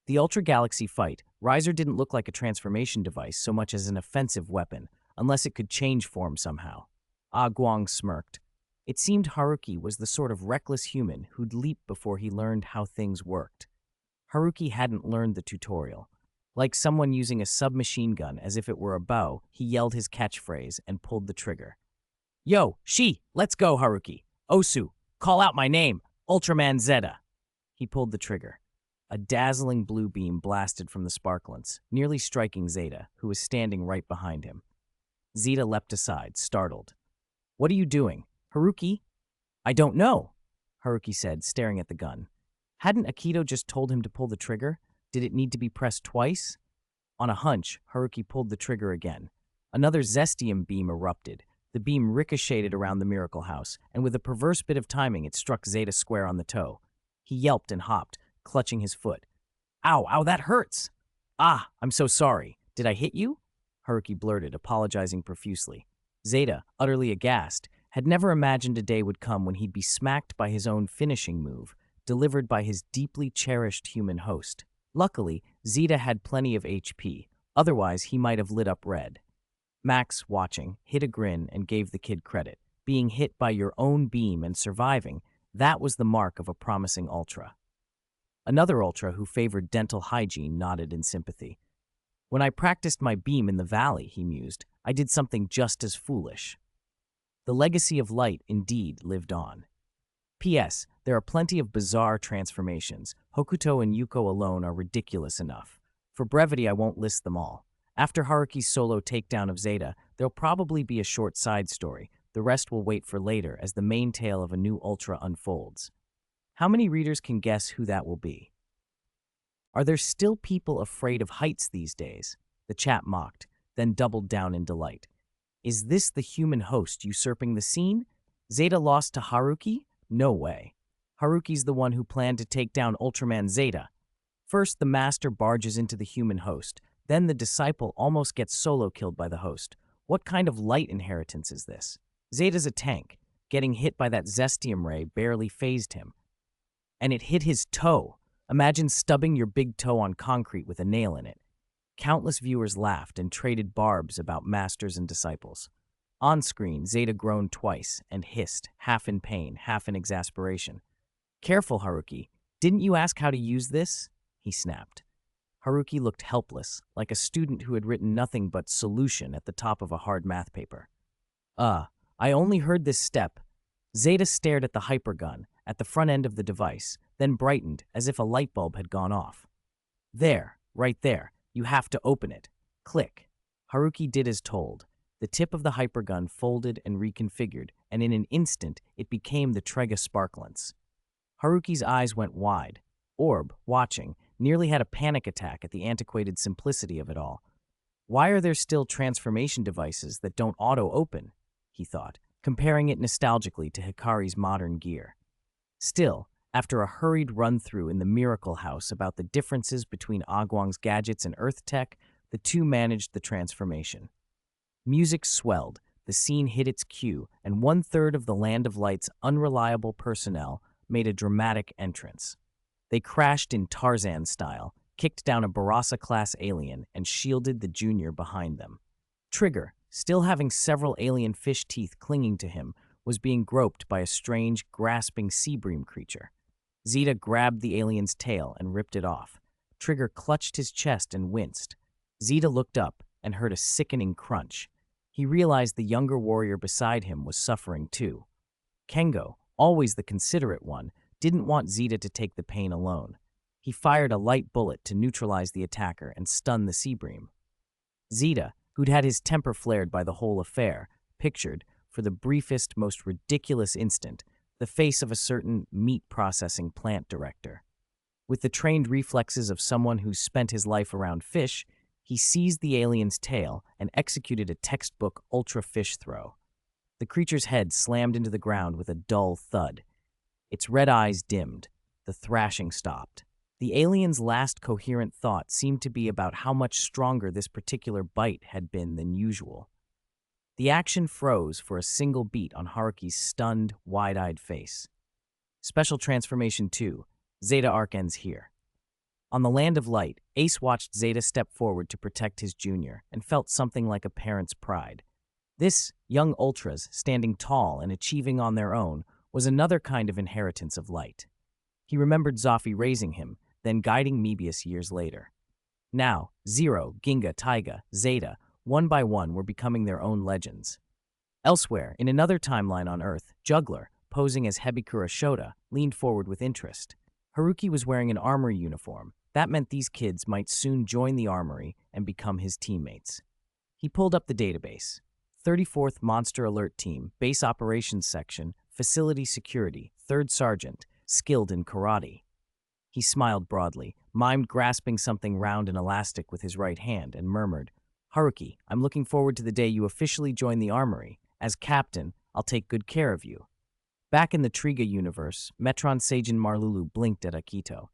The Ultra Galaxy Fight, Riser didn't look like a transformation device so much as an offensive weapon, unless it could change form somehow. Ah Guang smirked. It seemed Haruki was the sort of reckless human who'd leap before he learned how things worked. Haruki hadn't learned the tutorial. Like someone using a submachine gun as if it were a bow, he yelled his catchphrase and pulled the trigger. Yo, let's go, Haruki. Osu, call out my name, Ultraman Zeta. He pulled the trigger. A dazzling blue beam blasted from the sparklance, nearly striking Zeta, who was standing right behind him. Zeta leapt aside, startled. What are you doing? Haruki? I don't know, Haruki said, staring at the gun. Hadn't Akito just told him to pull the trigger? Did it need to be pressed twice? On a hunch, Haruki pulled the trigger again. Another Zestium beam erupted. The beam ricocheted around the Miracle House, and with a perverse bit of timing, it struck Zeta square on the toe. He yelped and hopped, clutching his foot. Ow, that hurts! Ah, I'm so sorry. Did I hit you? Haruki blurted, apologizing profusely. Zeta, utterly aghast, had never imagined a day would come when he'd be smacked by his own finishing move, delivered by his deeply cherished human host. Luckily, Zeta had plenty of HP, otherwise he might have lit up red. Max, watching, hid a grin and gave the kid credit. Being hit by your own beam and surviving, that was the mark of a promising Ultra. Another Ultra who favored dental hygiene nodded in sympathy. When I practiced my beam in the valley, he mused, I did something just as foolish. The legacy of light indeed lived on. P.S. There are plenty of bizarre transformations. Hokuto and Yuko alone are ridiculous enough. For brevity, I won't list them all. After Haruki's solo takedown of Zeta, there'll probably be a short side story. The rest will wait for later as the main tale of a new Ultra unfolds. How many readers can guess who that will be? Are there still people afraid of heights these days? The chat mocked, then doubled down in delight. Is this the human host usurping the scene? Zeta lost to Haruki? No way. Haruki's the one who planned to take down Ultraman Zeta. First, the master barges into the human host. Then the disciple almost gets solo killed by the host. What kind of light inheritance is this? Zeta's a tank. Getting hit by that Zestium ray barely fazed him. And it hit his toe. Imagine stubbing your big toe on concrete with a nail in it. Countless viewers laughed and traded barbs about masters and disciples. On screen, Zeta groaned twice and hissed, half in pain, half in exasperation. Careful, Haruki. Didn't you ask how to use this? He snapped. Haruki looked helpless, like a student who had written nothing but solution at the top of a hard math paper. I only heard this step. Zeta stared at the hypergun, at the front end of the device, then brightened as if a light bulb had gone off. There, right there, you have to open it. Click. Haruki did as told. The tip of the hypergun folded and reconfigured, and in an instant, it became the Trigga Sparklance. Haruki's eyes went wide. Orb, watching, nearly had a panic attack at the antiquated simplicity of it all. Why are there still transformation devices that don't auto-open? He thought, comparing it nostalgically to Hikari's modern gear. Still, after a hurried run-through in the Miracle House about the differences between Agwang's gadgets and Earth tech, the two managed the transformation. Music swelled, the scene hit its cue, and one-third of the Land of Light's unreliable personnel made a dramatic entrance. They crashed in Tarzan style, kicked down a Barassa-class alien, and shielded the Junior behind them. Trigger, still having several alien fish teeth clinging to him, was being groped by a strange, grasping sea bream creature. Zeta grabbed the alien's tail and ripped it off. Trigger clutched his chest and winced. Zeta looked up and heard a sickening crunch. He realized the younger warrior beside him was suffering too. Kengo, always the considerate one, didn't want Zeta to take the pain alone. He fired a light bullet to neutralize the attacker and stun the sea bream. Zeta, who'd had his temper flared by the whole affair, pictured, for the briefest, most ridiculous instant, the face of a certain meat-processing plant director. With the trained reflexes of someone who's spent his life around fish, he seized the alien's tail and executed a textbook ultra-fish throw. The creature's head slammed into the ground with a dull thud. Its red eyes dimmed. The thrashing stopped. The alien's last coherent thought seemed to be about how much stronger this particular bite had been than usual. The action froze for a single beat on Haruki's stunned, wide-eyed face. Special Transformation 2. Zeta arc ends here. On the Land of Light, Ace watched Zeta step forward to protect his junior and felt something like a parent's pride. This, young Ultras, standing tall and achieving on their own, was another kind of inheritance of light. He remembered Zoffi raising him, then guiding Mebius years later. Now, Zero, Ginga, Taiga, Zeta, one by one were becoming their own legends. Elsewhere, in another timeline on Earth, Juggler, posing as Hebikura Shota, leaned forward with interest. Haruki was wearing an armory uniform. That meant these kids might soon join the armory and become his teammates. He pulled up the database. 34th Monster Alert Team, Base Operations Section, Facility Security, 3rd Sergeant, skilled in karate. He smiled broadly, mimed grasping something round and elastic with his right hand, and murmured, "Haruki, I'm looking forward to the day you officially join the armory. As captain, I'll take good care of you." Back in the Triga universe, Metron Seijin Marlulu blinked at Akito.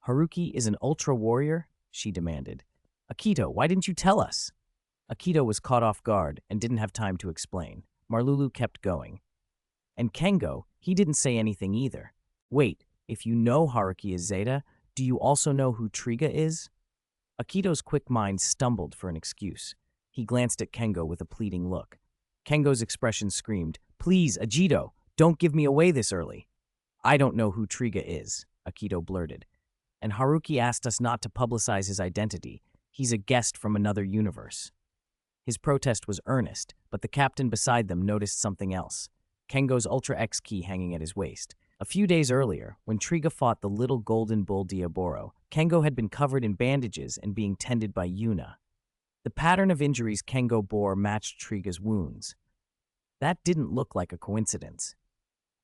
Haruki is an ultra warrior?" she demanded. "Akito, why didn't you tell us?" Akito was caught off guard and didn't have time to explain. Marlulu kept going. And Kengo, he didn't say anything either. "Wait, if you know Haruki is Zeta, do you also know who Triga is?" Akito's quick mind stumbled for an excuse. He glanced at Kengo with a pleading look. Kengo's expression screamed, "Please, Ajito, don't give me away this early." "I don't know who Triga is," Akito blurted. "And Haruki asked us not to publicize his identity. He's a guest from another universe." His protest was earnest, but the captain beside them noticed something else. Kengo's Ultra X key hanging at his waist. A few days earlier, when Triga fought the little golden bull Diaboro, Kengo had been covered in bandages and being tended by Yuna. The pattern of injuries Kengo bore matched Triga's wounds. That didn't look like a coincidence.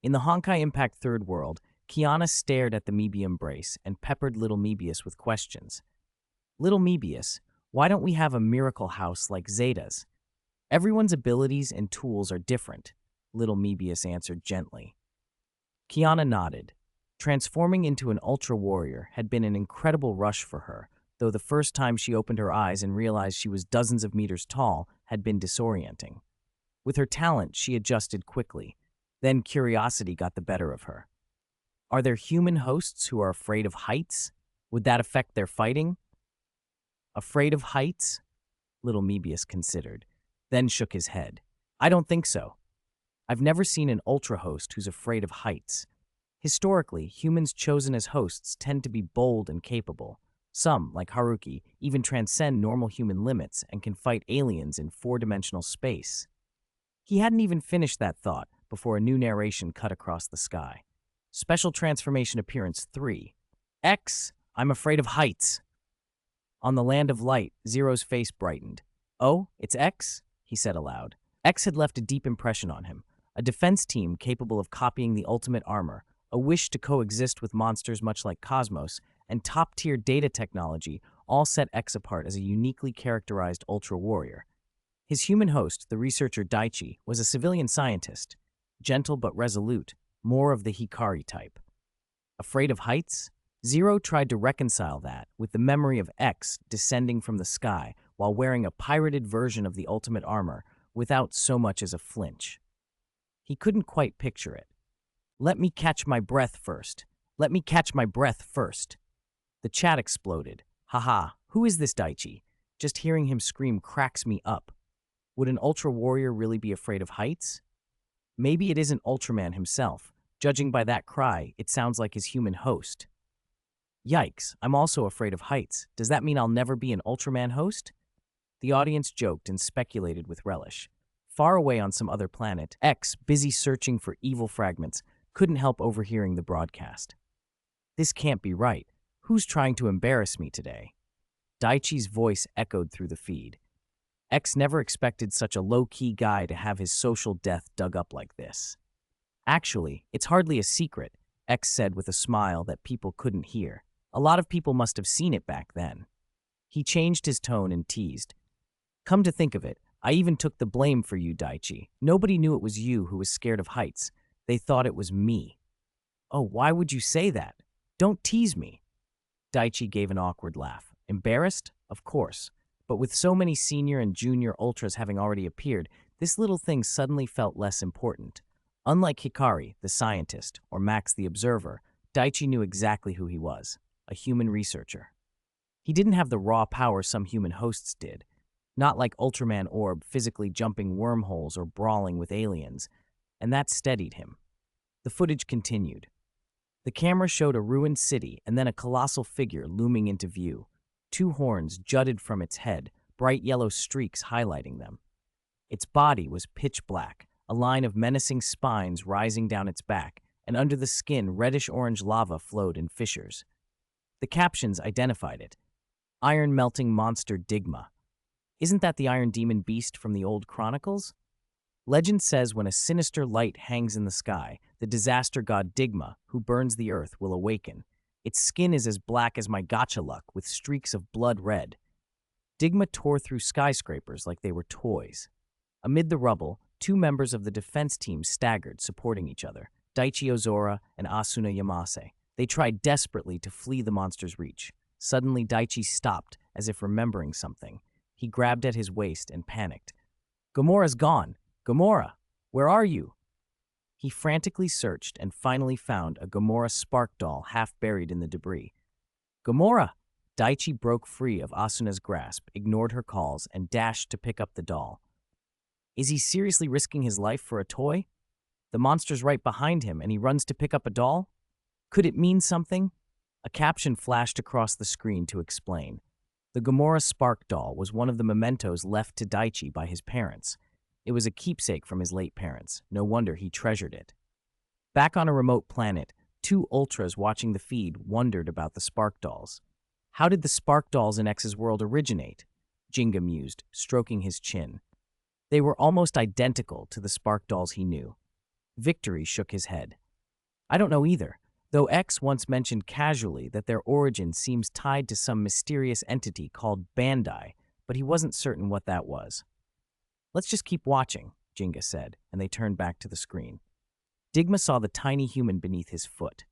In the Honkai Impact Third World, Kiana stared at the Mebium brace and peppered Little Mebius with questions. "Little Mebius, why don't we have a miracle house like Zeta's?" "Everyone's abilities and tools are different," Little Mebius answered gently. Kiana nodded. Transforming into an ultra warrior had been an incredible rush for her, though the first time she opened her eyes and realized she was dozens of meters tall had been disorienting. With her talent, she adjusted quickly. Then curiosity got the better of her. Are there human hosts who are afraid of heights? Would that affect their fighting? Afraid of heights? Little Mebius considered, then shook his head. I don't think so. I've never seen an ultra host who's afraid of heights. Historically, humans chosen as hosts tend to be bold and capable. Some, like Haruki, even transcend normal human limits and can fight aliens in four-dimensional space. He hadn't even finished that thought before a new narration cut across the sky. Special Transformation Appearance 3. X, I'm afraid of heights. On the Land of Light, Zero's face brightened. Oh, it's X? He said aloud. X had left a deep impression on him. A defense team capable of copying the ultimate armor, a wish to coexist with monsters much like Cosmos, and top-tier data technology all set X apart as a uniquely characterized ultra warrior. His human host, the researcher Daichi, was a civilian scientist, gentle but resolute, more of the Hikari type. Afraid of heights? Zero tried to reconcile that with the memory of X descending from the sky while wearing a pirated version of the ultimate armor, without so much as a flinch. He couldn't quite picture it. "Let me catch my breath first. Let me catch my breath first." The chat exploded. "Haha, who is this Daichi? Just hearing him scream cracks me up. Would an Ultra Warrior really be afraid of heights? Maybe it isn't Ultraman himself. Judging by that cry, it sounds like his human host. Yikes, I'm also afraid of heights. Does that mean I'll never be an Ultraman host?" The audience joked and speculated with relish. Far away on some other planet, X, busy searching for evil fragments, couldn't help overhearing the broadcast. "This can't be right. Who's trying to embarrass me today?" Daichi's voice echoed through the feed. X never expected such a low-key guy to have his social death dug up like this. "Actually, it's hardly a secret," X said with a smile that people couldn't hear. "A lot of people must have seen it back then." He changed his tone and teased. "Come to think of it, I even took the blame for you, Daichi. Nobody knew it was you who was scared of heights. They thought it was me." "Oh, why would you say that? Don't tease me." Daichi gave an awkward laugh. Embarrassed? Of course. But with so many senior and junior ultras having already appeared, this little thing suddenly felt less important. Unlike Hikari, the scientist, or Max the observer, Daichi knew exactly who he was, a human researcher. He didn't have the raw power some human hosts did, not like Ultraman Orb physically jumping wormholes or brawling with aliens, and that steadied him. The footage continued. The camera showed a ruined city and then a colossal figure looming into view. Two horns jutted from its head, bright yellow streaks highlighting them. Its body was pitch black, a line of menacing spines rising down its back, and under the skin reddish-orange lava flowed in fissures. The captions identified it. Iron-melting monster Digma. Isn't that the Iron Demon beast from the old chronicles? Legend says when a sinister light hangs in the sky, the disaster god Digma, who burns the earth, will awaken. Its skin is as black as my gacha luck, with streaks of blood red. Digma tore through skyscrapers like they were toys. Amid the rubble, two members of the defense team staggered, supporting each other, Daichi Ozora and Asuna Yamase. They tried desperately to flee the monster's reach. Suddenly, Daichi stopped, as if remembering something. He grabbed at his waist and panicked. "Gamora's gone! Gamora, where are you?" He frantically searched and finally found a Gamora spark doll half buried in the debris. "Gamora!" Daichi broke free of Asuna's grasp, ignored her calls, and dashed to pick up the doll. Is he seriously risking his life for a toy? The monster's right behind him, and he runs to pick up a doll? Could it mean something? A caption flashed across the screen to explain. The Gamora spark doll was one of the mementos left to Daichi by his parents. It was a keepsake from his late parents. No wonder he treasured it. Back on a remote planet, two ultras watching the feed wondered about the spark dolls. How did the spark dolls in X's world originate? Jinga mused, stroking his chin. They were almost identical to the spark dolls he knew. Victory shook his head. I don't know either, though X once mentioned casually that their origin seems tied to some mysterious entity called Bandai, but he wasn't certain what that was. Let's just keep watching, Jinga said, and they turned back to the screen. Digma saw the tiny human beneath his foot.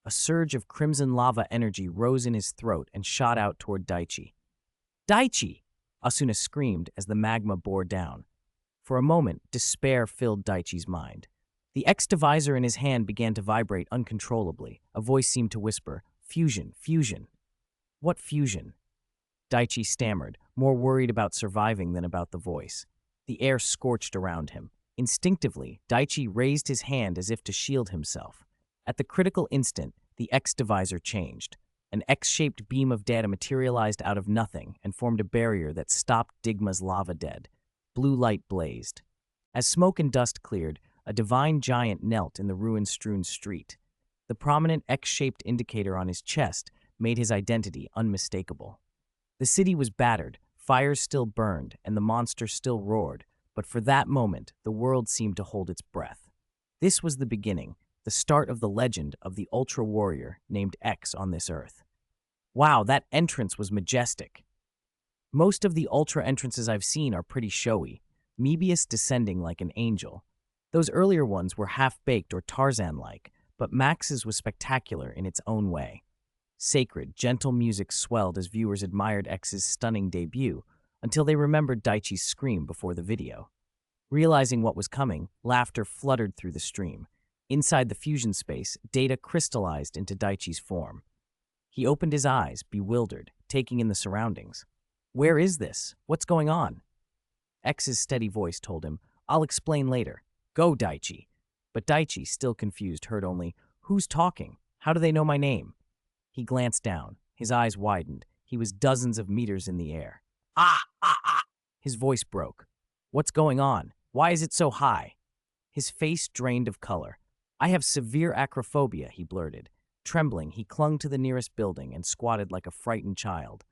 A surge of crimson lava energy rose in his throat and shot out toward Daichi. Daichi! Asuna screamed as the magma bore down. For a moment, despair filled Daichi's mind. The X-divisor in his hand began to vibrate uncontrollably. A voice seemed to whisper, "Fusion, fusion." What fusion? Daichi stammered, more worried about surviving than about the voice. The air scorched around him. Instinctively, Daichi raised his hand as if to shield himself. At the critical instant, the X-divisor changed. An X-shaped beam of data materialized out of nothing and formed a barrier that stopped Digma's lava dead. Blue light blazed. As smoke and dust cleared, a divine giant knelt in the ruin-strewn street. The prominent X-shaped indicator on his chest made his identity unmistakable. The city was battered, fires still burned, and the monster still roared, but for that moment, the world seemed to hold its breath. This was the beginning, the start of the legend of the Ultra Warrior named X on this earth. Wow, that entrance was majestic. Most of the Ultra entrances I've seen are pretty showy, Mebius descending like an angel. Those earlier ones were half-baked or Tarzan-like, but Max's was spectacular in its own way. Sacred, gentle music swelled as viewers admired X's stunning debut, until they remembered Daichi's scream before the video. Realizing what was coming, laughter fluttered through the stream. Inside the fusion space, data crystallized into Daichi's form. He opened his eyes, bewildered, taking in the surroundings. Where is this? What's going on? X's steady voice told him, I'll explain later. Go, Daichi. But Daichi, still confused, heard only, Who's talking? How do they know my name? He glanced down. His eyes widened. He was dozens of meters in the air. Ah, ah, ah! His voice broke. What's going on? Why is it so high? His face drained of color. I have severe acrophobia, he blurted. Trembling, he clung to the nearest building and squatted like a frightened child.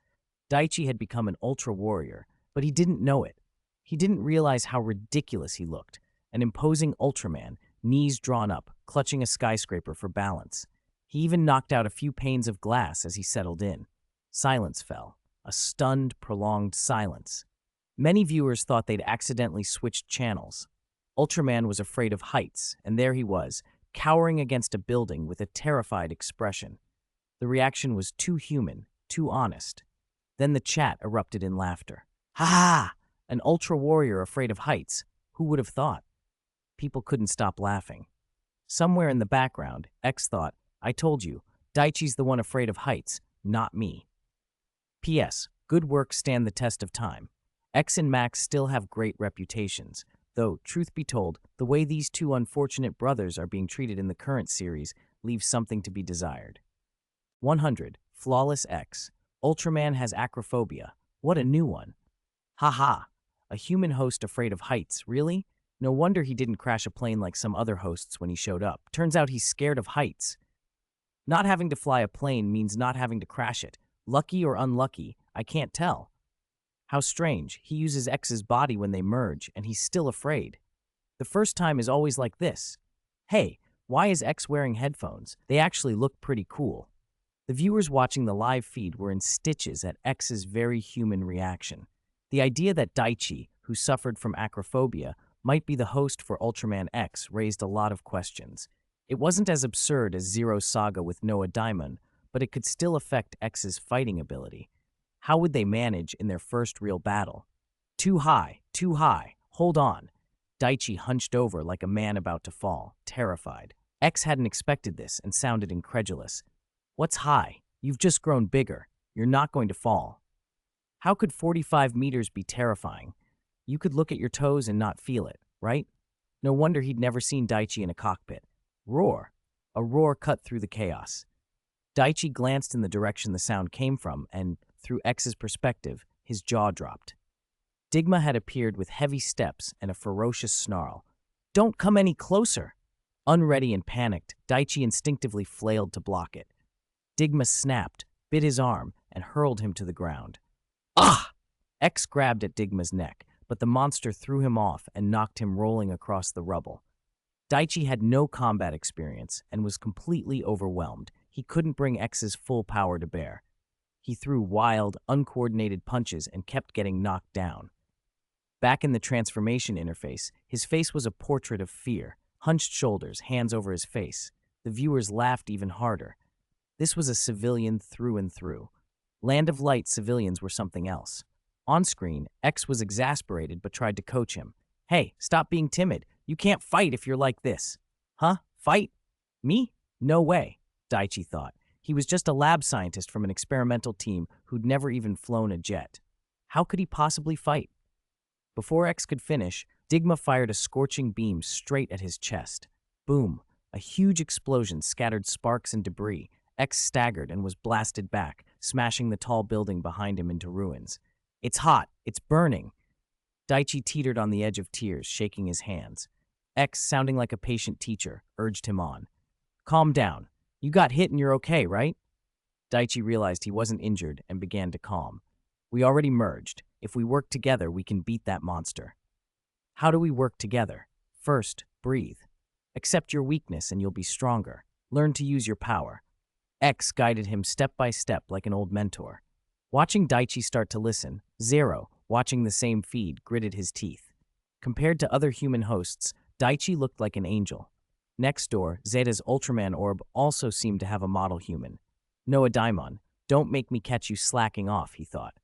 Daichi had become an ultra-warrior, but he didn't know it. He didn't realize how ridiculous he looked. An imposing Ultraman, knees drawn up, clutching a skyscraper for balance. He even knocked out a few panes of glass as he settled in. Silence fell. A stunned, prolonged silence. Many viewers thought they'd accidentally switched channels. Ultraman was afraid of heights, and there he was, cowering against a building with a terrified expression. The reaction was too human, too honest. Then the chat erupted in laughter. Ha ha! An ultra-warrior afraid of heights. Who would have thought? People couldn't stop laughing. Somewhere in the background, X thought, I told you, Daichi's the one afraid of heights, not me. P.S. Good works stand the test of time. X and Max still have great reputations, though, truth be told, the way these two unfortunate brothers are being treated in the current series leaves something to be desired. 100. Flawless X. Ultraman has acrophobia. What a new one. Ha. A human host afraid of heights, really? No wonder he didn't crash a plane like some other hosts when he showed up. Turns out he's scared of heights. Not having to fly a plane means not having to crash it. Lucky or unlucky, I can't tell. How strange, he uses X's body when they merge, and he's still afraid. The first time is always like this. Hey, why is X wearing headphones? They actually look pretty cool. The viewers watching the live feed were in stitches at X's very human reaction. The idea that Daichi, who suffered from acrophobia, might be the host for Ultraman X raised a lot of questions. It wasn't as absurd as Zero's saga with Noah Diamond, but it could still affect X's fighting ability. How would they manage in their first real battle? Too high, hold on. Daichi hunched over like a man about to fall, terrified. X hadn't expected this and sounded incredulous. What's high? You've just grown bigger. You're not going to fall. How could 45 meters be terrifying? You could look at your toes and not feel it, right? No wonder he'd never seen Daichi in a cockpit. Roar. A roar cut through the chaos. Daichi glanced in the direction the sound came from, and, through X's perspective, his jaw dropped. Digma had appeared with heavy steps and a ferocious snarl. Don't come any closer! Unready and panicked, Daichi instinctively flailed to block it. Digma snapped, bit his arm, and hurled him to the ground. Ah! X grabbed at Digma's neck, but the monster threw him off and knocked him rolling across the rubble. Daichi had no combat experience and was completely overwhelmed. He couldn't bring X's full power to bear. He threw wild, uncoordinated punches and kept getting knocked down. Back in the transformation interface, his face was a portrait of fear, hunched shoulders, hands over his face. The viewers laughed even harder. This was a civilian through and through. Land of Light civilians were something else. On screen, X was exasperated but tried to coach him. Hey, stop being timid. You can't fight if you're like this. Huh? Fight? Me? No way, Daichi thought. He was just a lab scientist from an experimental team who'd never even flown a jet. How could he possibly fight? Before X could finish, Digma fired a scorching beam straight at his chest. Boom! A huge explosion scattered sparks and debris. X staggered and was blasted back, smashing the tall building behind him into ruins. It's hot! It's burning! Daichi teetered on the edge of tears, shaking his hands. X, sounding like a patient teacher, urged him on. Calm down. You got hit and you're okay, right? Daichi realized he wasn't injured and began to calm. We already merged. If we work together, we can beat that monster. How do we work together? First, breathe. Accept your weakness and you'll be stronger. Learn to use your power. X guided him step by step like an old mentor. Watching Daichi start to listen, Zero, watching the same feed, gritted his teeth. Compared to other human hosts, Daichi looked like an angel. Next door, Zeta's Ultraman orb also seemed to have a model human. Noah Daimon, don't make me catch you slacking off, he thought.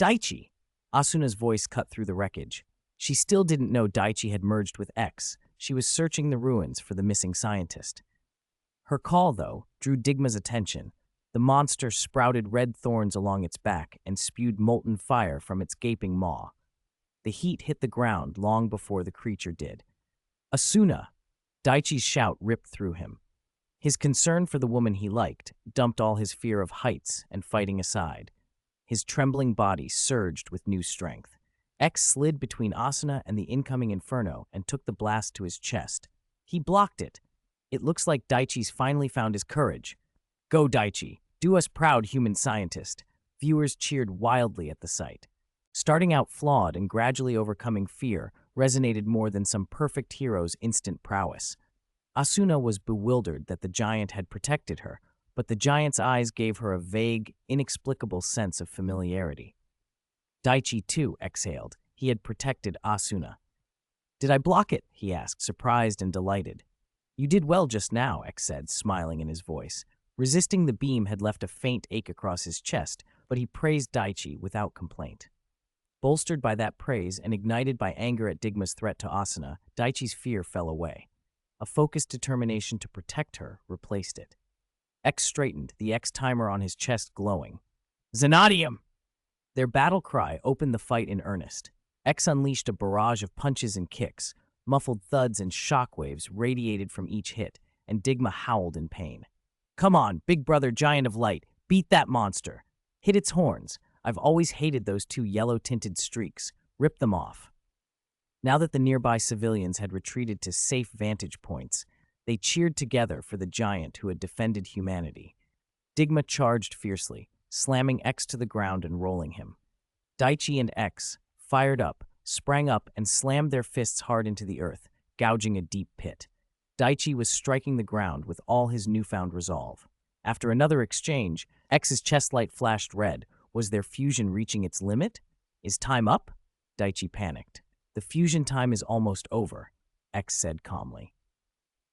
Daichi! Asuna's voice cut through the wreckage. She still didn't know Daichi had merged with X. She was searching the ruins for the missing scientist. Her call, though, drew Digma's attention. The monster sprouted red thorns along its back and spewed molten fire from its gaping maw. The heat hit the ground long before the creature did. "Asuna!" Daichi's shout ripped through him. His concern for the woman he liked dumped all his fear of heights and fighting aside. His trembling body surged with new strength. X slid between Asuna and the incoming inferno and took the blast to his chest. He blocked it. It looks like Daichi's finally found his courage. "Go, Daichi! Do us proud, human scientist!" Viewers cheered wildly at the sight. Starting out flawed and gradually overcoming fear resonated more than some perfect hero's instant prowess. Asuna was bewildered that the giant had protected her, but the giant's eyes gave her a vague, inexplicable sense of familiarity. Daichi, too, exhaled. He had protected Asuna. "Did I block it?" he asked, surprised and delighted. "You did well just now," X said, smiling in his voice. Resisting the beam had left a faint ache across his chest, but he praised Daichi without complaint. Bolstered by that praise and ignited by anger at Digma's threat to Asuna, Daichi's fear fell away. A focused determination to protect her replaced it. X straightened, the X timer on his chest glowing. "Zanadium!" Their battle cry opened the fight in earnest. X unleashed a barrage of punches and kicks. Muffled thuds and shockwaves radiated from each hit, and Digma howled in pain. "Come on, big brother giant of light, beat that monster. Hit its horns. I've always hated those two yellow-tinted streaks. Rip them off." Now that the nearby civilians had retreated to safe vantage points, they cheered together for the giant who had defended humanity. Digma charged fiercely, slamming X to the ground and rolling him. Daichi and X, fired up, sprang up and slammed their fists hard into the earth, gouging a deep pit. Daichi was striking the ground with all his newfound resolve. After another exchange, X's chest light flashed red. Was their fusion reaching its limit? "Is time up?" Daichi panicked. "The fusion time is almost over," X said calmly.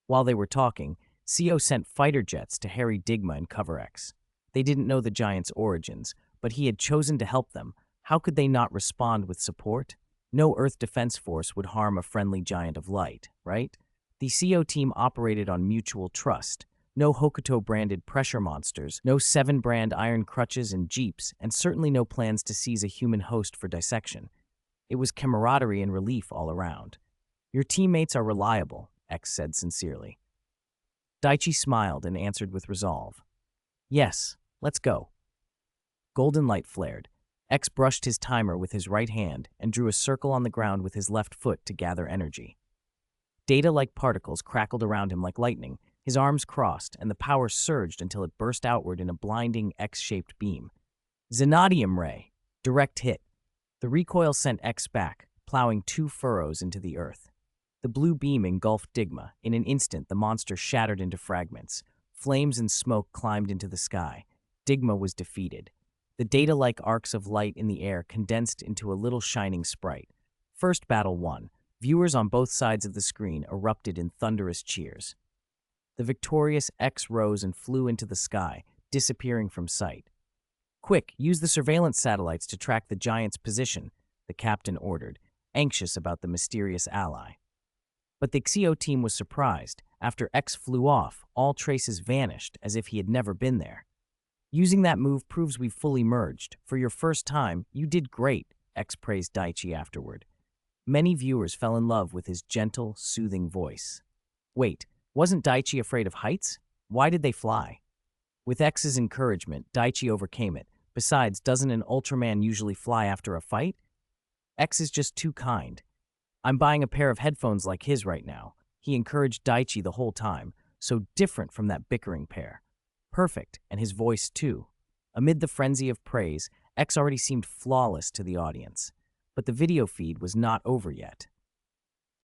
While they were talking, CO sent fighter jets to harry Digma and cover X. They didn't know the giant's origins, but he had chosen to help them. How could they not respond with support? No Earth Defense Force would harm a friendly giant of light, right? The CO team operated on mutual trust. No Hokuto-branded pressure monsters, no 7-brand iron crutches and jeeps, and certainly no plans to seize a human host for dissection. It was camaraderie and relief all around. "Your teammates are reliable," X said sincerely. Daichi smiled and answered with resolve. "Yes, let's go." Golden light flared. X brushed his timer with his right hand and drew a circle on the ground with his left foot to gather energy. Data-like particles crackled around him like lightning. His arms crossed, and the power surged until it burst outward in a blinding X-shaped beam. Zanadium ray. Direct hit. The recoil sent X back, plowing 2 furrows into the earth. The blue beam engulfed Digma. In an instant, the monster shattered into fragments. Flames and smoke climbed into the sky. Digma was defeated. The data-like arcs of light in the air condensed into a little shining sprite. First battle won. Viewers on both sides of the screen erupted in thunderous cheers. The victorious X rose and flew into the sky, disappearing from sight. "Quick, use the surveillance satellites to track the giant's position," the captain ordered, anxious about the mysterious ally. But the XEO team was surprised. After X flew off, all traces vanished as if he had never been there. "Using that move proves we've fully merged. For your first time, you did great," X praised Daichi afterward. Many viewers fell in love with his gentle, soothing voice. Wait, wasn't Daichi afraid of heights? Why did they fly? With X's encouragement, Daichi overcame it. Besides, doesn't an Ultraman usually fly after a fight? X is just too kind. "I'm buying a pair of headphones like his right now." He encouraged Daichi the whole time, so different from that bickering pair. Perfect, and his voice too. Amid the frenzy of praise, X already seemed flawless to the audience. But the video feed was not over yet.